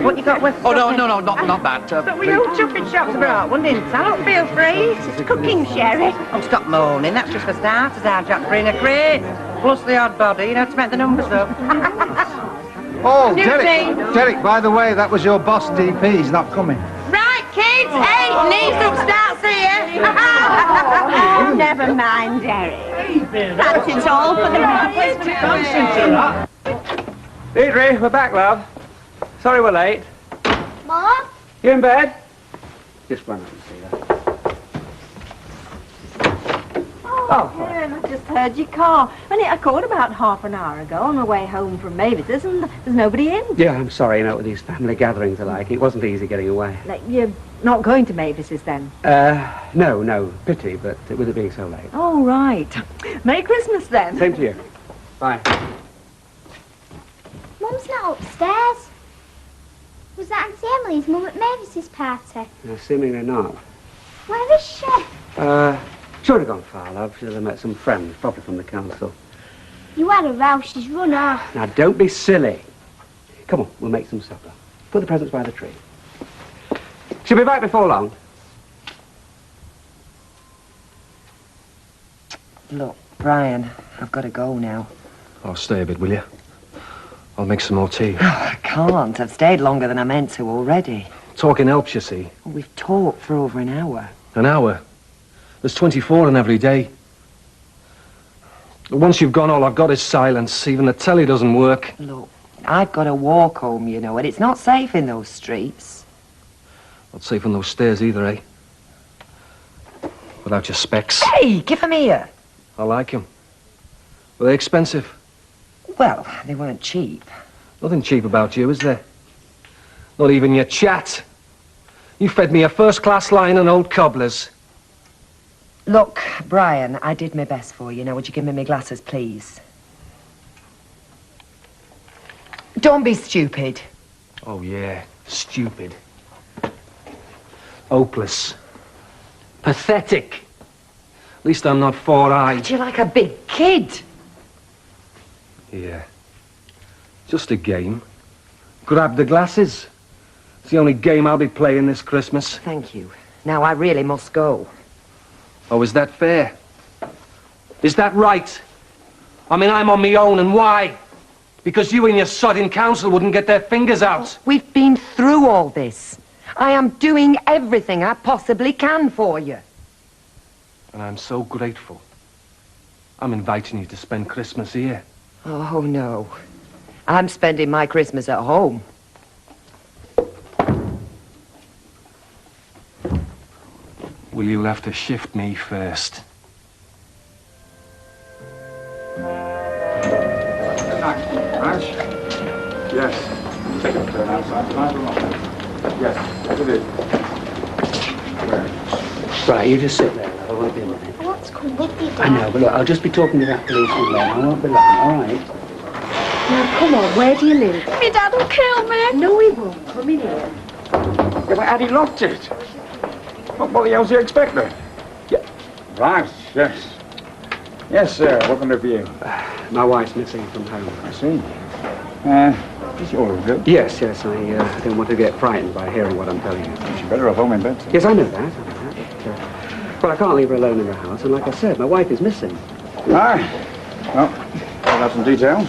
What you got with... Oh, no, not that. But we all chuffing shops brought one, didn't I? Don't feel free. It's cooking, Sherry. Oh, stop moaning. That's just for starters, our Jack bringing a crate. Plus the odd body, you know, to make the numbers up. Oh, New Derek. team. Derek, by the way, that was your boss, DP. He's not coming. Right. Hey, knees up starts here. Never mind, Derek. Perhaps it's all for the best. Deirdre, we're back, love. Sorry we're late. Mom? You in bed? Just run up and see her. Oh, Karen, I just heard your car. I called about half an hour ago on my way home from Mavis's, and there's nobody in. Yeah, I'm sorry, you know what these family gatherings are like. It wasn't easy getting away. Like, you're not going to Mavis's then? No, pity, but with it being so late. Oh, right. Merry Christmas then. Same to you. Bye. Mum's not upstairs. Was that Auntie Emily's mum at Mavis's party? No, seemingly not. Where is she? She would have gone far, love. She'd have met some friends, probably from the council. You had a row, she's run off. Now, don't be silly. Come on, we'll make some supper. Put the presents by the tree. She'll be back before long. Look, Brian, I've got to go now. Oh, stay a bit, will you? I'll make some more tea. I can't. I've stayed longer than I meant to already. Talking helps, you see. We've talked for over an hour. An hour? There's 24 in every day. Once you've gone, all I've got is silence. Even the telly doesn't work. Look, I've got to walk home, you know, and it's not safe in those streets. Not safe on those stairs either, eh? Without your specs. Hey, give them here. I like 'em. Were they expensive? Well, they weren't cheap. Nothing cheap about you, is there? Not even your chat. You fed me a first-class line and old cobblers. Look, Brian, I did my best for you. Now, would you give me my glasses, please? Don't be stupid. Oh, yeah. Stupid. Hopeless. Pathetic. At least I'm not four-eyed. You're like a big kid. Yeah. Just a game. Grab the glasses. It's the only game I'll be playing this Christmas. Thank you. Now, I really must go. Oh, is that fair? Is that right? I mean, I'm on my own, and why? Because you and your sodding council wouldn't get their fingers out. We've been through all this. I am doing everything I possibly can for you. And I'm so grateful. I'm inviting you to spend Christmas here. Oh, no. I'm spending my Christmas at home. Well, you'll have to shift me first. Ash? Yes. Take a turn outside. Yes, it is. Right, you just sit there, love. I won't be a minute. I want to come with you, Dad. I know, but look, I'll just be talking to that policeman then. I won't be long, all right? Now, come on, where do you live? My dad will kill me. No, he won't. Come in here. Yeah, but had he locked it? What the hell's he expecting? Yeah. Right, yes. Yes, sir. What can I do for you? My wife's missing from home. I see. Is yours good? Yes, I don't want to get frightened by hearing what I'm telling you. She's better off home in bed. Yes, I know that. Well, I can't leave her alone in the house, and like I said, my wife is missing. Aye. Well, I'll have some details.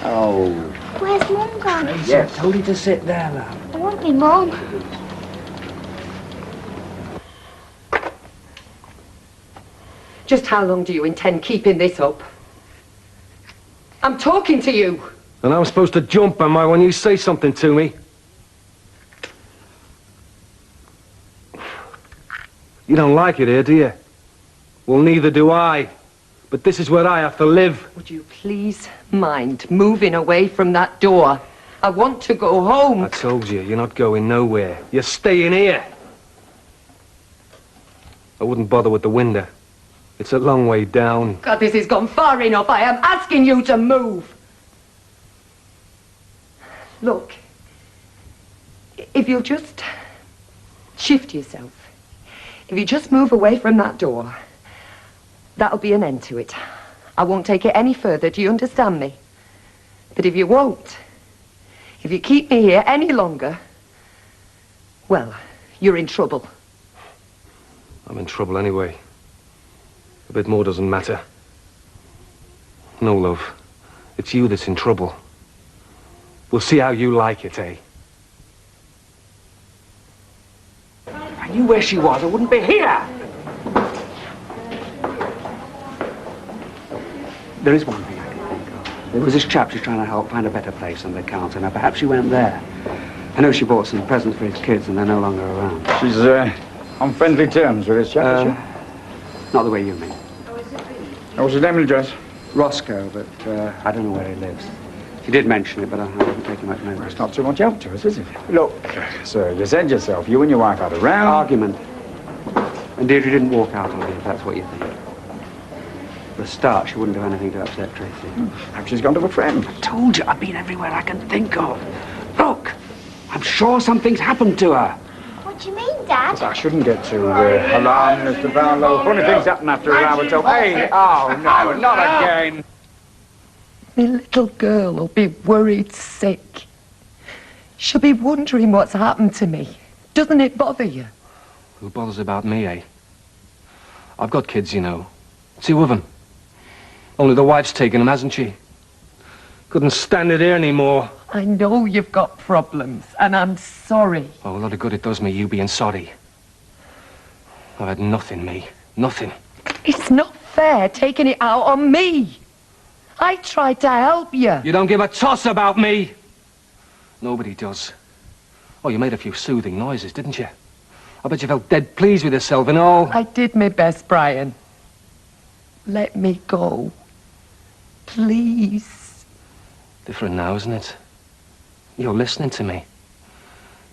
Oh. Where's Mum gone? Yes. I told you to sit there, love. I want me Mum. Just how long do you intend keeping this up? I'm talking to you. And I'm supposed to jump, am I, when you say something to me? You don't like it here, do you? Well, neither do I. But this is where I have to live. Would you please mind moving away from that door? I want to go home. I told you, you're not going nowhere. You're staying here. I wouldn't bother with the window. It's a long way down. God, this has gone far enough. I am asking you to move. Look, if you'll just shift yourself, if you just move away from that door, that'll be an end to it. I won't take it any further, do you understand me? But if you won't, if you keep me here any longer, well, you're in trouble. I'm in trouble anyway. A bit more doesn't matter. No, love. It's you that's in trouble. We'll see how you like it, eh? knew where she was, I wouldn't be here. There is one thing I can think of. There was this chap she's trying to help find a better place on the counter. Now, perhaps she went there. I know she bought some presents for his kids and they're no longer around. She's on friendly terms with this chap, is she? Not the way you mean. What's his name and address? Roscoe, but I don't know where he lives. She did mention it, but I haven't taken much notice. It's not too much help to us, is it? Look, sir, you said yourself, you and your wife had a round. Argument. And Deirdre didn't walk out on me, if that's what you think. For a start, she wouldn't do anything to upset Tracy. Perhaps she's gone to a friend. I told you, I've been everywhere I can think of. Look, I'm sure something's happened to her. What do you mean, Dad? I shouldn't get too alarmed, Mr. Barlow. Funny things happen after an hour or so. Hey, oh, no, not again. My little girl will be worried sick. She'll be wondering what's happened to me. Doesn't it bother you? Who bothers about me, eh? I've got kids, you know. 2 of them. Only the wife's taken them, hasn't she? Couldn't stand it here anymore. I know you've got problems, and I'm sorry. Oh, a lot of good it does me, you being sorry. I've had nothing, me. Nothing. It's not fair taking it out on me. I tried to help you. You don't give a toss about me. Nobody does. Oh, you made a few soothing noises, didn't you? I bet you felt dead pleased with yourself and all. I did my best, Brian. Let me go. Please. Different now, isn't it? You're listening to me.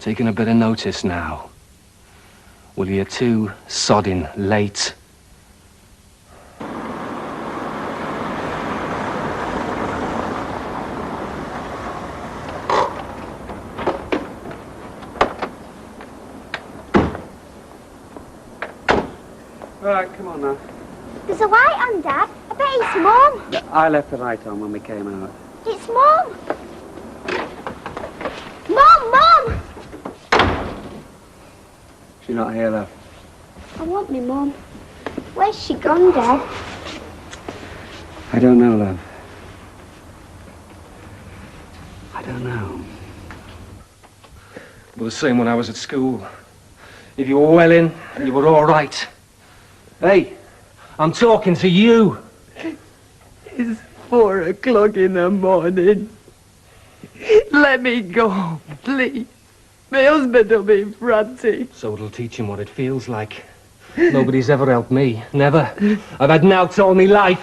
Taking a bit of notice now. Well, you're too sodding late. All right, come on now. There's a light on, Dad. I bet it's Mum. I left the light on when we came out. It's Mum. Mum! She's not here, love. I want me Mum. Where's she gone, Dad? I don't know, love. I don't know. Well, the same when I was at school. If you were well in, you were all right. Hey, I'm talking to you. It's 4 o'clock in the morning. Let me go, please. My husband will be frantic. So it'll teach him what it feels like. Nobody's ever helped me. Never. I've had noughts all my life.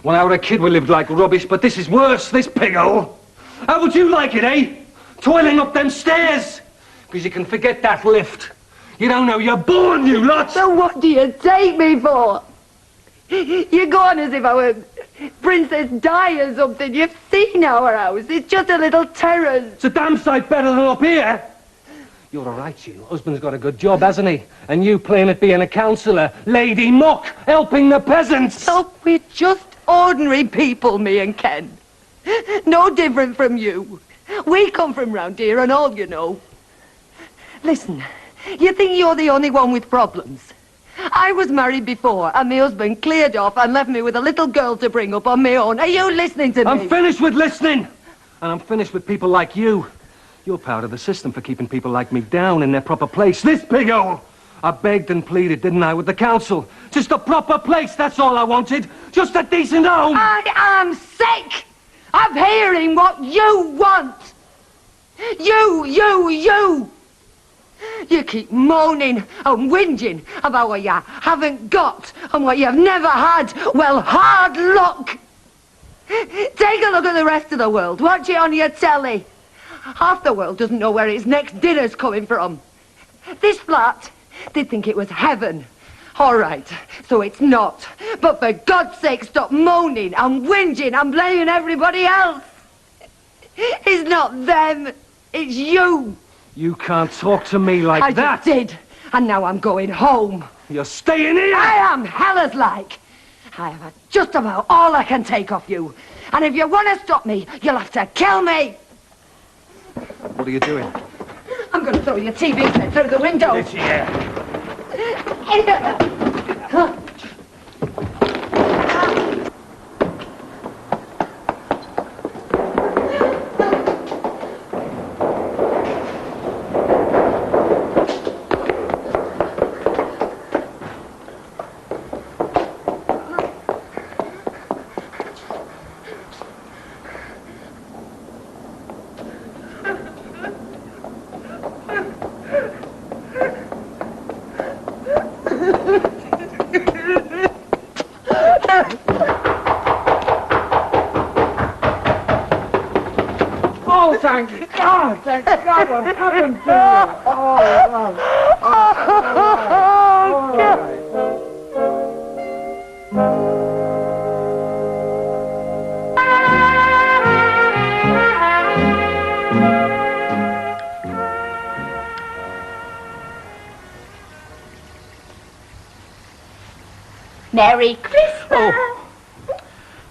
When I was a kid, we lived like rubbish, but this is worse, this pig-hole. How would you like it, eh? Toiling up them stairs. Because you can forget that lift. You don't know you're born, you lot. So what do you take me for? You go on as if I were Princess Di or something. You've seen our house. It's just a little terrace. It's a damn sight better than up here. You're all right, you. Husband's got a good job, hasn't he? And you playing at being a councillor. Lady Muck, helping the peasants. So we're just ordinary people, me and Ken. No different from you. We come from round here and all you know. Listen, you think you're the only one with problems? I was married before, and my husband cleared off and left me with a little girl to bring up on my own. Are you listening to me? I'm finished with listening. And I'm finished with people like you. You're part of the system for keeping people like me down in their proper place. This pig hole! I begged and pleaded, didn't I, with the council? Just a proper place, that's all I wanted. Just a decent home. I am sick of hearing what you want. You. You keep moaning and whinging about what you haven't got and what you've never had. Well, hard luck. Take a look at the rest of the world. Watch it on your telly. Half the world doesn't know where its next dinner's coming from. This flat, they'd think it was heaven. All right, so it's not. But for God's sake, stop moaning and whinging and blaming everybody else. It's not them, it's you. You can't talk to me like that. I just did, and now I'm going home. You're staying here? I am hell's like. I have had just about all I can take off you. And if you want to stop me, you'll have to kill me. What are you doing? I'm going to throw your TV set through the window. It's here. thank God! Thank God! What happened to you? Oh, God. Merry Christmas! Oh,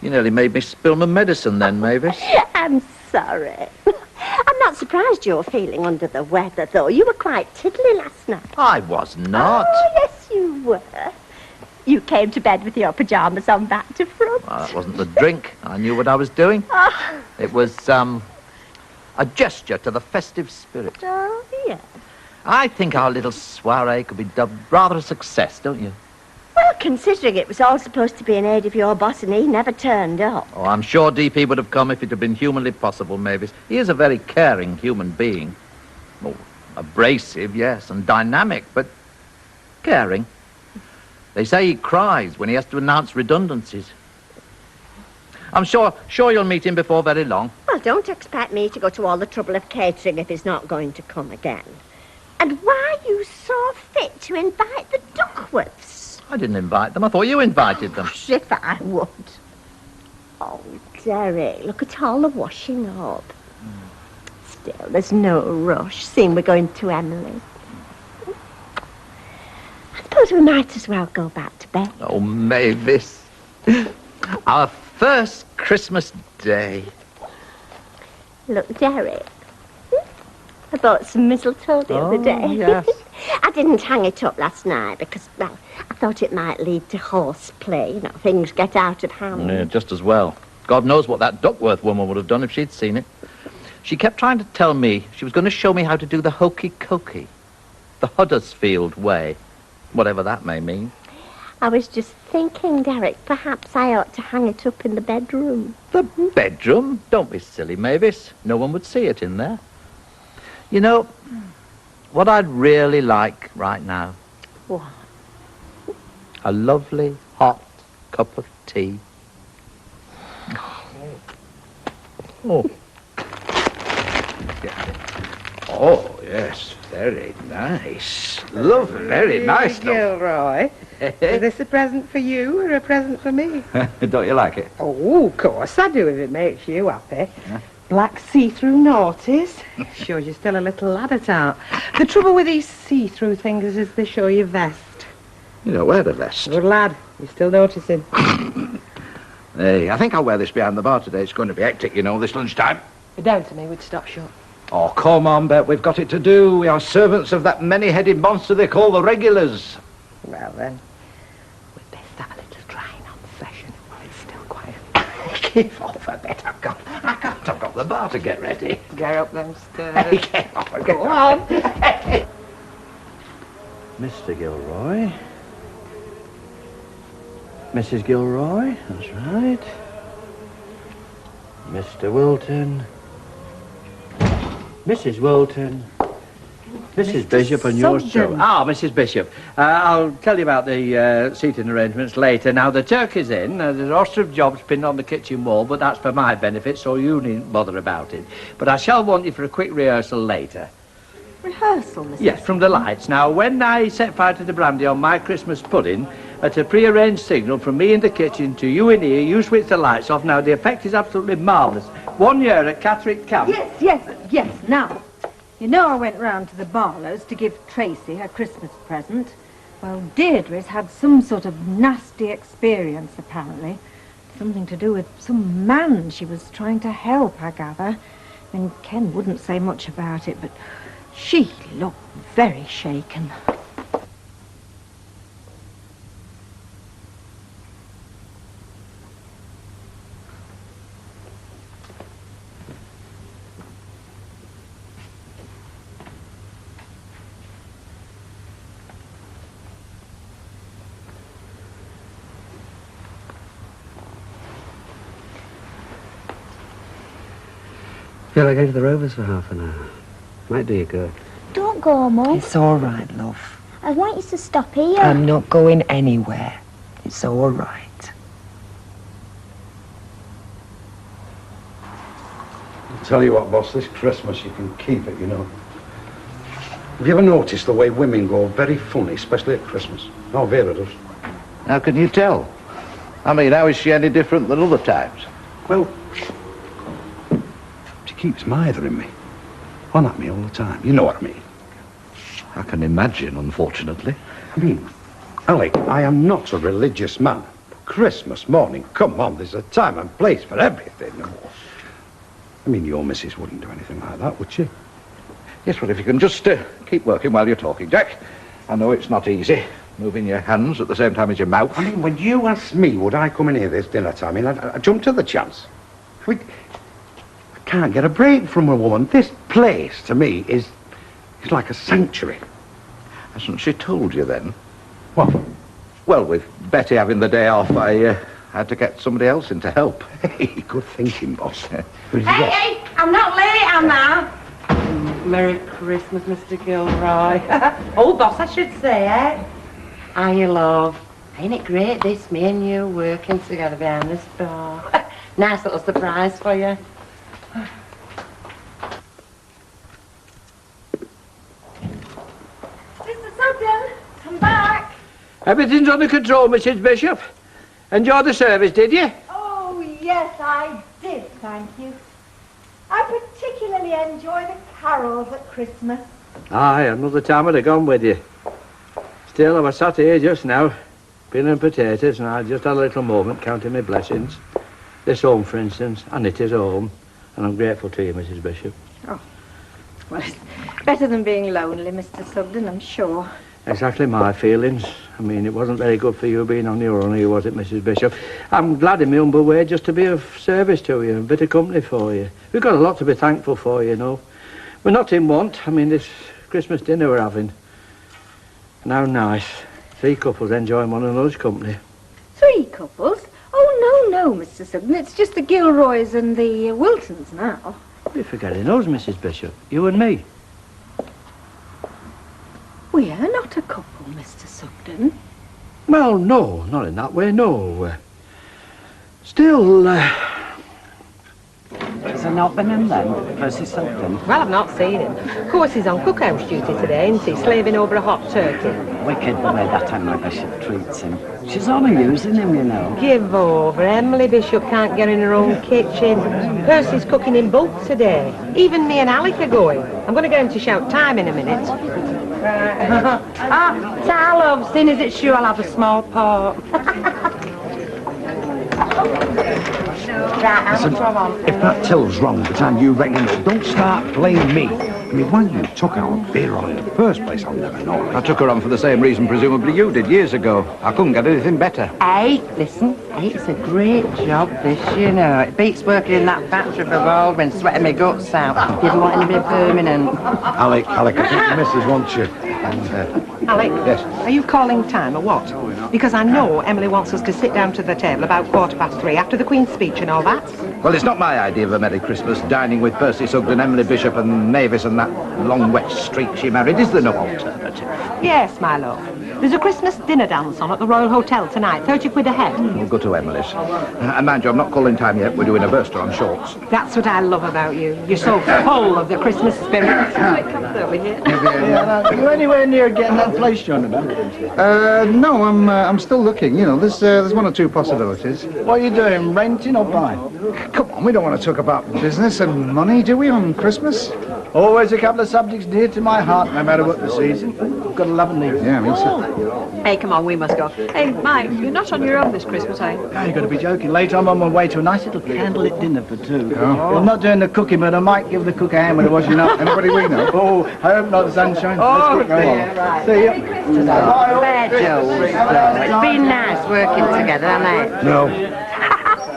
you nearly made me spill my medicine then, Mavis. I'm sorry. I'm not surprised you're feeling under the weather, though. You were quite tiddly last night. I was not. Oh, yes, you were. You came to bed with your pyjamas on back to front. Well, that wasn't the drink. I knew what I was doing. Oh, It was, a gesture to the festive spirit. oh yeah. I think our little soiree could be dubbed rather a success, don't you? Well, considering it was all supposed to be in aid of your boss and he never turned up. Oh, I'm sure DP would have come if it had been humanly possible, Mavis. He is a very caring human being. Oh, abrasive, yes, and dynamic, but caring. They say he cries when he has to announce redundancies. I'm sure you'll meet him before very long. Well, don't expect me to go to all the trouble of catering if he's not going to come again. And why you saw fit to invite the Duckworths? I didn't invite them. I thought you invited them. Gosh, if I would. Oh, Derek, look at all the washing up. Still, there's no rush, seeing we're going to Emily. I suppose we might as well go back to bed. Oh, Mavis. Our first Christmas day. Look, Derek, I bought some mistletoe the other day. Yes. I didn't hang it up last night because, well, I thought it might lead to horseplay. You know, things get out of hand. Yeah, just as well. God knows what that Duckworth woman would have done if she'd seen it. She kept trying to tell me she was going to show me how to do the hokey-cokey. The Huddersfield way. Whatever that may mean. I was just thinking, Derek, perhaps I ought to hang it up in the bedroom. The bedroom? Don't be silly, Mavis. No one would see it in there. You know, what I'd really like right now. What? A lovely, hot cup of tea. Oh. Oh, yes, very nice. Lovely, very nice. Gilroy, is this a present for you or a present for me? Don't you like it? Oh, of course I do if it makes you happy. Black see-through noughties. Shows you're still a little lad at heart. The trouble with these see-through things is they show your vest. You don't wear the vest. Good lad, you're still noticing. Hey, I think I'll wear this behind the bar today. It's going to be hectic, you know, this lunchtime. You're down to me, we'd stop short. Oh, come on, Bet, we've got it to do. We are servants of that many-headed monster they call the regulars. Well, then, we'd best have a little trying-on session while it's still quiet. Give off a bit. I've got the bar to get ready. Get up them stairs. Hey, get off. Go on. Mr. Gilroy. Mrs. Gilroy, that's right. Mr. Wilton. Mrs. Wilton. Mrs. Bishop and yours too. Ah, Mrs. Bishop. I'll tell you about the seating arrangements later. Now, the turkey's in. There's a roster of jobs pinned on the kitchen wall, but that's for my benefit, so you needn't bother about it. But I shall want you for a quick rehearsal later. Rehearsal, Mrs. Yes, from the lights. Now, when I set fire to the brandy on my Christmas pudding, at a pre-arranged signal from me in the kitchen to you in here, you switch the lights off. Now, the effect is absolutely marvellous. 1 year at Catterick Camp. Yes. Now, you know I went round to the Barlows to give Tracy her Christmas present. Well, Deirdre's had some sort of nasty experience, apparently. Something to do with some man she was trying to help, I gather. And Ken wouldn't say much about it, but she looked very shaken. Feel like going to the Rovers for half an hour. Might do you good. Don't go, Mum. It's all right, love. I want you to stop here. I'm not going anywhere. It's all right. I'll tell you what, boss, this Christmas you can keep it, you know. Have you ever noticed the way women go very funny, especially at Christmas? Oh, Vera does. How can you tell? I mean, how is she any different than other times? Well, she keeps mithering me. On at me all the time. You know what I mean. I can imagine, unfortunately. I mean, Alec, I am not a religious man. Christmas morning, come on, there's a time and place for everything. I mean, your missus wouldn't do anything like that, would she? Yes, well, if you can just keep working while you're talking, Jack. I know it's not easy, moving your hands at the same time as your mouth. I mean, when you asked me, would I come in here this dinner time, I jumped at the chance. I can't get a break from a woman. This place, to me, is like a sanctuary. Hasn't she told you, then? What? Well, with Betty having the day off, I had to get somebody else in to help. Hey, good thinking, boss. Hey, I'm not late, am I? Merry Christmas, Mr. Gilroy. Oh, boss, I should say, eh? Hiya, love. Ain't it great, this, me and you working together behind this door? Nice little surprise for you. Mr. Sugden, come back. Everything's under control, Mrs. Bishop. Enjoyed the service, did you? Oh, yes, I did, thank you. I particularly enjoy the carols at Christmas. Aye, another time I'd have gone with you. Still, I was sat here just now, peeling potatoes, and I just had a little moment counting my blessings. This home, for instance, and it is a home, and I'm grateful to you, Mrs. Bishop. Oh, well, it's better than being lonely, Mr. Sugden, I'm sure. Exactly my feelings. I mean, it wasn't very good for you being on your own here, was it, Mrs. Bishop? I'm glad in my humble way just to be of service to you, a bit of company for you. We've got a lot to be thankful for, you know. We're not in want. I mean, this Christmas dinner we're having. And how nice. 3 couples enjoying one another's company. 3 couples? Oh, no, Mr. Sugden. It's just the Gilroys and the Wiltons now. You're forgetting us, Mrs. Bishop. You and me. We are not a couple, Mr. Sugden. Well, no, not in that way, no. Still, Has there not been him then, Percy Sugden? Well, I've not seen him. Of course, he's on cookhouse duty today, isn't he? Slaving over a hot turkey. Wicked the way that Emily Bishop treats him. She's only using him, you know. Give over. Emily Bishop can't get in her own kitchen. Percy's cooking in bulk today. Even me and Alec are going. I'm going to get him to shout time in a minute. Ta, love, seeing as it's you, I'll have a small pot. Listen, if that till's wrong the time you reckon it, don't start blaming me. I mean, why you took our beer on in the first place, I'll never know. I took her on for the same reason presumably you did years ago. I couldn't get anything better. Hey, listen, it's a great job, this, you know. It beats working in that factory for Baldwin, sweating my guts out. You don't want to be permanent. Alec, I think the missus wants you. Alec, yes. Are you calling time or what? Because I know Emily wants us to sit down to the table about 3:15 after the Queen's speech and all that. Well, it's not my idea of a Merry Christmas, dining with Percy Sugden, Emily Bishop and Mavis and that long wet streak she married. Is there no alternative? Yes, my love. There's a Christmas dinner dance on at the Royal Hotel tonight, 30 quid a head. We'll go to Emily's. And mind you, I'm not calling time yet. We're doing a burster on shorts. That's what I love about you. You're so full of the Christmas spirit. Over here. Are you anywhere near getting that place, John? No, I'm still looking. You know, there's 1 or 2 possibilities. What are you doing, renting or buying? Come on, we don't want to talk about business and money, do we, on Christmas? Always a couple of subjects dear to my heart, no matter what the season. I've got to love and leave. Yeah, me too. Hey, come on, we must go. Hey, Mike, you're not on your own this Christmas, are you? Oh, you've got to be joking. Later I'm on my way to a nice little candlelit dinner for 2. Oh. I'm not doing the cooking, but I might give the cook a hand with the washing up. Anybody we know? Oh, I hope not, sunshine. Oh, Let's go. right. See you. Fair Joe. It's been nice working together, hasn't it? No.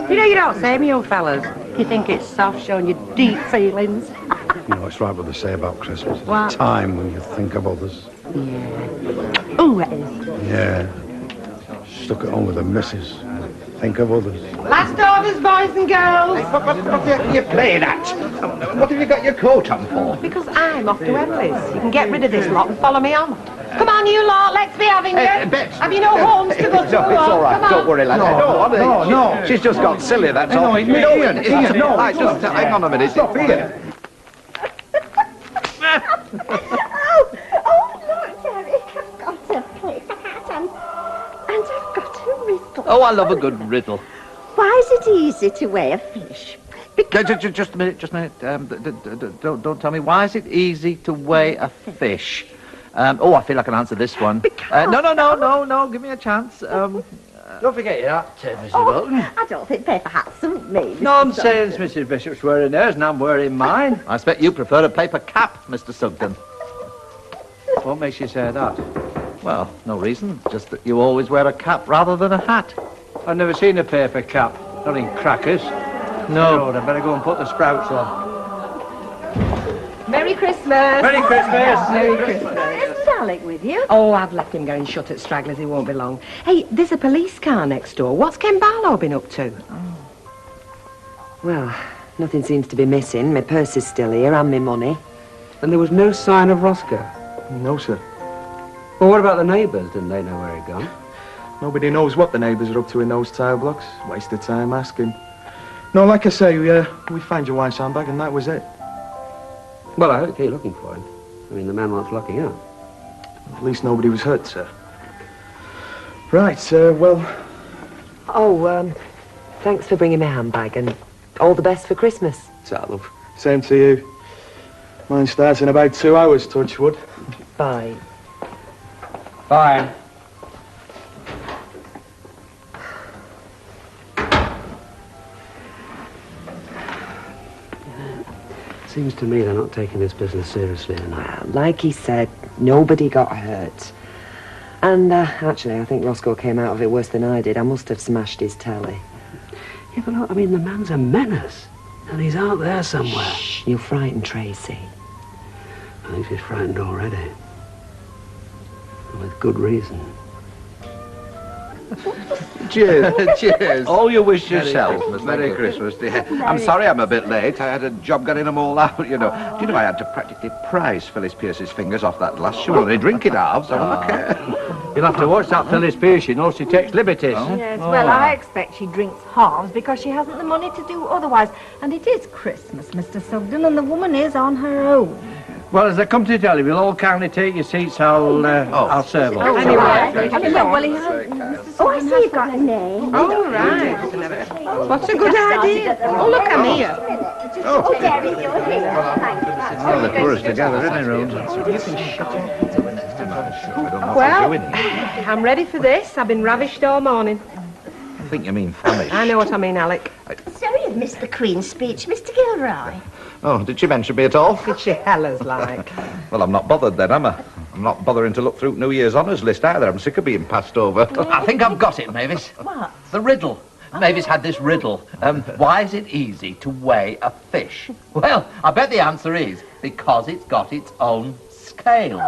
You know, you don't say me, you fellas. You think it's soft showing your deep feelings. You know, it's right what they say about Christmas. It's What? a time when you think of others. Yeah. Ooh, it is. Yeah. Stuck at home with the missus. Think of others. Last orders, boys and girls. What are you playing at? What have you got your coat on for? Because I'm off to Emily's. You can get rid of this lot and follow me on. Come on, you lot, let's be having you. Have you no homes to go to? No, it's all right. Come on. Don't worry, lads. No. She's just got silly, that's all. Ian, no. Right, just hang on a minute. Stop here. Look, Derek, I've got a paper hat and I've got a riddle. Oh, I love a good riddle. Why is it easy to weigh a fish? Just a minute. Don't tell me. Why is it easy to weigh a fish? I feel I can answer this one. No. Give me a chance. Don't forget your hat, Mrs. Bolton. I don't think paper hats suit me. Nonsense, Mrs. Bishop's wearing hers and I'm wearing mine. I expect you prefer a paper cap, Mr. Sugden. What makes you say that? Well, no reason. Just that you always wear a cap rather than a hat. I've never seen a paper cap. Not in crackers. No, I better go and put the sprouts on. Merry Christmas. Merry Christmas. Merry Christmas. Isn't Alec with you? Oh, I've left him going shut at Stragglers. He won't be long. Hey, there's a police car next door. What's Ken Barlow been up to? Well, nothing seems to be missing. My purse is still here and my money. And there was no sign of Roscoe? No, sir. Well, what about the neighbours? Didn't they know where he'd gone? Nobody knows what the neighbours are up to in those tile blocks. Waste of time asking. No, like I say, we found your wife's handbag and that was it. Well, I hope you're looking for him. I mean, the man wants locking up. At least nobody was hurt, sir. Right, well... Oh, thanks for bringing my handbag and all the best for Christmas. Ta, love. Same to you. Mine starts in about 2 hours, touch wood. Bye. Bye. Seems to me they're not taking this business seriously enough. Well, like he said, nobody got hurt. And actually, I think Roscoe came out of it worse than I did. I must have smashed his telly. Yeah, but look, I mean, the man's a menace. And he's out there somewhere. Shh, you'll frighten Tracy. I think she's frightened already. And with good reason. Cheers. Cheers. All you wish yourself, Mr. Merry Christmas, dear. I'm sorry I'm a bit late. I had a job getting them all out, you know. Do you know I had to practically prise Phyllis Pierce's fingers off that glass? She will only drink it half, so I don't care. You'll have to watch that Phyllis Pierce, you know, she takes liberties. Yes, well, I expect she drinks halves because she hasn't the money to do otherwise. And it is Christmas, Mr. Sugden, and the woman is on her own. Well, as I come to tell you, we'll all kindly take your seats. I'll serve all. Anyway, well, he has... Oh, I see you've got a name. Oh, right. What's a good idea? Oh, look, I'm here. Oh, Derek, you're here. Thanks. Well, they put us together, isn't it, Rose? Well, I'm ready for this. I've been ravished all morning. I think you mean famished. I know what I mean, Alec. Sorry you've missed the Queen's speech, Mr. Gilroy. Oh, did she mention me at all? Did she hellers like? Well, I'm not bothered then, am I? I'm not bothering to look through New Year's honours list either. I'm sick of being passed over. I think I've got it, Mavis. What? The riddle. Mavis had this riddle. Why is it easy to weigh a fish? Well, I bet the answer is because it's got its own scales.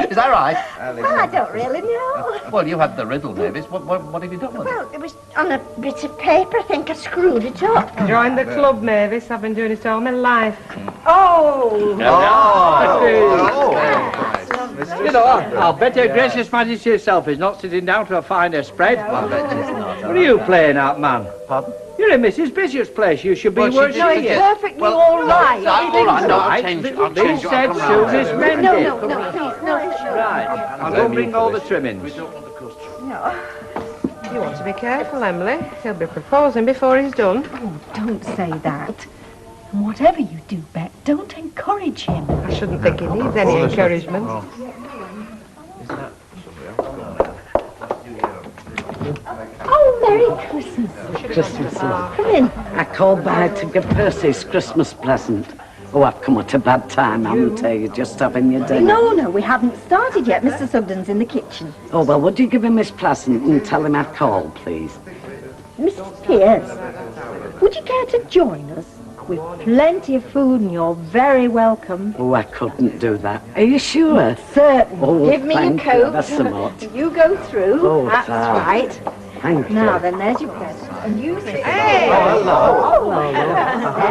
Is that right? Well, I don't really know. Well, you had the riddle, Mavis. What have you done with it? Well, it was on a bit of paper. I think I screwed it up. Join the club, Mavis. I've been doing it all my life. Oh! You know, I'll bet her gracious majesty herself is not sitting down to a finer spread. What are you playing at, man? Pardon? You're in Mrs. Bishop's place. You should be working. No, it's perfectly all right. All right, no, I'll change it. I'll change it. said soon as mended. No, please, no. Right, I'll go bring all the trimmings. No. You want to be careful, Emily. He'll be proposing before he's done. Oh, don't say that. And whatever you do, Bet, don't encourage him. I shouldn't think he needs any encouragement. Oh, Merry Christmas. Christmas. Come in. I called by to give Percy his Christmas present. Oh, I've come at a bad time, haven't I? You're just having your dinner. No, we haven't started yet. Mr. Sugden's in the kitchen. Oh, well, would you give him his present and tell him I called, please? Mrs. Pierce, would you care to join us? We've plenty of food and you're very welcome. Oh, I couldn't do that. Are you sure? Certainly. Oh, Give me your thank coat. you. That's a lot. You go through. Oh, That's darling. right. Thank Now you. then, there's your present. And you sit Hey! there. Oh, hello.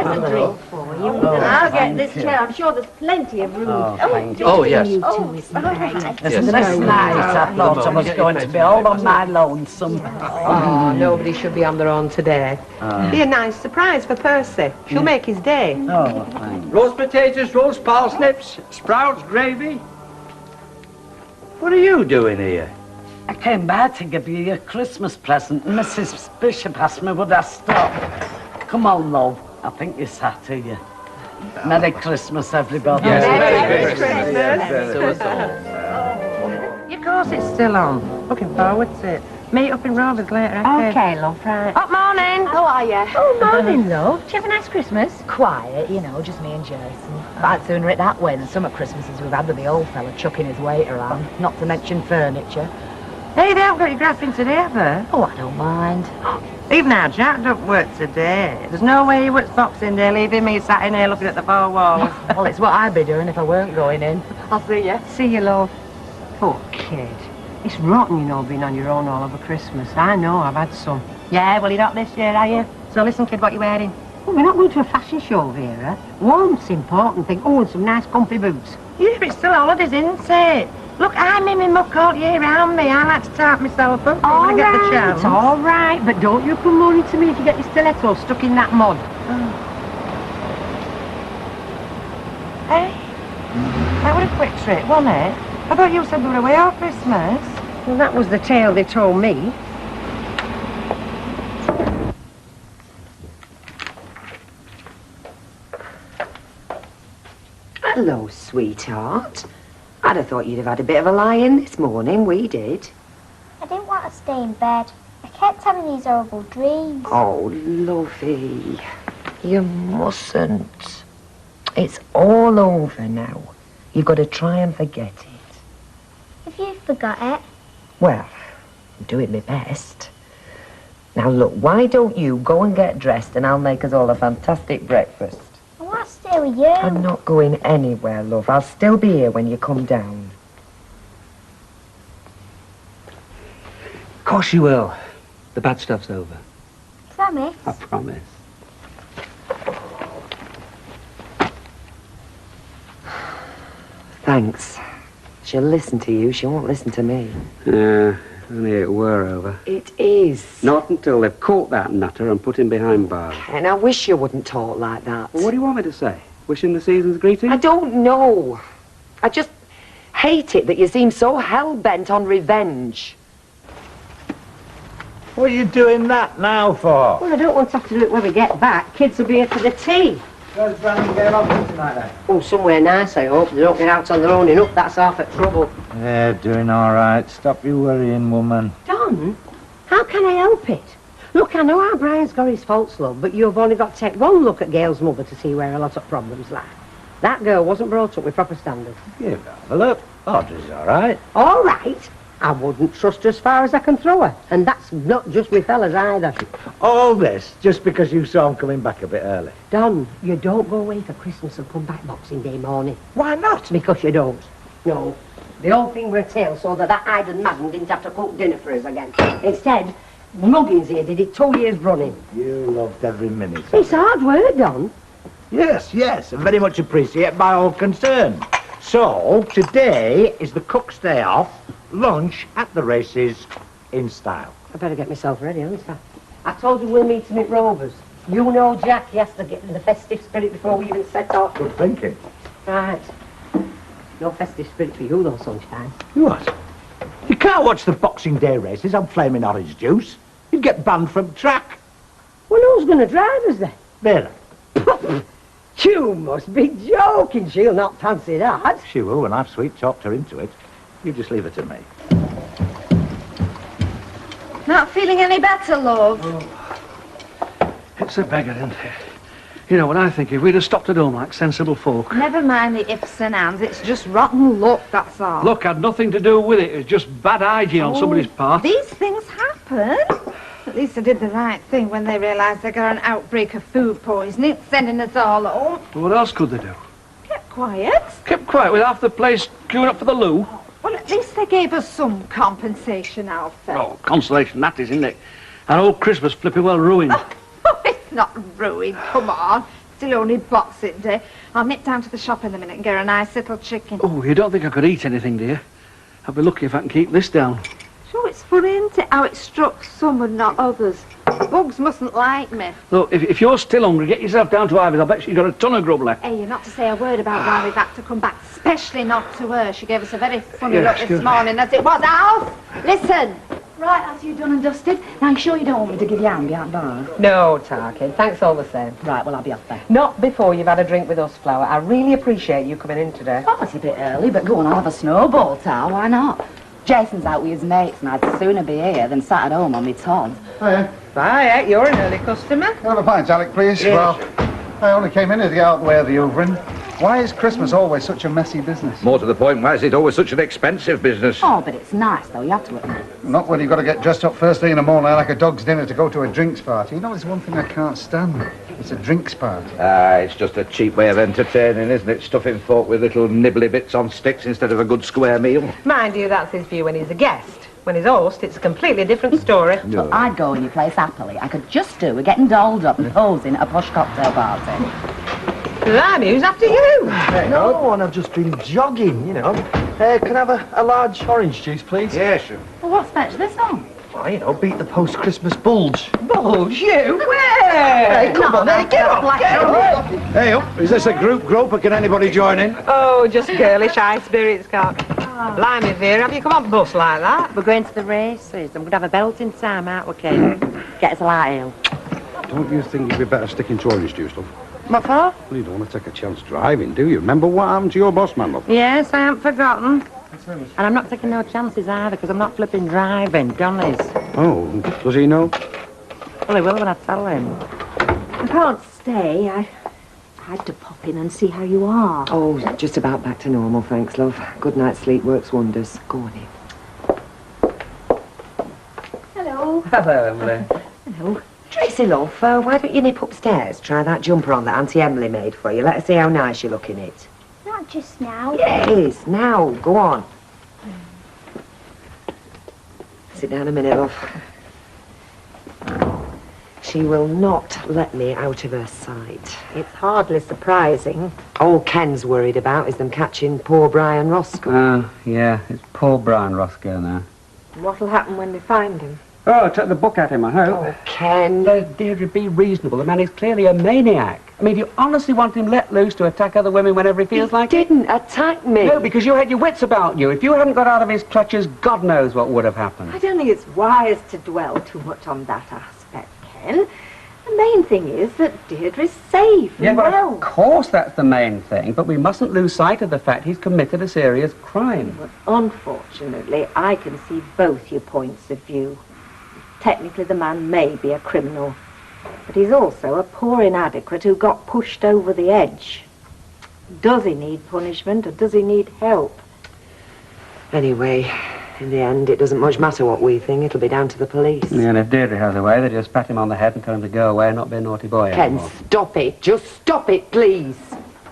There's a drink for you. I'll get this chair. I'm sure there's plenty of room. Oh, thank you. Oh, yes. You two, isn't it? Isn't this nice? I thought I was going to be all on my lonesome. Oh, nobody should be on their own today. Be a nice surprise for Percy. She'll make his day. Oh, thanks. Roast potatoes, roast parsnips, sprouts, gravy. What are you doing here? I came by to give you your Christmas present, and Mrs. Bishop asked me would I stop. Come on, love. I think you sat here. Merry Christmas, everybody. Yes, Merry Christmas. Of course it's still on. Looking forward to it. Meet up in Rovers later. Okay, love, right. Up morning. How are you? Oh, morning, love. Did you have a nice Christmas? Quiet, you know, just me and Jason. But I'd sooner it that way than some of Christmases we've had with the old fella chucking his weight around, not to mention furniture. Hey, they haven't got your grass in today, have they? Oh, I don't mind. Even our Jack don't work today. There's no way he works Boxing Day, leaving me sat in here looking at the four walls. Well, it's what I'd be doing if I weren't going in. I'll see you. See you, love. Poor kid. It's rotten, you know, being on your own all over Christmas. I know, I've had some. Yeah, well, you're not this year, are you? So listen, kid, what you wearing? Well, we're not going to a fashion show, Vera. Warmth's important thing. Oh, and some nice comfy boots. Yeah, but it's still holidays, isn't it? Look, I'm in my muck all year round me. I like to tart myself up when I get the chance. All right, but don't you come moaning to me if you get your stiletto stuck in that mud. Hey? That was a quick trip, wasn't it? I thought you said we were away all Christmas. Well, that was the tale they told me. Hello, sweetheart. I'd have thought you'd have had a bit of a lie-in this morning. We did. I didn't want to stay in bed. I kept having these horrible dreams. Oh, lovey. You mustn't. It's all over now. You've got to try and forget it. Have you forgot it? Well, I'm doing my best. Now, look, why don't you go and get dressed and I'll make us all a fantastic breakfast. I want to stay with you. I'm not going anywhere, love. I'll still be here when you come down. Of course you will. The bad stuff's over. Promise? I promise. Thanks. She'll listen to you, she won't listen to me. Yeah, only it were over. It is. Not until they've caught that nutter and put him behind bars. And I wish you wouldn't talk like that. Well, what do you want me to say? Wish him the season's greeting? I don't know. I just hate it that you seem so hell-bent on revenge. What are you doing that now for? Well, I don't want to have to do it when we get back. Kids will be here for the tea. Where's Brandon get off tonight then? Oh, somewhere nice, I hope. They don't get out on their own enough. That's half the trouble. They're doing all right. Stop you worrying, woman. Don, how can I help it? Look, I know how Brian's got his faults, love, but you've only got to take one look at Gail's mother to see where a lot of problems lie. That girl wasn't brought up with proper standards. Yeah, have a look. Audrey's all right. All right. I wouldn't trust her as far as I can throw her. And that's not just with fellas either. All this just because you saw him coming back a bit early. Don, you don't go away for Christmas and come back Boxing Day morning. Why not? Because you don't. No. The whole thing were a tale so that idle madam didn't have to cook dinner for us again. Instead, Muggins here did it 2 years running. You loved every minute. It's hard work, Don. Yes, yes, and very much appreciated by all concerned. So, today is the cook's day off, lunch at the races in style. I better get myself ready, haven't I? I told you we'll meet him at Rovers. You know, Jack, he has to get in the festive spirit before we even set off. Good thinking. Right. No festive spirit for you, though, Sunshine. What? You can't watch the Boxing Day races on flaming orange juice. You'd get banned from track. Well, who's going to drive us then? Vera. You must be joking. She'll not fancy that. She will, and I've sweet-talked her into it. You just leave it to me. Not feeling any better, love? Oh. It's a beggar, isn't it? You know, when I think if we'd have stopped at home like sensible folk. Never mind the ifs and ands. It's just rotten luck, that's all. Luck had nothing to do with it. It's just bad hygiene on somebody's part. These things happen. At least they did the right thing when they realised they got an outbreak of food poisoning, sending us all home. Well, what else could they do? Kept quiet. Kept quiet with half the place queuing up for the loo. Well, at least they gave us some compensation, Alfred. Oh, consolation that is, isn't it? Our whole Christmas flipping well ruined. Oh, it's not ruined, come on. Still only Boxing Day. I'll nip down to the shop in a minute and get a nice little chicken. Oh, you don't think I could eat anything, dear? I'll be lucky if I can keep this down. Sure, it's funny, isn't it, how it struck some and not others. Bugs mustn't like me. Look, if you're still hungry, get yourself down to Ivy's. I bet she's got a ton of grub left. Hey, you're not to say a word about why we've had to come back, especially not to her. She gave us a very funny Yeah, look excuse this me. morning, as it was. Alf, listen. Right, that's you done and dusted. Now, you sure you don't want me to give you a hand behind bar? No, Tarkin, thanks all the same. Right, well, I'll be off then. Not before you've had a drink with us, Flower. I really appreciate you coming in today. Oh, it's a bit early, but go on, I'll have a snowball, Tal. Why not? Jason's out with his mates, and I'd sooner be here than sat at home on my Todd. Hiya. Bye, you're an early customer. Couple of pints, Alec, please. Yeah. Well, I only came in to get out of the way of the hoovering. Why is Christmas always such a messy business? More to the point, why is it always such an expensive business? Oh, but it's nice, though, you have to admit. Not when you've got to get dressed up first thing in the morning like a dog's dinner to go to a drinks party. You know, there's one thing I can't stand. It's a drinks party. It's just a cheap way of entertaining, isn't it? Stuffing folk with little nibbly bits on sticks instead of a good square meal. Mind you, that's his view when he's a guest. When he's host, it's a completely different story. Well, I'd go in your place happily. I could just do with getting dolled up and posing at a posh cocktail party. Blimey, who's after you? No one, I've just been jogging, you know. Can I have a large orange juice, please? Yeah, sure. Well, what's fetched this on? Well, you know, beat the post-Christmas bulge. Bulge, you? Where? Hey, come on, hey, get up, get up. Hey, up. Is this a group grope or can anybody join in? Oh, just girlish high spirits, Cock. Blimey, Vera, have you come on bus like that? We're going to the races. I'm going to have a belting time out, okay? Get us a light ale. Don't you think you'd be better sticking to orange juice, love? What for? Well, you don't want to take a chance driving, do you? Remember what happened to your boss, man, love? Yes, I haven't forgotten. And I'm not taking no chances either, because I'm not flipping driving. John is. Oh, does he know? Well, he will when I tell him. I can't stay. I had to pop in and see how you are. Oh, just about back to normal, thanks, love. Good night's sleep works wonders. Go on in. Hello. Hello, Emily. Hello. Tracy, love, why don't you nip upstairs? Try that jumper on that Auntie Emily made for you. Let her see how nice you look in it. Not just now. Yes, now, go on. Sit down a minute, love. She will not let me out of her sight. It's hardly surprising. All Ken's worried about is them catching poor Brian Roscoe. Oh, yeah, it's poor Brian Roscoe now. What'll happen when they find him? Oh, took the book at him, I hope. Oh, Ken. Deirdre, be reasonable. The man is clearly a maniac. I mean, do you honestly want him let loose to attack other women whenever he feels like it? He didn't attack me. No, because you had your wits about you. If you hadn't got out of his clutches, God knows what would have happened. I don't think it's wise to dwell too much on that aspect, Ken. The main thing is that Deirdre's safe Yeah, and well, well. of course that's the main thing, but we mustn't lose sight of the fact he's committed a serious crime. But unfortunately, I can see both your points of view. Technically, the man may be a criminal, but he's also a poor inadequate who got pushed over the edge. Does he need punishment or does he need help? Anyway, in the end, it doesn't much matter what we think. It'll be down to the police. Yeah, and if Deirdre has a way, they just pat him on the head and tell him to go away and not be a naughty boy Ken, anymore. stop it. Just stop it, please.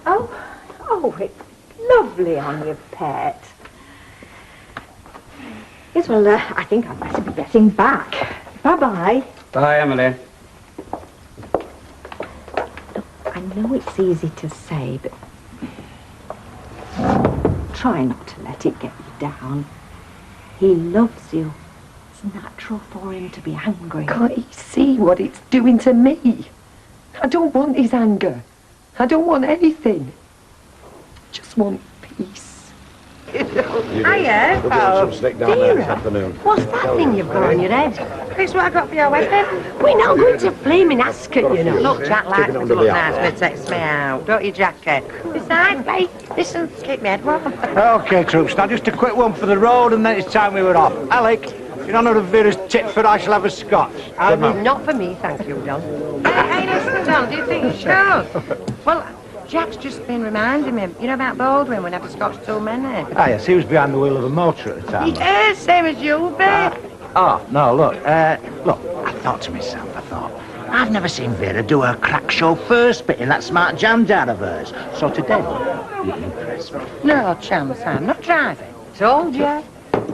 Oh, it's lovely on your pet. Yes, well, I think I'd better be getting back. Bye-bye. Bye, Emily. I know it's easy to say, but try not to let it get you down. He loves you. It's natural for him to be angry. Can't he see what it's doing to me? I don't want his anger. I don't want anything. Just want peace. Hiya. Some stick down there this afternoon. What's that thing you've got on your head? This what I got for your wedding? We're not going to flaming Ascot, you know. Look, Jack likes me to under look the nice arm. when he takes me out. Don't you, Jackie? Besides, mate, listen, keep me head warm. Okay, troops, now just a quick one for the road and then it's time we were off. Alec, in honour of Vera's Titford, I shall have a scotch. Not for me, thank you, John. Hey, listen, John, do you think you should? Well, Jack's just been reminding me, you know about Baldwin, we never scotched too many. Ah, yes, he was behind the wheel of a motor at the time. Yeah, same as you, babe. No, look, I thought to myself, I've never seen Vera do her crack show first bit in that smart jam down of hers. So today, you impress me. No chance, I'm not driving. Told you.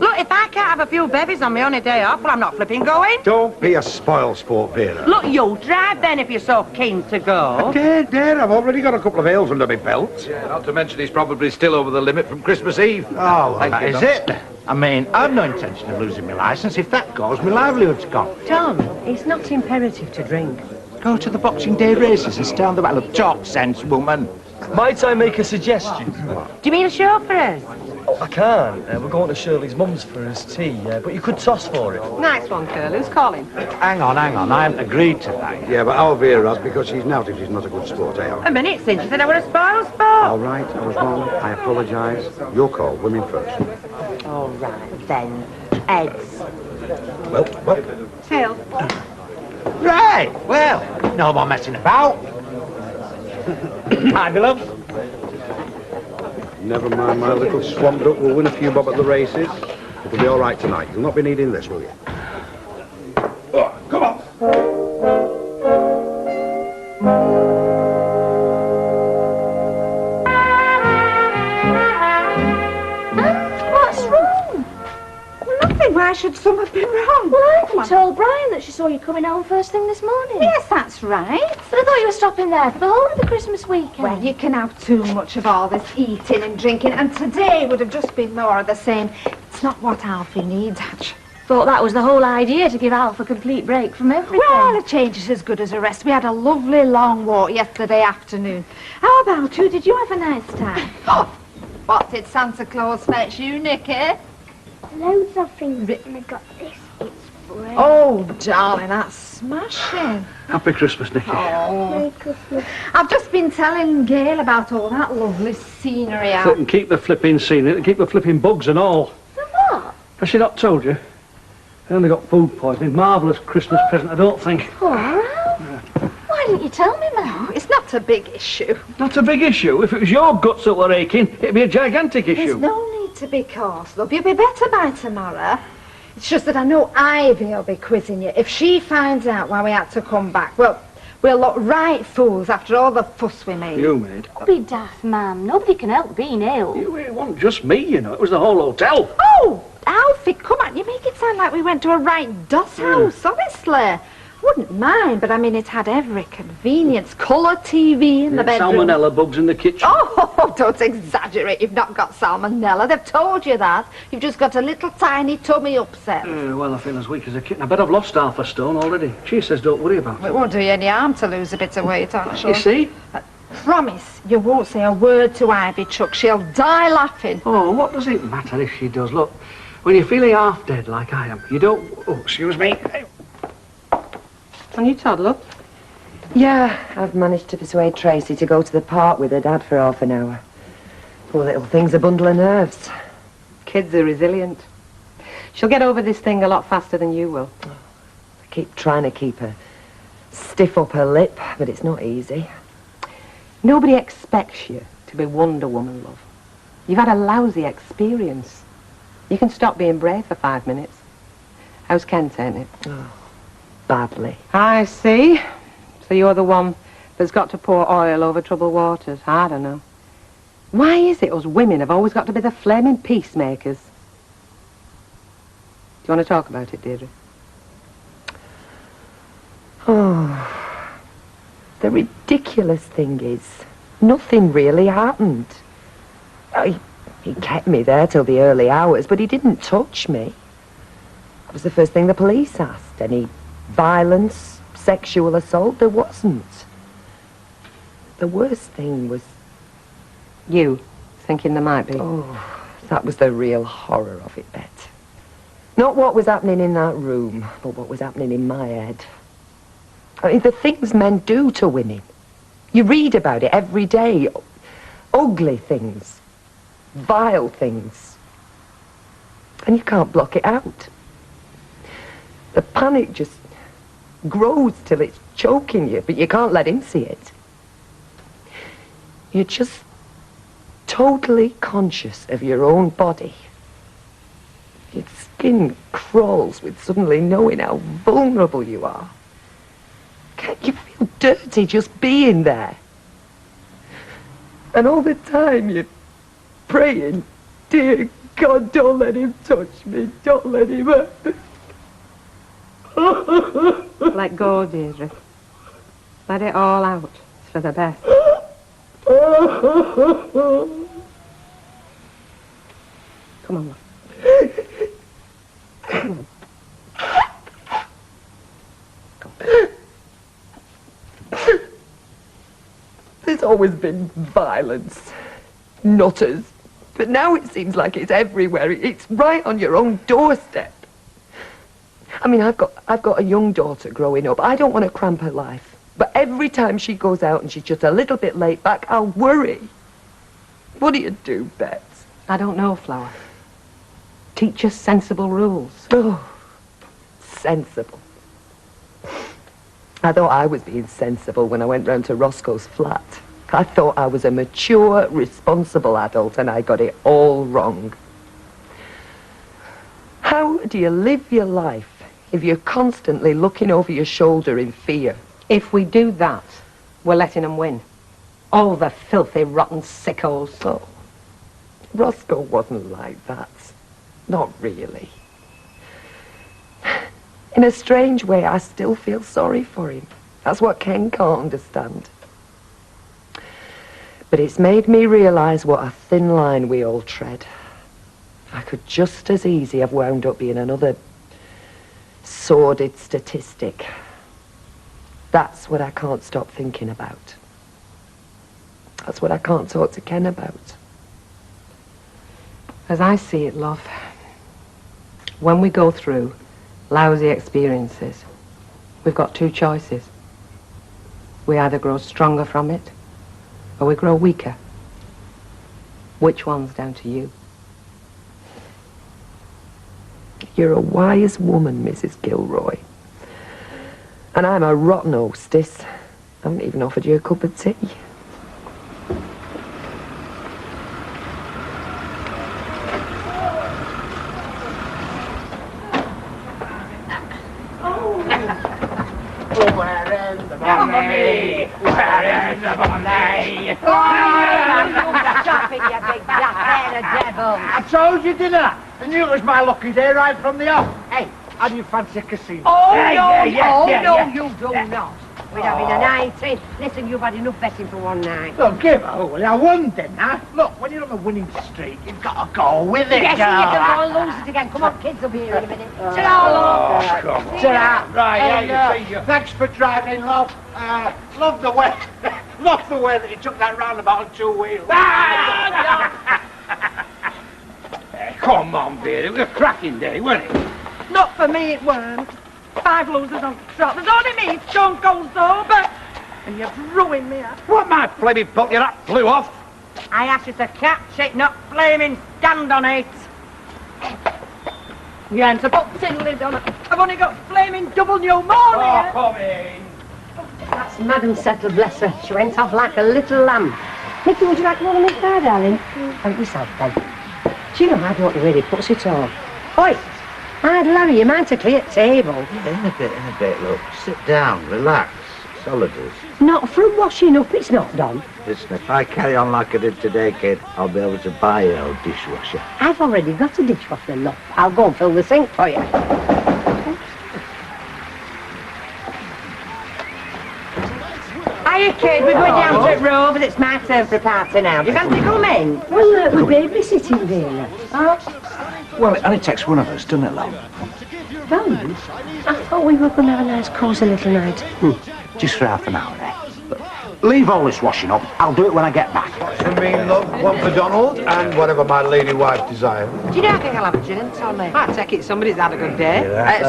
Look, if I can't have a few bevies on my only day off, well, I'm not flipping going. Don't be a spoil sport, Vera. Look, you drive then if you're so keen to go. Dare, I've already got a couple of ales under my belt. Yeah, not to mention he's probably still over the limit from Christmas Eve. Oh, well, that is it. I mean, I've no intention of losing my licence. If that goes, my livelihood's gone. Tom, it's not imperative to drink. Go to the Boxing Day races and stay on the battle. Talk sense, woman. Might I make a suggestion? Do you mean a show for us? Oh, I can't. We're going to Shirley's mum's for his tea, but you could toss for it. Nice one, Curl. Who's calling? Hang on. I haven't agreed to that. Yeah, but our Vera's, because she's now if she's not a good sport, eh? A minute since you said I were a spoil sport. All right, I was wrong. I apologise. Your call. Women first. All right, then. Eggs. Well. Till. Right, well, no more messing about. Hi, beloved. Never mind, my little swamp duck. We'll win a few bob at the races. It'll be all right tonight. You'll not be needing this, will you? Oh, come on. What's wrong? Nothing. Why should some have been wrong? Well, I told Brian that she saw you coming home first thing this morning. Yes, that's right. But I thought you were stopping there for the whole of the Christmas weekend. Well, you can have too much of all this eating and drinking, and today would have just been more of the same. It's not what Alfie needs, actually. Thought that was the whole idea, to give Alf a complete break from everything. Well, a change is as good as a rest. We had a lovely long walk yesterday afternoon. How about you? Did you have a nice time? Oh, what did Santa Claus fetch you, Nicky? Loads of things, and I got this. It's bread. Oh, darling, that's smashing. Happy Christmas, Nicky. Oh. Merry Christmas. I've just been telling Gail about all that lovely scenery out. And keep the flipping scenery, keep the flipping bugs and all. What? Has she not told you? I only got food poisoning. Marvellous Christmas present, I don't think. Oh, Ralph. Why didn't you tell me, Mum? It's not a big issue. Not a big issue. If it was your guts that were aching, it'd be a gigantic issue. There's no need to be coarse, love. You'll be better by tomorrow. It's just that I know Ivy will be quizzing you. If she finds out why we had to come back, well, we'll look right fools after all the fuss we made. You made. Don't be daft, Mum. Nobody can help being ill. It wasn't just me, you know. It was the whole hotel. Oh, Alfie, come on. You make it sound like we went to a right doss house, honestly. Wouldn't mind, but I mean, it had every convenience. Colour TV in the bedroom. Salmonella bugs in the kitchen. Oh, don't exaggerate. You've not got salmonella. They've told you that. You've just got a little tiny tummy upset. Well, I feel as weak as a kitten. I bet I've lost half a stone already. She says don't worry about it. It won't do you any harm to lose a bit of weight, actually. You see? Promise you won't say a word to Ivy, Chuck. She'll die laughing. Oh, what does it matter if she does? Look, when you're feeling half dead like I am, you don't... Oh, excuse me. And you toddler? Yeah, I've managed to persuade Tracy to go to the park with her dad for half an hour. Poor little thing's a bundle of nerves. Kids are resilient. She'll get over this thing a lot faster than you will. I keep trying to keep her stiff up her lip, but it's not easy. Nobody expects you to be Wonder Woman, love. You've had a lousy experience. You can stop being brave for 5 minutes. How's Kent, ain't it? Oh, badly. I see. So you're the one that's got to pour oil over troubled waters. I don't know. Why is it us women have always got to be the flaming peacemakers? Do you want to talk about it, Deirdre? Oh, the ridiculous thing is, nothing really happened. He kept me there till the early hours, but he didn't touch me. That was the first thing the police asked. Any violence, sexual assault? There wasn't. The worst thing was... You thinking there might be? Oh, that was the real horror of it, Bet. Not what was happening in that room, but what was happening in my head. I mean, the things men do to women. You read about it every day. Ugly things. Vile things. And you can't block it out. The panic just grows till it's choking you, but you can't let him see it. You're just totally conscious of your own body. Your skin crawls with suddenly knowing how vulnerable you are. Can't you feel dirty just being there? And all the time you're praying, dear God, don't let him touch me. Don't let him hurt me. Let go, Deirdre. Let it all out. It's for the best. Come on, love. Come on. There's always been violence. Nutters. But now it seems like it's everywhere. It's right on your own doorstep. I mean, I've got a young daughter growing up. I don't want to cramp her life. But every time she goes out and she's just a little bit late back, I'll worry. What do you do, Bets? I don't know, Flower. Teach us sensible rules. Oh, sensible. I thought I was being sensible when I went round to Roscoe's flat. I thought I was a mature, responsible adult, and I got it all wrong. How do you live your life if you're constantly looking over your shoulder in fear? If we do that, we're letting them win. All the filthy, rotten sickos. Oh, Roscoe wasn't like that. Not really. In a strange way, I still feel sorry for him. That's what Ken can't understand. But it's made me realise what a thin line we all tread. I could just as easy have wound up being another sordid statistic. That's what I can't stop thinking about. That's what I can't talk to Ken about. As I see it, love, when we go through lousy experiences, we've got two choices. We either grow stronger from it, or we grow weaker. Which one's down to you? You're a wise woman, Mrs. Gilroy. And I'm a rotten hostess. I haven't even offered you a cup of tea. I told you, didn't I? I knew it was my lucky day right from the off. Hey, how do you fancy a casino? Oh, you do not. We're having a night in. Listen, you've had enough betting for one night. Look, give her, will you? I won, didn't I? Look, when you're on a winning streak, you've got to go with it, Yes, girl. and you can go and lose it again. Come on, kids will be here in a minute. Come on. Right, thanks for driving, love. Love the way, love the way that you took that roundabout on two wheels. Come on, Beard. It was a cracking day, wasn't it? Not for me, it weren't. 5 losers on the trot. There's only me, Stone Cold Sober. And you've ruined me. What, my flaming pup? Your hat flew off. I asked you to catch it, not flaming stand on it. You ain't to put tin lid on it. I've only got flaming double pneumonia. Come in. That's Madam Settle, bless her. She went off like a little lamb. Nicky, would you like one of me pie, darling? Help yourself, then. Do you know, I don't really puts it on. Oi! I'd Larry, you mind to clear table. In a bit, look. Sit down, relax. It's holidays. Not from washing up, it's not done. Listen, if I carry on like I did today, kid, I'll be able to buy you a dishwasher. I've already got a dishwasher, look. I'll go and fill the sink for you. Hiya, kid. We're going down to Rove, and it's my turn for a party now. Do you fancy coming? Well, we're babysitting, dear. Oh? Well, it only takes one of us, doesn't it, love? Well, I thought we were going to have a nice, cosy little night. Just for half an hour, eh? Leave all this washing up. I'll do it when I get back. I mean, love, one for Donald and whatever my lady wife desires. Do you know, I think I'll have a gin, Tommy. I take it somebody's had a good day.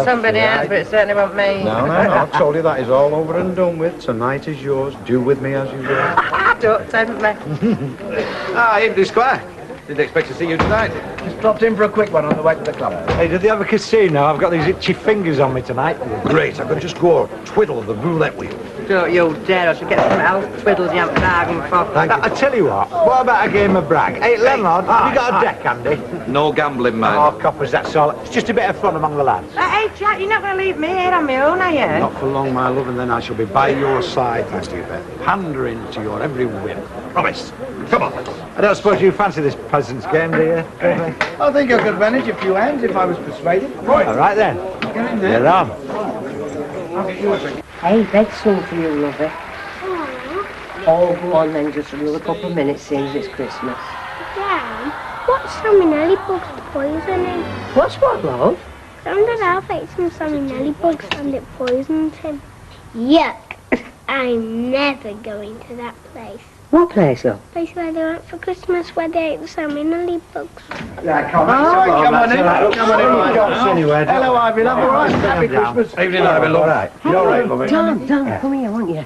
Somebody has, but it certainly won't me. No, I told you that is all over and done with. Tonight is yours. Do with me as you will. Don't tempt me. Evening, Squire. Didn't expect to see you tonight. Just dropped in for a quick one on the way to the club. Hey, did they have a casino? I've got these itchy fingers on me tonight. Great, I could just go twiddle the roulette wheel. don't you dare. I should get some else twiddles you haven't bargained for. I tell you what about a game of brag? Hey, landlord, have you got a deck handy? No gambling, man. Oh, coppers, that's all. It's just a bit of fun among the lads. Hey, Jack, you're not going to leave me here on my own, are you? Not for long, my love, and then I shall be by your side, thanks to you, Beth. Pandering to your every whim. Promise. Come on. I don't suppose you fancy this peasant's game, do you? I think I could manage a few hands if I was persuaded. Right. All right, then. Get in there. You're on. Hey, bed's some for you, lovey. Oh, go on then, just another couple of minutes since it's Christmas. Dad, what's salmonella bugs poisoning? What's what, love? Grandad Alf ate some salmonella bugs and it poisoned him. Yuck! I'm never going to that place. What place, love? Place where they went for Christmas, where they ate the salmonella bugs. Yeah, come on in. Come on in. Anyway, Hello, Ivy, love. All right. Happy Christmas. Evening, Ivy, love. All right. You're all right, lovey. Don, come here, won't you?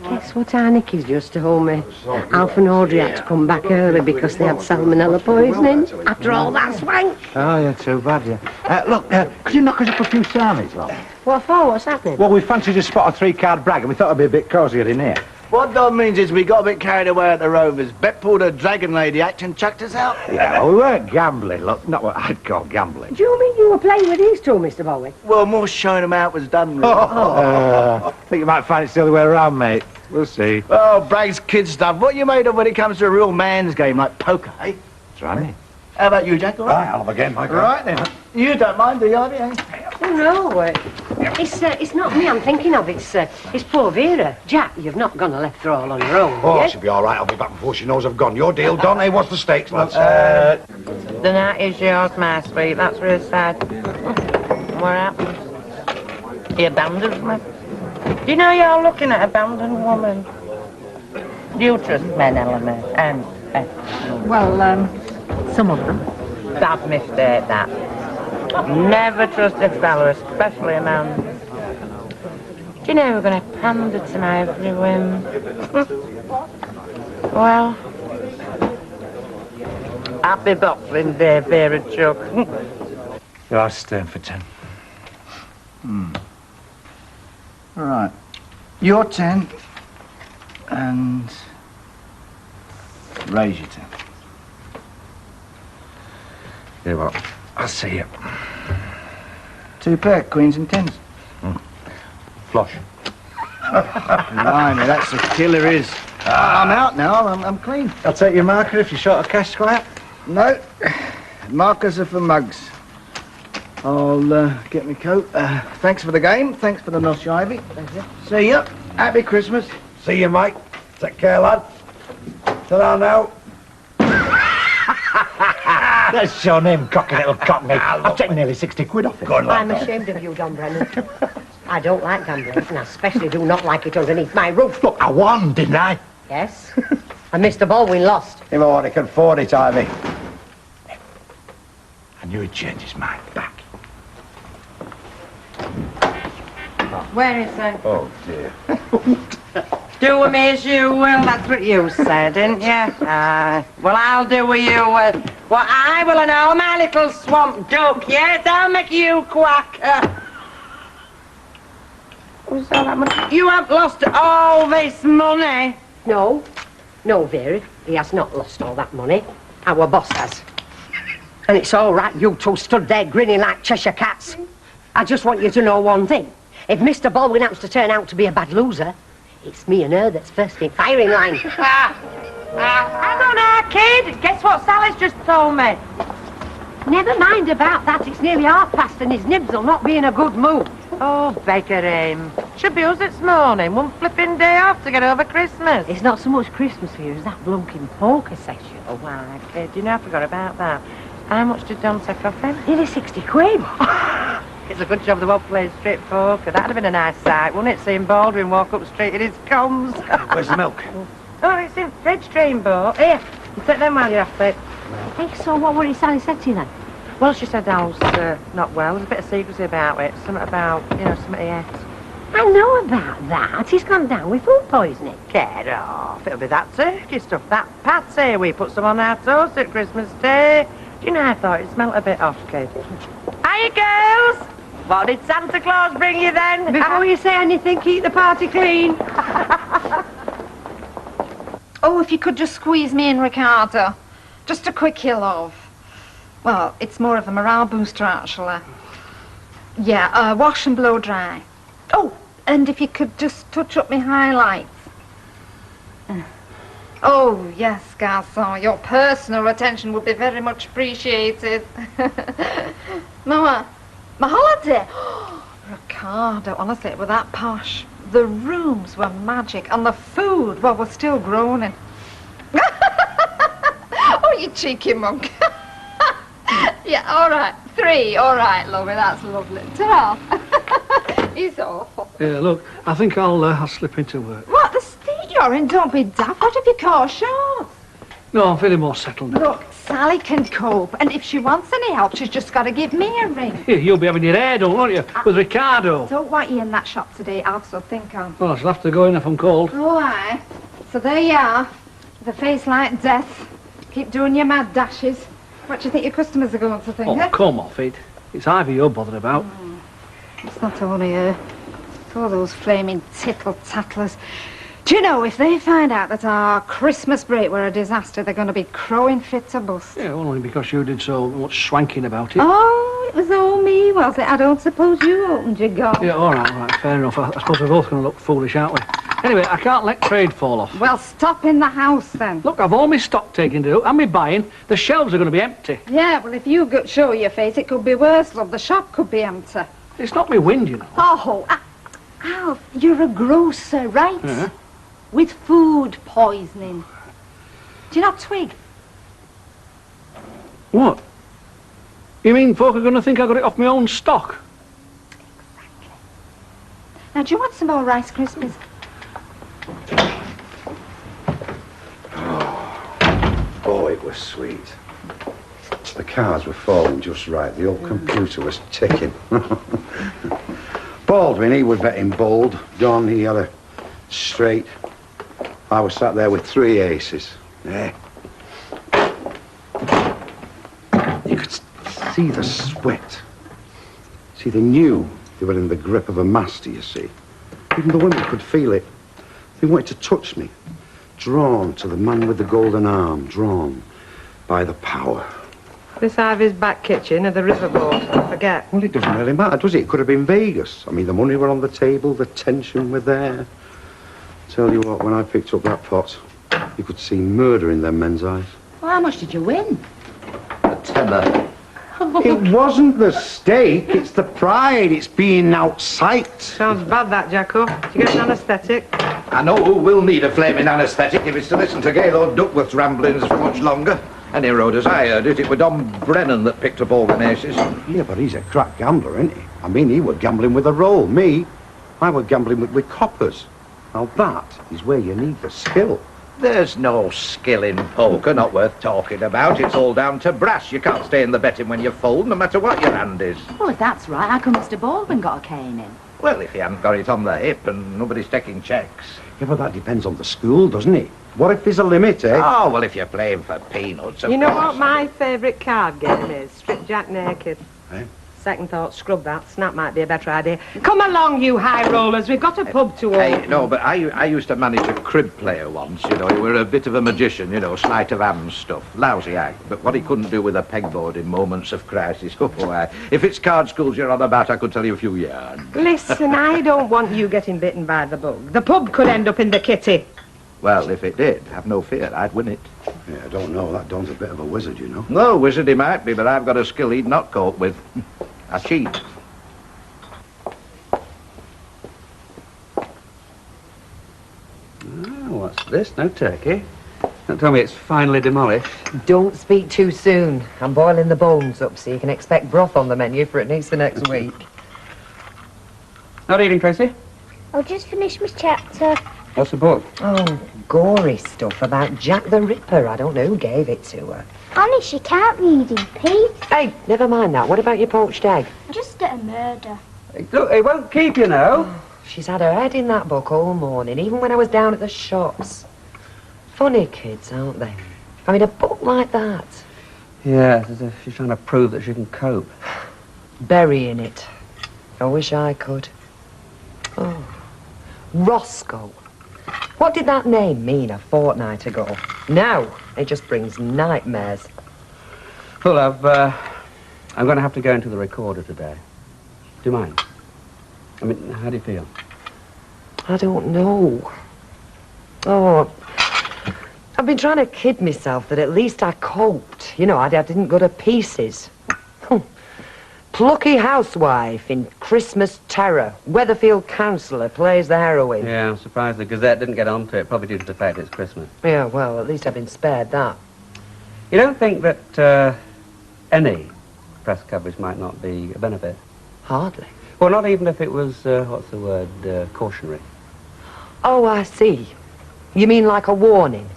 Guess what our Nicky's just told me? Alf and Audrey had to come back early because they had salmonella poisoning after all that swank. Oh, yeah, too bad, yeah. Look, could you knock us up a few sarnies, love? What for? What's happening? Well, we fancied a spot of 3-card brag, and we thought it'd be a bit cosier in here. What Don means is we got a bit carried away at the Rovers. Bet pulled a dragon lady act and chucked us out. Yeah, well, we weren't gambling, look. Not what I'd call gambling. Do you mean you were playing with these two, Mr. Bowie? Well, more showing them out was done, really. I think you might find it's the other way around, mate. We'll see. Oh, Bragg's kid stuff. What you made of when it comes to a real man's game like poker, eh? That's right. How about you, Jack? All right? I'll have a game, Michael. Right, then. You don't mind, do you, Ivy, eh? Oh, no. It's not me I'm thinking of. It's poor Vera. Jack, you've not gone and left her all on your own, Oh, yeah? she'll be all right. I'll be back before she knows I've gone. Your deal, Don. Hey, what's the stakes, lads? The night is yours, my sweet. That's really sad. What happened? He abandoned me. Do you know you're looking at an abandoned woman? Do you trust men, Eleanor? And Well, some of them. Bad mistake, that. Never trust a fella, especially a man. Do you know we're going to pander to my every whim? Well, happy boxing day, Vera Chuck. You are stern for 10. All right. You're 10. And raise your 10. Yeah, well, I'll see you. 2 pair, queens and 10s. Flush. Blimey, that's a killer is. I'm out now, I'm clean. I'll take your marker if you're short of cash, Squire. No, markers are for mugs. I'll get my coat. Thanks for the game, thanks for the nosh, Ivy. Thank you. See ya. Happy Christmas. See you, mate. Take care, lad. Ta-ra now. That's your name, cocky little cockney. I've taken nearly 60 quid off it. Go on, lad. I'm ashamed of you, Don Brennan. I don't like gambling, and I especially do not like it underneath my roof. Look, I won, didn't I? Yes. And Mr. Baldwin lost. Him or he can afford it, Ivy. I knew he'd change his mind. Back. Where is he? Oh, dear. Do with me as you will, that's what you said, didn't you? Well, I'll do with you what I will and all my little swamp duck, yes? I'll make you quack. What's all that money? You have lost all this money. No. No, Vera, he has not lost all that money. Our boss has. And it's all right, you two stood there grinning like Cheshire cats. I just want you to know one thing. If Mr. Baldwin happens to turn out to be a bad loser, it's me and her that's first in firing line. Hang on now, kid. Guess what Sally's just told me? Never mind about that. It's nearly past and his nibs will not be in a good mood. Oh, beggar him. Should be us this morning. One flipping day off to get over Christmas. It's not so much Christmas for you as that blunking poker session. Oh, why, kid, you know I forgot about that. How much did Don take off him? Nearly 60 quid. It's a good job they won't play straight poker. That'd have been a nice sight, wouldn't it, seeing Baldwin walk up straight in his comms? Where's the milk? Oh, it's in Fridge train boat. Here, you take them while you're off it. Hey, so what were it Sally said to you then? Well, she said I was not well. There's a bit of secrecy about it. Something about, something he ate. I know about that. He's gone down with food poisoning. Get off. It'll be that turkey stuff, that patsy. We put some on our toast at Christmas Day. Do you know, I thought it smelt a bit off, kid. Hiya, girls! What did Santa Claus bring you then? Before you say anything, keep the party clean. Oh, if you could just squeeze me in, Ricardo. Just a quickie, love. Well, it's more of a morale booster, actually. Yeah, wash and blow dry. Oh, and if you could just touch up my highlights. Oh, yes, Garçon, your personal attention would be very much appreciated. Mama, my holiday. Ricardo, honestly, it was that posh. The rooms were magic, and the food, well, we're still groaning. Oh, you cheeky monk. Yeah, all right. 3, all right, lovey, that's lovely. Ta-ra. He's awful. Yeah, look, I think I'll slip into work. What, the state you're in? Don't be daft. What have you caught short? No, I'm feeling more settled now. Look, Sally can cope, and if she wants any help, she's just got to give me a ring. Here, you'll be having your hair done, won't you? With Ricardo. Don't want you in that shop today, Alf, so think on. Well, I shall have to go in if I'm called. Oh, aye. So there you are, with a face like death. Keep doing your mad dashes. What do you think your customers are going to think, Oh, eh? come off it. It's Ivy you're bothered about. It's not only her. It's all those flaming tittle-tattlers. Do you know, if they find out that our Christmas break were a disaster, they're going to be crowing fit to bust. Yeah, well, only because you did so much swanking about it. Oh, it was all me, was it? I don't suppose you opened your gob. Yeah, all right, fair enough. I suppose we're both going to look foolish, aren't we? Anyway, I can't let trade fall off. Well, stop in the house, then. Look, I've all my stock taken to do, and me buying. The shelves are going to be empty. Yeah, well, if you show your face, it could be worse, love. The shop could be empty. It's not me wind, you know. Oh, Alf, you're a grocer, right? Yeah. With food poisoning. Do you not twig? What? You mean folk are going to think I got it off my own stock? Now, do you want some more Rice Krispies? Oh, it was sweet. The cards were falling just right. The old computer was ticking. Baldwin, he was betting bold. Don, he had a straight. I was sat there with 3 aces. Yeah. You could see the sweat. See, they knew they were in the grip of a master, you see. Even the women could feel it. They wanted to touch me. Drawn to the man with the golden arm. Drawn by the power. This Ivy's back kitchen or the riverboat, don't forget. Well, it doesn't really matter, does it? It could have been Vegas. I mean, the money were on the table, the tension were there. Tell you what, when I picked up that pot, you could see murder in them men's eyes. Well, how much did you win? A tenner. It wasn't the stake, it's the pride, it's being outside. Sounds bad, that, Jacko. Did you get an anaesthetic? I know who will need a flaming anaesthetic if it's to listen to Gaylord Duckworth's ramblings for much longer. Any road as I heard it, it was Don Brennan that picked up all the aces. Yeah, but he's a crack gambler, isn't he? I mean, he were gambling with a roll. Me, I were gambling with coppers. Now that is where you need the skill. There's no skill in poker, not worth talking about. It's all down to brass. You can't stay in the betting when you fold, no matter what your hand is. Well, if that's right, how come Mr. Baldwin got a cane in? Well, if he hadn't got it on the hip and nobody's taking checks. Yeah, but that depends on the school, doesn't it? What if there's a limit, eh? Oh, well, if you're playing for peanuts, of You know course. what my favourite card game is? Strip Jack naked. Eh? Second thought, scrub that. Snap might be a better idea. Come along, you high rollers. We've got a pub to open. Hey, no, but I used to manage a crib player once, you know. He were a bit of a magician, you know, sleight of hand stuff. Lousy act. But what he couldn't do with a pegboard in moments of crisis, oh, if it's card schools you're on about, I could tell you a few yarns. Listen, I don't want you getting bitten by the bug. The pub could end up in the kitty. Well, if it did, have no fear, I'd win it. Yeah, I don't know. That Don's a bit of a wizard, you know. No, wizard he might be, but I've got a skill he'd not cope with. I cheat. Oh, what's this? No turkey. Don't tell me it's finally demolished. Don't speak too soon. I'm boiling the bones up so you can expect broth on the menu for at least the next week. Not eating, Tracy? I'll just finish my chapter. What's the book? Oh, gory stuff about Jack the Ripper. I don't know who gave it to her. Honest, you can't read in peace. Hey, never mind that. What about your poached egg? Just at a murder. Look, it won't keep, you know. She's had her head in that book all morning, even when I was down at the shops. Funny kids, aren't they? I mean, a book like that. Yeah, as if she's trying to prove that she can cope. Burying it. I wish I could. Oh. Roscoe. What did that name mean a fortnight ago? Now, it just brings nightmares. Well, I'm going to have to go into the recorder today. Do you mind? I mean, how do you feel? I don't know. Oh, I've been trying to kid myself that at least I coped. You know, I didn't go to pieces. Plucky housewife in Christmas terror. Weatherfield councillor plays the heroine. Yeah, I'm surprised the Gazette didn't get onto it, probably due to the fact it's Christmas. Yeah, well, at least I've been spared that. You don't think that any press coverage might not be a benefit? Hardly. Well, not even if it was, what's the word, cautionary. Oh, I see. You mean like a warning?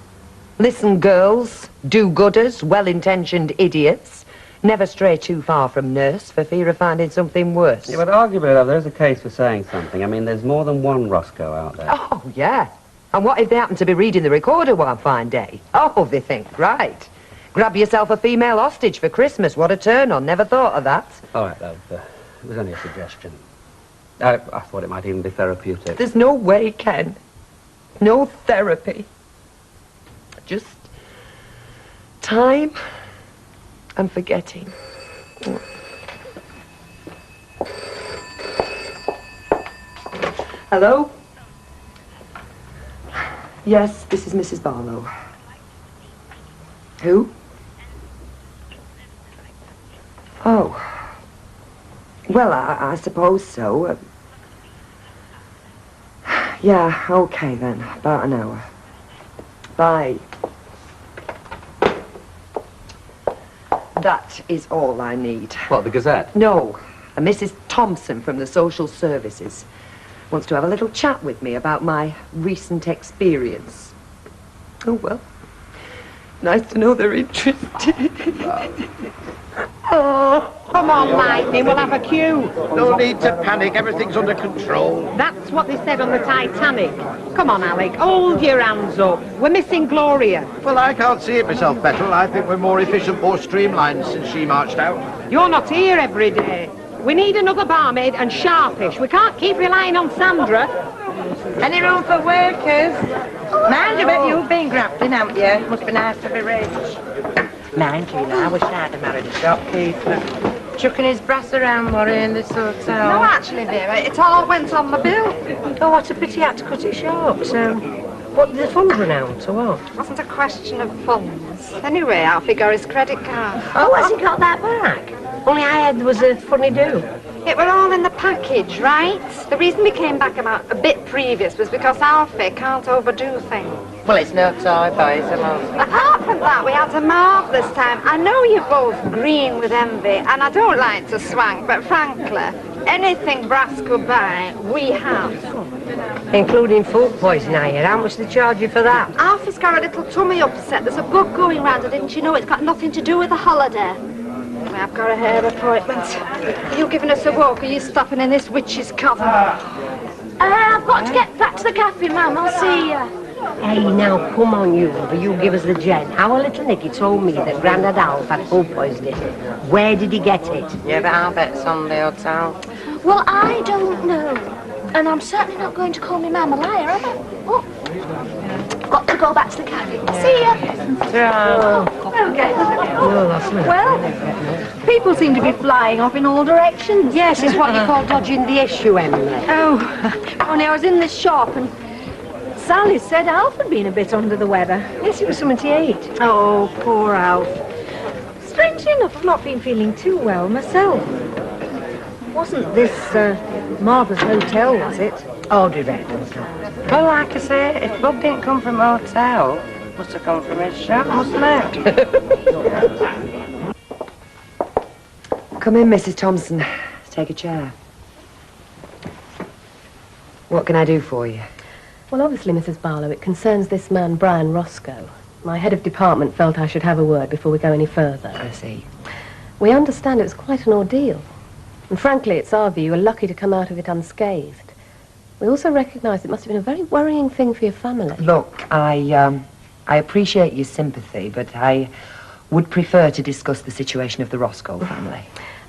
Listen, girls, do-gooders, well-intentioned idiots. Never stray too far from nurse for fear of finding something worse. Yeah, but arguably, though, there's a case for saying something. I mean, there's more than one Roscoe out there. Oh, yeah. And what if they happen to be reading the recorder one fine day? Oh, they think, right. Grab yourself a female hostage for Christmas. What a turn-on. Never thought of that. All right, love. It was only a suggestion. I thought it might even be therapeutic. There's no way, Ken. No therapy. Just time and forgetting. Hello? Yes, this is Mrs. Barlow. Who? Oh. Well, I suppose so. Yeah, okay then. About an hour. Bye. That is all I need. What, the Gazette? No, a Mrs. Thompson from the Social Services wants to have a little chat with me about my recent experience. Oh, well. Nice to know they're interested. Oh, come on, Lightning, we'll have a queue. No need to panic, everything's under control. That's what they said on the Titanic. Come on, Alec, hold your hands up. We're missing Gloria. Well, I can't see it myself, Petrol. I think we're more efficient, more streamlined since she marched out. You're not here every day. We need another barmaid and sharpish. We can't keep relying on Sandra. Any room for workers? Mind you, bet you've been grafting, haven't you? Must be nice to be rich. Mind you, I wish I'd have married a shopkeeper. Chucking his brass around worrying this hotel. No, actually, Vera, it all went on the bill. Oh, what a pity you had to cut it short. So, what did the funds run out, or what? It wasn't a question of funds. Anyway, I'll figure his credit card. Oh, has he got that back? Only I had was a funny do. It were all in the package, right? The reason we came back about a bit previous was because Alfie can't overdo things. Well, it's no toy, boys, alone. Apart from that, we had a marvellous time. I know you're both green with envy, and I don't like to swank, but frankly, anything brass could buy, we have. Including food poisoning, I hear. How much they charge you for that? Alfie's got a little tummy upset. There's a bug going round, and didn't you know it's got nothing to do with the holiday? I've got a hair appointment. Are you giving us a walk, or are you stopping in this witch's coven? I've got to get back to the cafe, Mum. I'll see you. Hey, now, come on, you give us the gen. Our little Nicky told me that Grandad Alf had food poisoning. Where did he get it? Yeah, but I'll bet it's on the hotel. Well, I don't know. And I'm certainly not going to call me Mum a liar, am I? Oh. Got to go back to the cafe. See ya. Okay. Well, people seem to be flying off in all directions. yes, it's what you call dodging the issue, Emily. Oh, only I was in this shop and Sally said Alf had been a bit under the weather. Yes, it was something to eat. Oh, poor Alf. Strangely enough, I've not been feeling too well myself. Wasn't this Martha's Hotel, was it? Oh, do that. Well, like I say, if Bob didn't come from a hotel, must have come from his shop, mustn't it? Come in, Mrs. Thompson. Take a chair. What can I do for you? Well, obviously, Mrs. Barlow, it concerns this man, Brian Roscoe. My head of department felt I should have a word before we go any further. I see. We understand it was quite an ordeal. And frankly, it's our view, you were lucky to come out of it unscathed. We also recognise it must have been a very worrying thing for your family. Look, I appreciate your sympathy, but I would prefer to discuss the situation of the Roscoe family.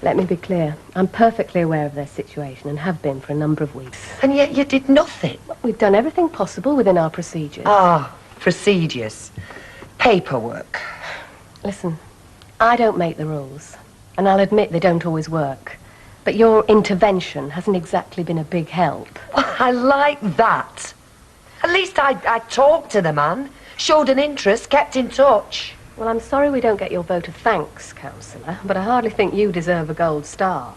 Let me be clear. I'm perfectly aware of their situation and have been for a number of weeks. And yet you did nothing. We've done everything possible within our procedures. Ah, procedures. Paperwork. Listen, I don't make the rules, and I'll admit they don't always work. But your intervention hasn't exactly been a big help. I like that. At least I talked to the man, showed an interest, kept in touch. Well, I'm sorry we don't get your vote of thanks, Councillor, but I hardly think you deserve a gold star.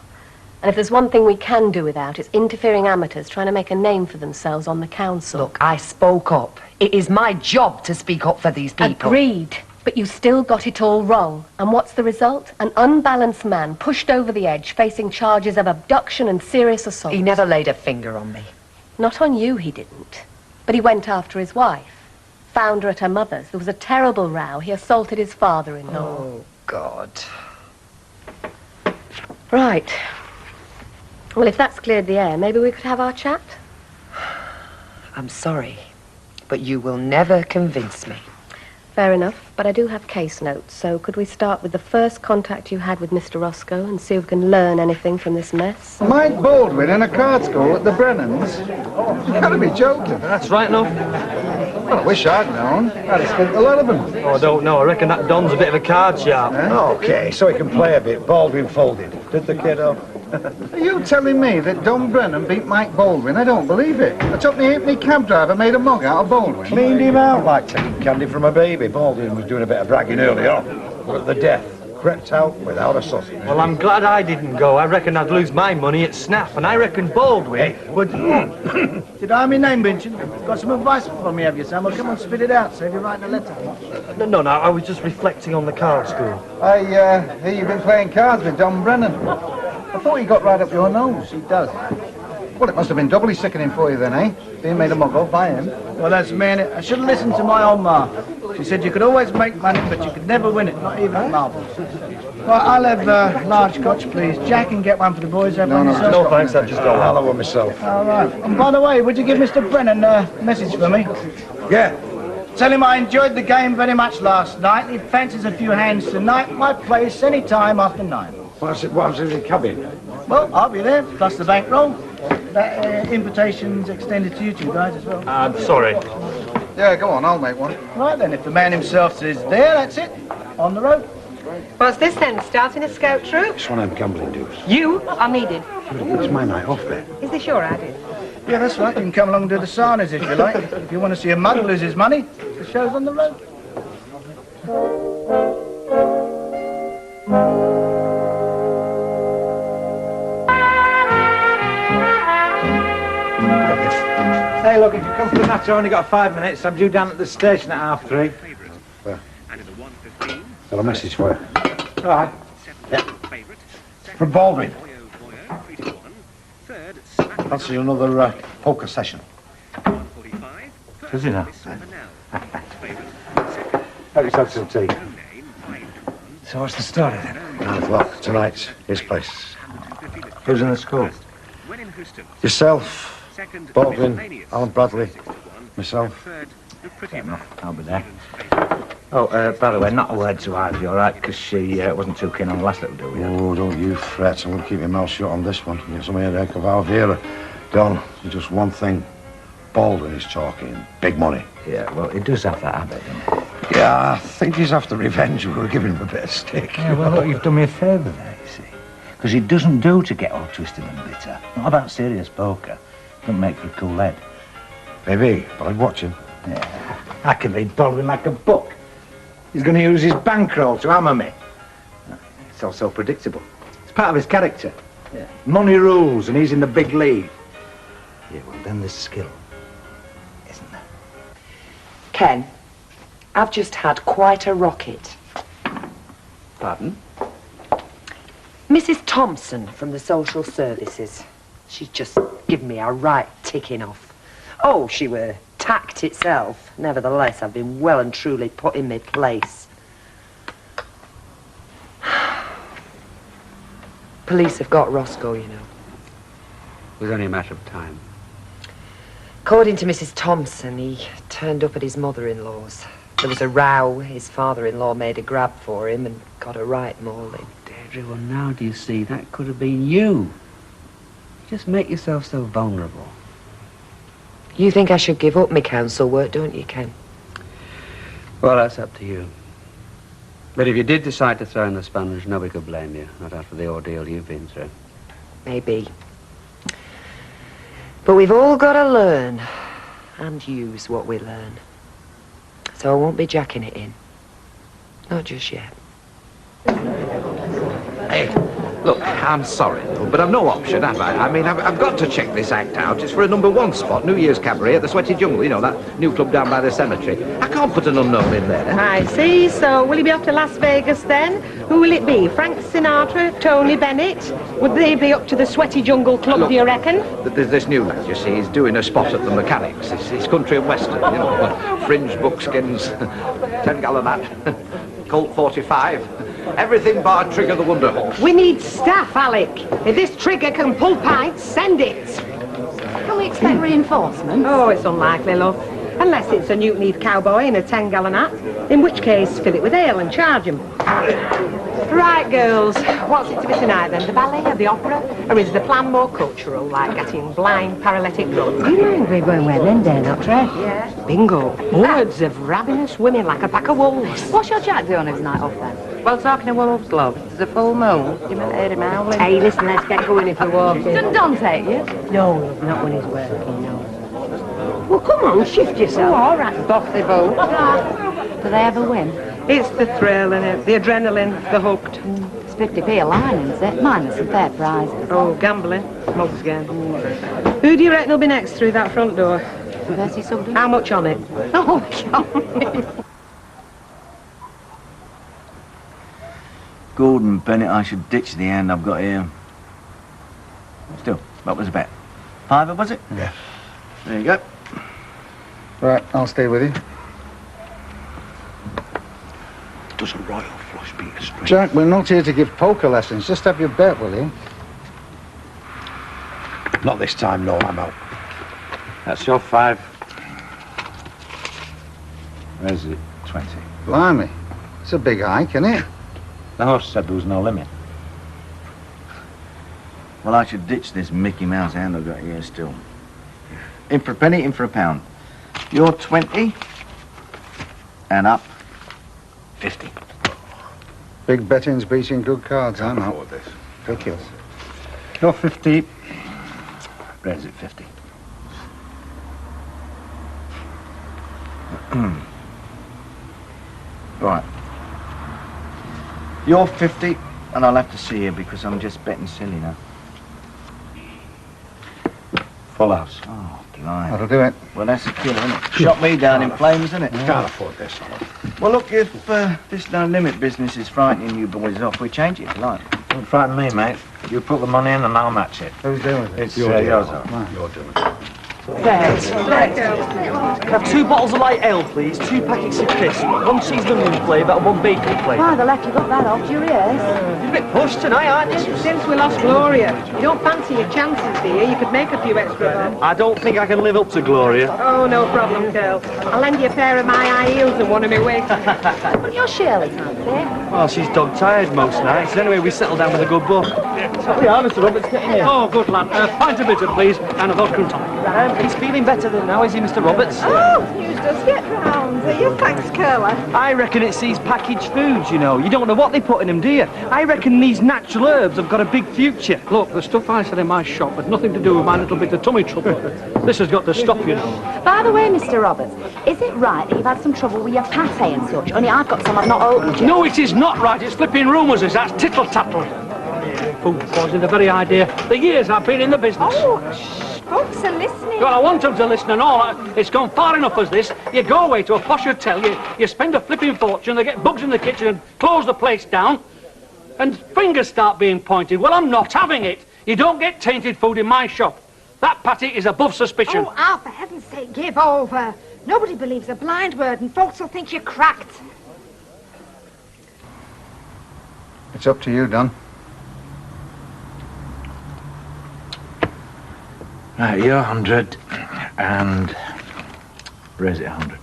And if there's one thing we can do without, it's interfering amateurs trying to make a name for themselves on the council. Look, I spoke up. It is my job to speak up for these people. Agreed. But you still got it all wrong. And what's the result? An unbalanced man pushed over the edge, facing charges of abduction and serious assault. He never laid a finger on me. Not on you, he didn't. But he went after his wife. Found her at her mother's. There was a terrible row. He assaulted his father-in-law. Oh, God. Right. Well, if that's cleared the air, maybe we could have our chat? I'm sorry, but you will never convince me. Fair enough, but I do have case notes, so could we start with the first contact you had with Mr. Roscoe and see if we can learn anything from this mess? Mike Baldwin in a card school at the Brennans? You've got to be joking. That's right enough. Well, I wish I'd known. I'd have spent a lot of them. Oh, I don't know. I reckon that Don's a bit of a card sharp. Okay, so he can play a bit. Baldwin folded. Did the kiddo? Are you telling me that Don Brennan beat Mike Baldwin? I don't believe it. A Tuppenny Halfpenny cab driver made a mug out of Baldwin. Cleaned him out like taking candy from a baby. Baldwin was doing a bit of bragging early on. But at the death, crept out without a sausage. Well, I'm glad I didn't go. I reckon I'd lose my money at Snaff, and I reckon Baldwin would... Did I have my name mentioned? Got some advice for me, have you, Sam? Well, come on, spit it out. Save you writing a letter. No, I was just reflecting on the card school. I hear you've been playing cards with Don Brennan. I thought he got right up your nose. He does. Well, it must have been doubly sickening for you then, eh? Being made a mug of by him. Well, that's me, innit? I should have listened to my old ma. She said you could always make money, but you could never win it, not even at marbles. Well, I'll have large scotch, please. Jack can get one for the boys. No, thanks, I've just got one. I'll have one myself. All right. And by the way, would you give Mr. Brennan a message for me? Yeah. Tell him I enjoyed the game very much last night. He fancies a few hands tonight. My place any time after 9. What happens in the cabin? Well, I'll be there, plus the bankroll. That invitation's extended to you two guys as well. I'm sorry. Yeah, go on, I'll make one. Right then, if the man himself says there, that's it. On the road. What's this then? Starting a scout troop? It's one of them gambling dues. You are needed. It's my night off, there. Is this your idea? Yeah, that's right. You can come along and do the saunas if you like. If you want to see a mug lose his money, the show's on the road. Hey, look, if you come to the match, I've only got 5 minutes. I'm due down at the station at 3:30. Well, got a message for you. All right. Yeah. From Baldwin. Fancy another poker session. Does he now? Hope he's had some tea. So what's the story then? 9 o'clock tonight's his place. Who's in the school? Yourself, Baldwin, Alan Bradley, myself. Fair enough. I'll be there. Oh, by the way, not a word to Ivy, all right? Because she wasn't too keen on the last little deal we had. Oh, don't you fret. I'm going to keep your mouth shut on this one. You get some headache of Alvira. Don, just one thing. Baldwin is talking big money. Yeah, well, he does have that habit, doesn't he? Yeah, I think he's after revenge. We were giving him a bit of stick. Yeah, well, look, you've done me a favour there, you see. Because he doesn't do to get all twisted and bitter. Not about serious poker. Doesn't make for a cool head. Maybe, but I'd watch him. Yeah, I can read Baldwin like a book. He's going to use his bankroll to hammer me. It's all so predictable. It's part of his character. Yeah. Money rules, and he's in the big league. Yeah, well, then there's skill, isn't there? Ken, I've just had quite a rocket. Pardon? Mrs. Thompson from the social services. She's just given me a right ticking off. Oh, she were tact itself. Nevertheless, I've been well and truly put in my place. Police have got Roscoe, you know. It was only a matter of time. According to Mrs. Thompson, he turned up at his mother-in-law's. There was a row. His father-in-law made a grab for him and got a right mauling. Damn. Everyone now, do you see? That could have been you. Just make yourself so vulnerable. You think I should give up my council work, don't you, Ken? Well, that's up to you. But if you did decide to throw in the sponge, nobody could blame you, not after the ordeal you've been through. Maybe. But we've all got to learn and use what we learn. So I won't be jacking it in. Not just yet. Hey, look, I'm sorry, though, but I've no option, have I? I mean, I've got to check this act out. It's for a #1 spot, New Year's Cabaret at the Sweaty Jungle, you know, that new club down by the cemetery. I can't put an unknown in there. I see. So will you be off to Las Vegas then? Who will it be? Frank Sinatra? Tony Bennett? Would they be up to the Sweaty Jungle Club, do you reckon? There's this new lad, you see, he's doing a spot at the Mechanics. It's country and western, you know, fringe buckskins, 10-gallon hat, Colt 45. Everything bar Trigger the Wonderhawk. We need staff, Alec. If this Trigger can pull pints, send it. Can we expect reinforcements? Oh, it's unlikely, love. Unless it's a Newton-Heath cowboy in a 10-gallon hat. In which case, fill it with ale and charge him. Right, girls. What's it to be tonight, then? The ballet or the opera? Or is the plan more cultural, like getting blind paralytic drunk? Do you mind we going wedding day, not Trey? Yeah. Bingo. Hordes of ravenous women like a pack of wolves. What's your Jack doing his night off then? Well, talking of wolves, love, there's a full moon. You might hear him howling. Hey, listen, let's get going if we're walking. Doesn't Don take you? No, love, not when he's working, no. Well, come on, shift yourself. Oh, all right, bossy boo. Do they ever win? It's the thrill, innit? The adrenaline, the hooked. It's 50p a line, isn't it? Minus some fair prizes. Oh, gambling. Mugs again. Who do you reckon will be next through that front door? Percy Sugden. How much on it? Oh, God. Gordon Bennett, I should ditch the hand I've got here. Still, what was the bet? £5, was it? Yeah. There you go. Right, I'll stay with you. Does a royal flush beat a string? Jack, we're not here to give poker lessons. Just have your bet, will you? Not this time, no, I'm out. That's your 5. Where's it? 20. Blimey. It's a big hike, isn't it? The horse said there was no limit. Well, I should ditch this Mickey Mouse hand I've got here still. In for a penny, in for a pound. You're 20. And up 50. Big betting's beating good cards, I'm out with this. Ridiculous. You're 50. Where's it? 50. Right. You're 50, and I'll have to see you because I'm just betting silly now. Full house. Oh, blimey. That'll do it. Well, that's a killer, isn't it? Shot me down in flames, isn't it? Can't afford this. Well, look, if this no-limit business is frightening you boys off, we change it if you like. Don't frighten me, mate. You put the money in and I'll match it. Who's doing it? It's yours. You're doing it. Can I have 2 bottles of light ale, please, 2 packets of crisps, 1 cheese lemon flavour and 1 bacon flavour. Why, the left you got that off, curious. You're a bit pushed tonight, aren't you? Since we lost Gloria, you don't fancy your chances, do you? You could make a few extra bob. I don't think I can live up to Gloria. Oh, no problem, girl. I'll lend you a pair of my high heels and one of my wigs. But you're Shirley, can't you? Well, she's dog-tired most nights. Anyway, we settled down with a good book. So we are, Mr. Roberts, getting here. Oh, good lad. Pint of bitter, please, and a vodka and tonic. He's feeling better than now, is he, Mr. Roberts? Oh, news does get round. Are you? Thanks, Curler. I reckon it's these packaged foods, you know. You don't know what they put in them, do you? I reckon these natural herbs have got a big future. Look, the stuff I sell in my shop has nothing to do with my little bit of tummy trouble. This has got to stop, you know. By the way, Mr. Roberts, is it right that you've had some trouble with your pate and such? Only I've got some I've not opened yet. No, it is not right. It's flipping rumours, that's tittle-tattle. Food poisoning, the very idea. The years I've been in the business. Oh, shh, folks are listening. Well, I want them to listen and all. It's gone far enough as this. You go away to a posh hotel, you spend a flipping fortune, they get bugs in the kitchen and close the place down, and fingers start being pointed. Well, I'm not having it. You don't get tainted food in my shop. That patty is above suspicion. Oh, Al, for heaven's sake, give over. Nobody believes a blind word and folks will think you're cracked. It's up to you, Don. Right, you're 100, and raise it 100.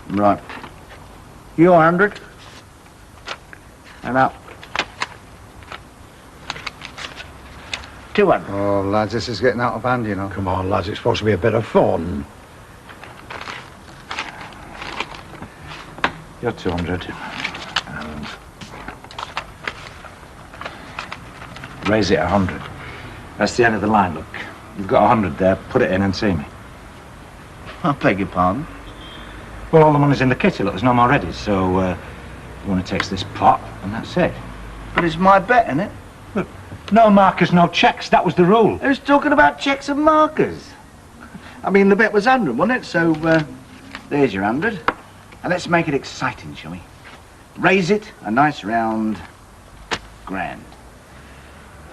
Right. You're 100, And up. 200. Oh, lads, this is getting out of hand, you know. Come on, lads, it's supposed to be a bit of fun. You're 200. And raise it 100. That's the end of the line, look. You've got 100 there. Put it in and see me. I beg your pardon? Well, all the money's in the kitty, look. There's no more ready, so you want to take this pot, and that's it. But it's my bet, isn't it? Look, no markers, no checks. That was the rule. Who's talking about checks and markers? I mean, the bet was 100, wasn't it? So, there's your 100. And let's make it exciting, shall we? Raise it a nice round grand.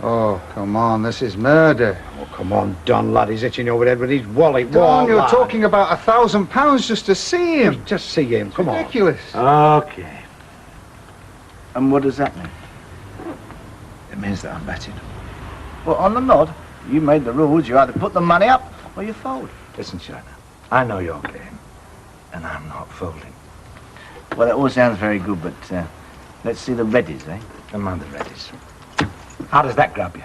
Oh, come on, this is murder. Oh, come on, Don, lad, he's itching over there with his wallet. Don, you're lad. talking about £1,000 just to see him. Just see him, come Ridiculous. Okay. And what does that mean? It means that I'm betting. Well, on the nod, you made the rules. You either put the money up or you fold. Listen, China, I know your game, and I'm not folding. Well, it all sounds very good, but let's see the readies, eh? Come on, the readies. How does that grab you?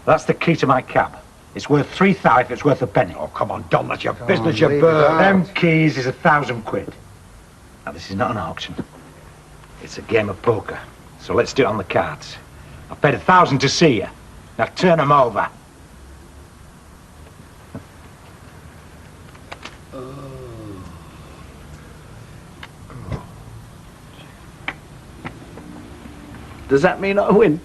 That's the key to my cab. It's worth 3,000 if it's worth a penny. Oh, come on, Don, that's your Come business, on, you leave it bird. out. Them keys is 1,000 quid. Now, this is not an auction. It's a game of poker. So let's do it on the cards. I've paid 1,000 to see you. Now turn them over. Does that mean I win?